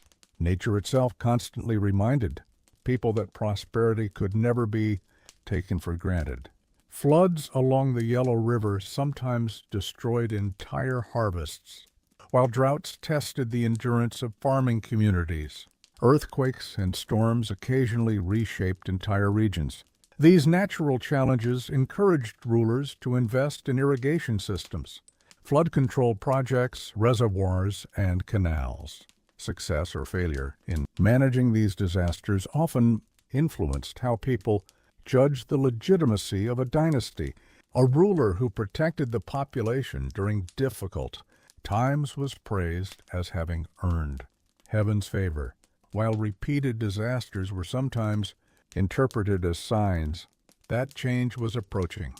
Nature itself constantly reminded people that prosperity could never be taken for granted. Floods along the Yellow River sometimes destroyed entire harvests, while droughts tested the endurance of farming communities. Earthquakes and storms occasionally reshaped entire regions. These natural challenges encouraged rulers to invest in irrigation systems, flood control projects, reservoirs, and canals. Success or failure in managing these disasters often influenced how people judged the legitimacy of a dynasty. A ruler who protected the population during difficult times was praised as having earned heaven's favor, while repeated disasters were sometimes interpreted as signs that change was approaching.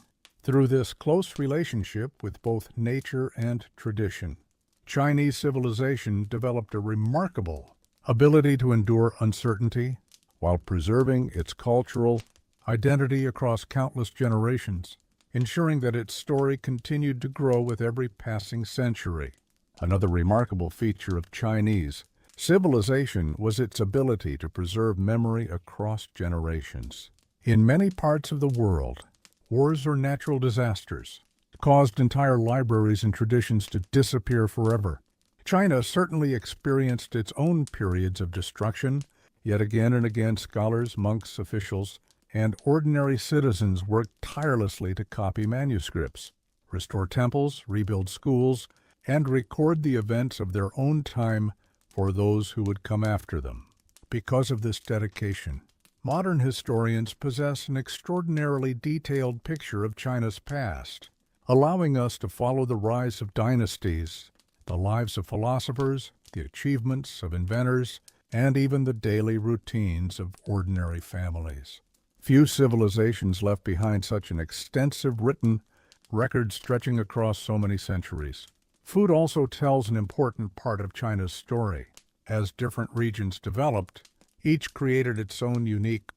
Through this close relationship with both nature and tradition, Chinese civilization developed a remarkable ability to endure uncertainty while preserving its cultural identity across countless generations, ensuring that its story continued to grow with every passing century. Another remarkable feature of Chinese civilization was its ability to preserve memory across generations. In many parts of the world, wars or natural disasters caused entire libraries and traditions to disappear forever. China certainly experienced its own periods of destruction, yet again and again scholars, monks, officials, and ordinary citizens worked tirelessly to copy manuscripts, restore temples, rebuild schools, and record the events of their own time for those who would come after them. Because of this dedication, modern historians possess an extraordinarily detailed picture of China's past, allowing us to follow the rise of dynasties, the lives of philosophers, the achievements of inventors, and even the daily routines of ordinary families. Few civilizations left behind such an extensive written record stretching across so many centuries. Food also tells an important part of China's story. As different regions developed, each created its own unique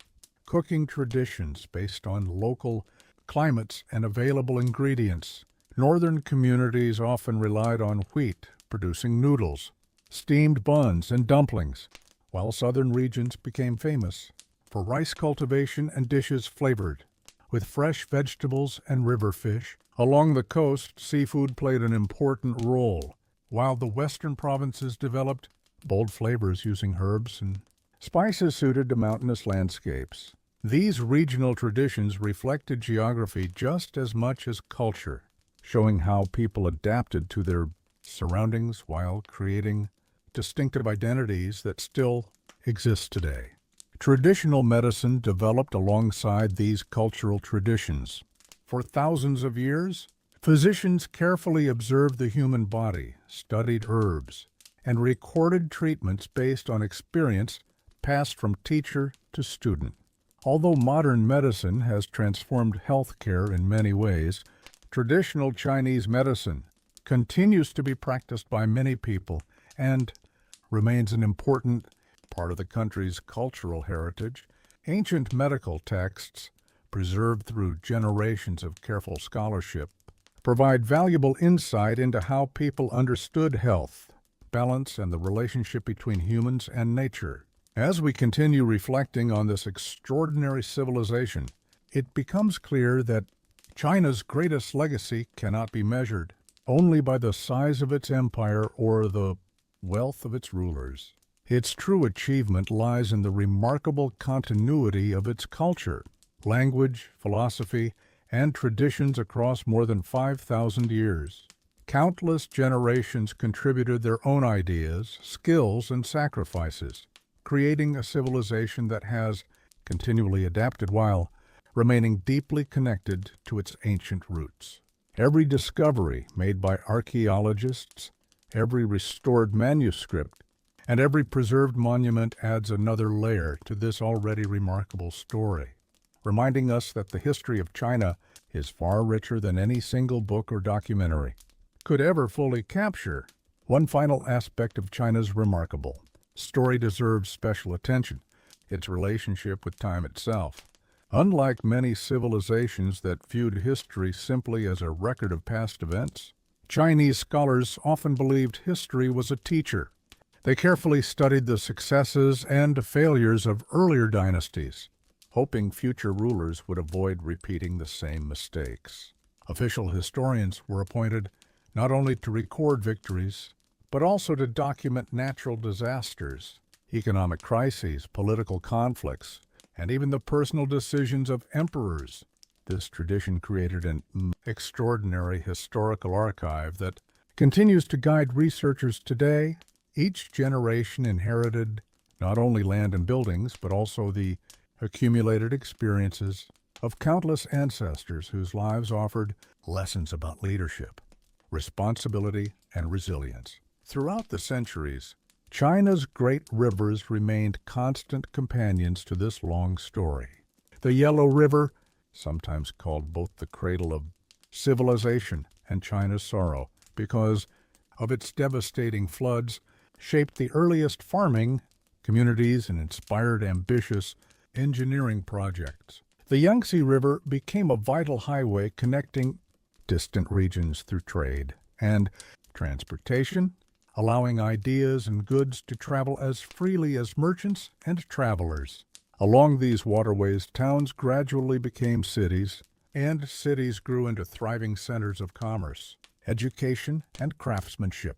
cooking traditions based on local climates and available ingredients. Northern communities often relied on wheat, producing noodles, steamed buns, and dumplings, while southern regions became famous for rice cultivation and dishes flavored with fresh vegetables and river fish. Along the coast, seafood played an important role, while the western provinces developed bold flavors using herbs and spices suited to mountainous landscapes. These regional traditions reflected geography just as much as culture, showing how people adapted to their surroundings while creating distinctive identities that still exist today. Traditional medicine developed alongside these cultural traditions. For thousands of years, physicians carefully observed the human body, studied herbs, and recorded treatments based on experience passed from teacher to student. Although modern medicine has transformed healthcare in many ways, traditional Chinese medicine continues to be practiced by many people and remains an important part of the country's cultural heritage. Ancient medical texts, preserved through generations of careful scholarship, provide valuable insight into how people understood health, balance, and the relationship between humans and nature. As we continue reflecting on this extraordinary civilization, it becomes clear that China's greatest legacy cannot be measured only by the size of its empire or the wealth of its rulers. Its true achievement lies in the remarkable continuity of its culture, language, philosophy, and traditions across more than 5,000 years. Countless generations contributed their own ideas, skills, and sacrifices, creating a civilization that has continually adapted while remaining deeply connected to its ancient roots. Every discovery made by archaeologists, every restored manuscript, and every preserved monument adds another layer to this already remarkable story, reminding us that the history of China is far richer than any single book or documentary could ever fully capture. One final aspect of China's remarkable story deserves special attention: its relationship with time itself. Unlike many civilizations that viewed history simply as a record of past events, Chinese scholars often believed history was a teacher. They carefully studied the successes and failures of earlier dynasties, hoping future rulers would avoid repeating the same mistakes. Official historians were appointed not only to record victories, but also to document natural disasters, economic crises, political conflicts, and even the personal decisions of emperors. This tradition created an extraordinary historical archive that continues to guide researchers today. Each generation inherited not only land and buildings, but also the accumulated experiences of countless ancestors whose lives offered lessons about leadership, responsibility, and resilience. Throughout the centuries, China's great rivers remained constant companions to this long story. The Yellow River, sometimes called both the cradle of civilization and China's sorrow, because of its devastating floods, shaped the earliest farming communities and inspired ambitious engineering projects. The Yangtze River became a vital highway connecting distant regions through trade and transportation, allowing ideas and goods to travel as freely as merchants and travelers. Along these waterways, towns gradually became cities, and cities grew into thriving centers of commerce, education, and craftsmanship.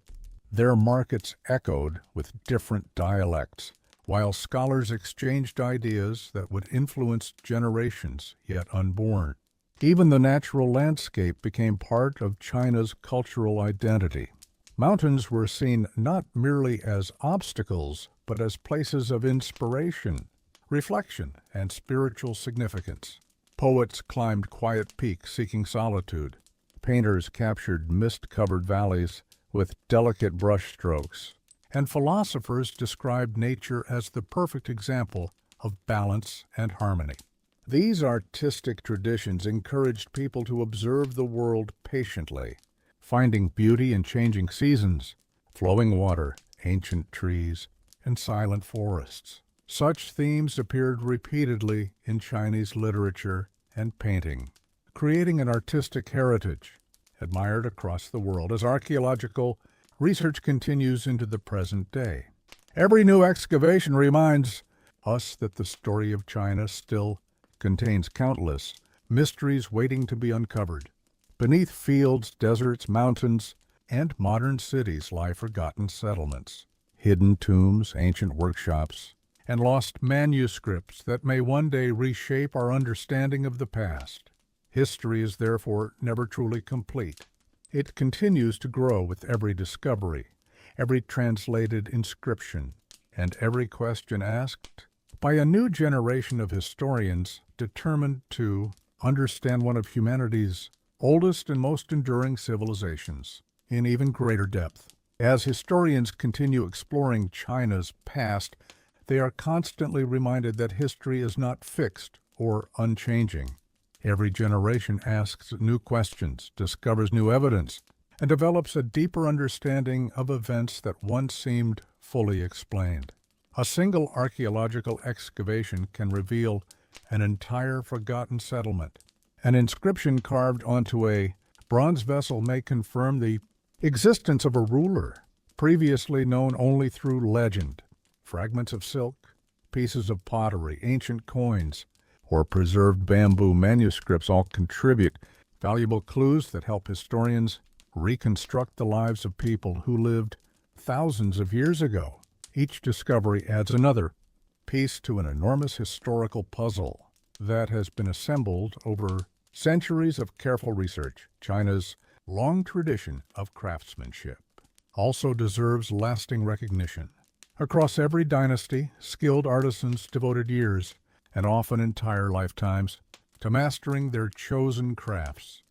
Their markets echoed with different dialects, while scholars exchanged ideas that would influence generations yet unborn. Even the natural landscape became part of China's cultural identity. Mountains were seen not merely as obstacles, but as places of inspiration, reflection, and spiritual significance. Poets climbed quiet peaks seeking solitude. Painters captured mist-covered valleys with delicate brushstrokes. And philosophers described nature as the perfect example of balance and harmony. These artistic traditions encouraged people to observe the world patiently, finding beauty in changing seasons, flowing water, ancient trees, and silent forests. Such themes appeared repeatedly in Chinese literature and painting, creating an artistic heritage admired across the world as archaeological research continues into the present day. Every new excavation reminds us that the story of China still contains countless mysteries waiting to be uncovered. Beneath fields, deserts, mountains, and modern cities lie forgotten settlements, hidden tombs, ancient workshops, and lost manuscripts that may one day reshape our understanding of the past. History is therefore never truly complete. It continues to grow with every discovery, every translated inscription, and every question asked by a new generation of historians determined to understand one of humanity's oldest and most enduring civilizations in even greater depth. As historians continue exploring China's past, they are constantly reminded that history is not fixed or unchanging. Every generation asks new questions, discovers new evidence, and develops a deeper understanding of events that once seemed fully explained. A single archaeological excavation can reveal an entire forgotten settlement. An inscription carved onto a bronze vessel may confirm the existence of a ruler, previously known only through legend. Fragments of silk, pieces of pottery, ancient coins, or preserved bamboo manuscripts all contribute valuable clues that help historians reconstruct the lives of people who lived thousands of years ago. Each discovery adds another piece to an enormous historical puzzle that has been assembled over centuries of careful research. China's long tradition of craftsmanship also deserves lasting recognition. Across every dynasty, skilled artisans devoted years, and often entire lifetimes, to mastering their chosen crafts.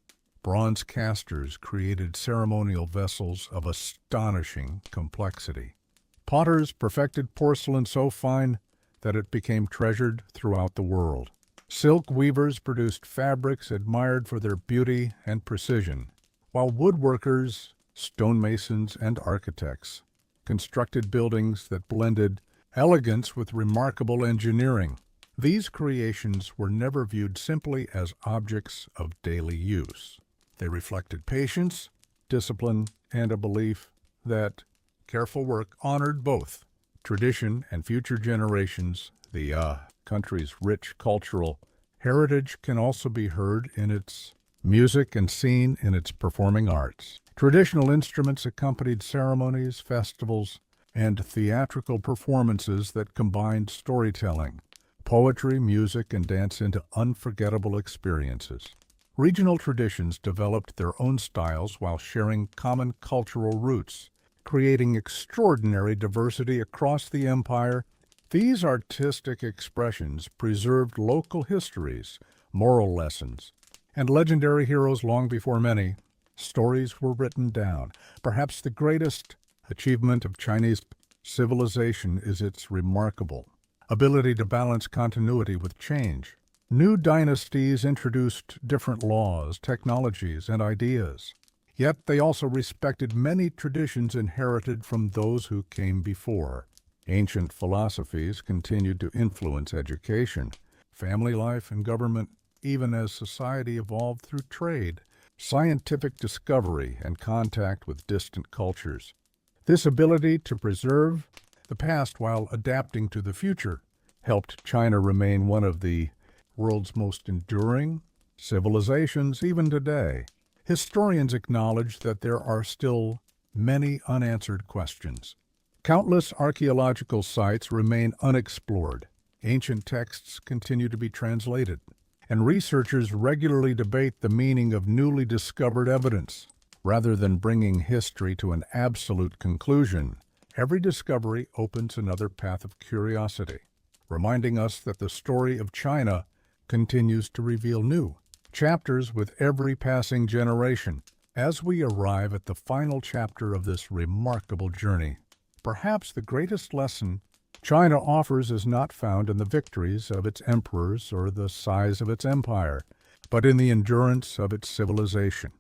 Bronze casters created ceremonial vessels of astonishing complexity. Potters perfected porcelain so fine that it became treasured throughout the world. Silk weavers produced fabrics admired for their beauty and precision, while woodworkers, stonemasons, and architects constructed buildings that blended elegance with remarkable engineering. These creations were never viewed simply as objects of daily use. They reflected patience, discipline, and a belief that careful work honored both tradition and future generations. The country's rich cultural heritage can also be heard in its music and seen in its performing arts. Traditional instruments accompanied ceremonies, festivals, and theatrical performances that combined storytelling, poetry, music, and dance into unforgettable experiences. Regional traditions developed their own styles while sharing common cultural roots, creating extraordinary diversity across the empire. These artistic expressions preserved local histories, moral lessons, and legendary heroes long before many stories were written down. Perhaps the greatest achievement of Chinese civilization is its remarkable ability to balance continuity with change. New dynasties introduced different laws, technologies, and ideas. Yet they also respected many traditions inherited from those who came before. Ancient philosophies continued to influence education, family life, and government, even as society evolved through trade, scientific discovery, and contact with distant cultures. This ability to preserve the past while adapting to the future helped China remain one of the world's most enduring civilizations even today. Historians acknowledge that there are still many unanswered questions. Countless archaeological sites remain unexplored. Ancient texts continue to be translated, and researchers regularly debate the meaning of newly discovered evidence. Rather than bringing history to an absolute conclusion, every discovery opens another path of curiosity, reminding us that the story of China continues to reveal new chapters with every passing generation. As we arrive at the final chapter of this remarkable journey, perhaps the greatest lesson China offers is not found in the victories of its emperors or the size of its empire, but in the endurance of its civilization.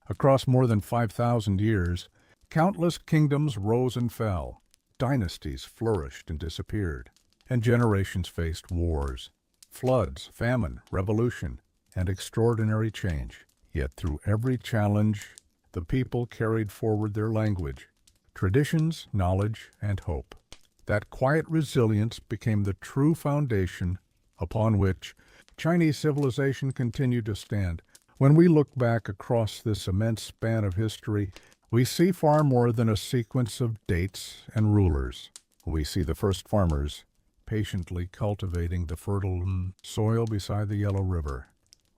Across more than 5,000 years, countless kingdoms rose and fell, dynasties flourished and disappeared, and generations faced wars, floods, famine, revolution, and extraordinary change. Yet through every challenge, the people carried forward their language, traditions, knowledge, and hope. That quiet resilience became the true foundation upon which Chinese civilization continued to stand. When we look back across this immense span of history, we see far more than a sequence of dates and rulers. We see the first farmers patiently cultivating the fertile soil beside the Yellow River.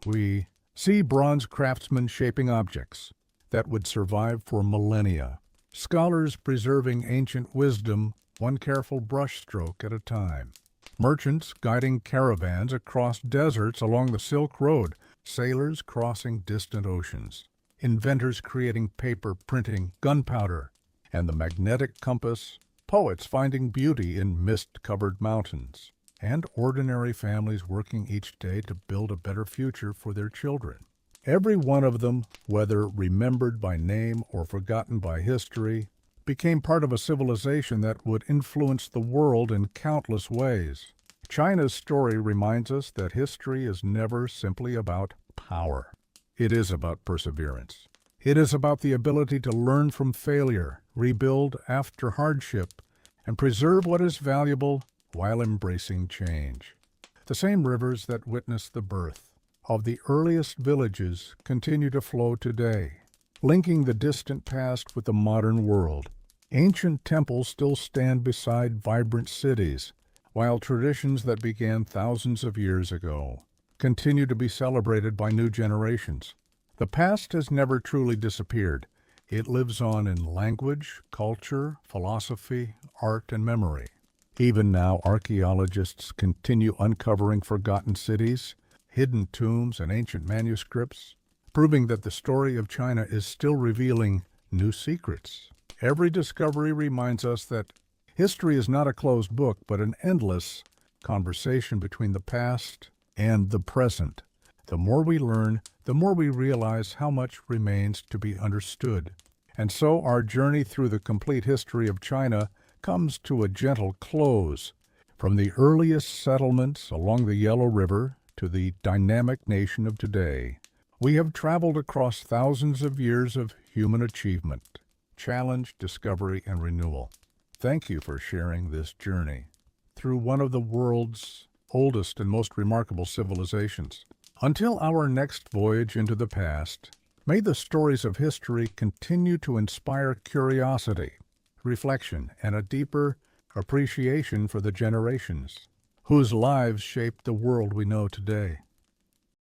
We see bronze craftsmen shaping objects that would survive for millennia, scholars preserving ancient wisdom one careful brushstroke at a time, merchants guiding caravans across deserts along the Silk Road, sailors crossing distant oceans, inventors creating paper, printing, gunpowder, and the magnetic compass, poets finding beauty in mist-covered mountains, and ordinary families working each day to build a better future for their children. Every one of them, whether remembered by name or forgotten by history, became part of a civilization that would influence the world in countless ways. China's story reminds us that history is never simply about power. It is about perseverance. It is about the ability to learn from failure, rebuild after hardship, and preserve what is valuable while embracing change. The same rivers that witnessed the birth of the earliest villages continue to flow today, linking the distant past with the modern world. Ancient temples still stand beside vibrant cities, while traditions that began thousands of years ago continue to be celebrated by new generations. The past has never truly disappeared. It lives on in language, culture, philosophy, art, and memory. Even now, archaeologists continue uncovering forgotten cities, hidden tombs, and ancient manuscripts, proving that the story of China is still revealing new secrets. Every discovery reminds us that history is not a closed book, but an endless conversation between the past and the present. The more we learn, the more we realize how much remains to be understood. And so our journey through the complete history of China comes to a gentle close. From the earliest settlements along the Yellow River to the dynamic nation of today, we have traveled across thousands of years of human achievement, challenge, discovery, and renewal. Thank you for sharing this journey through one of the world's oldest and most remarkable civilizations. Until our next voyage into the past, may the stories of history continue to inspire curiosity, reflection, and a deeper appreciation for the generations whose lives shaped the world we know today.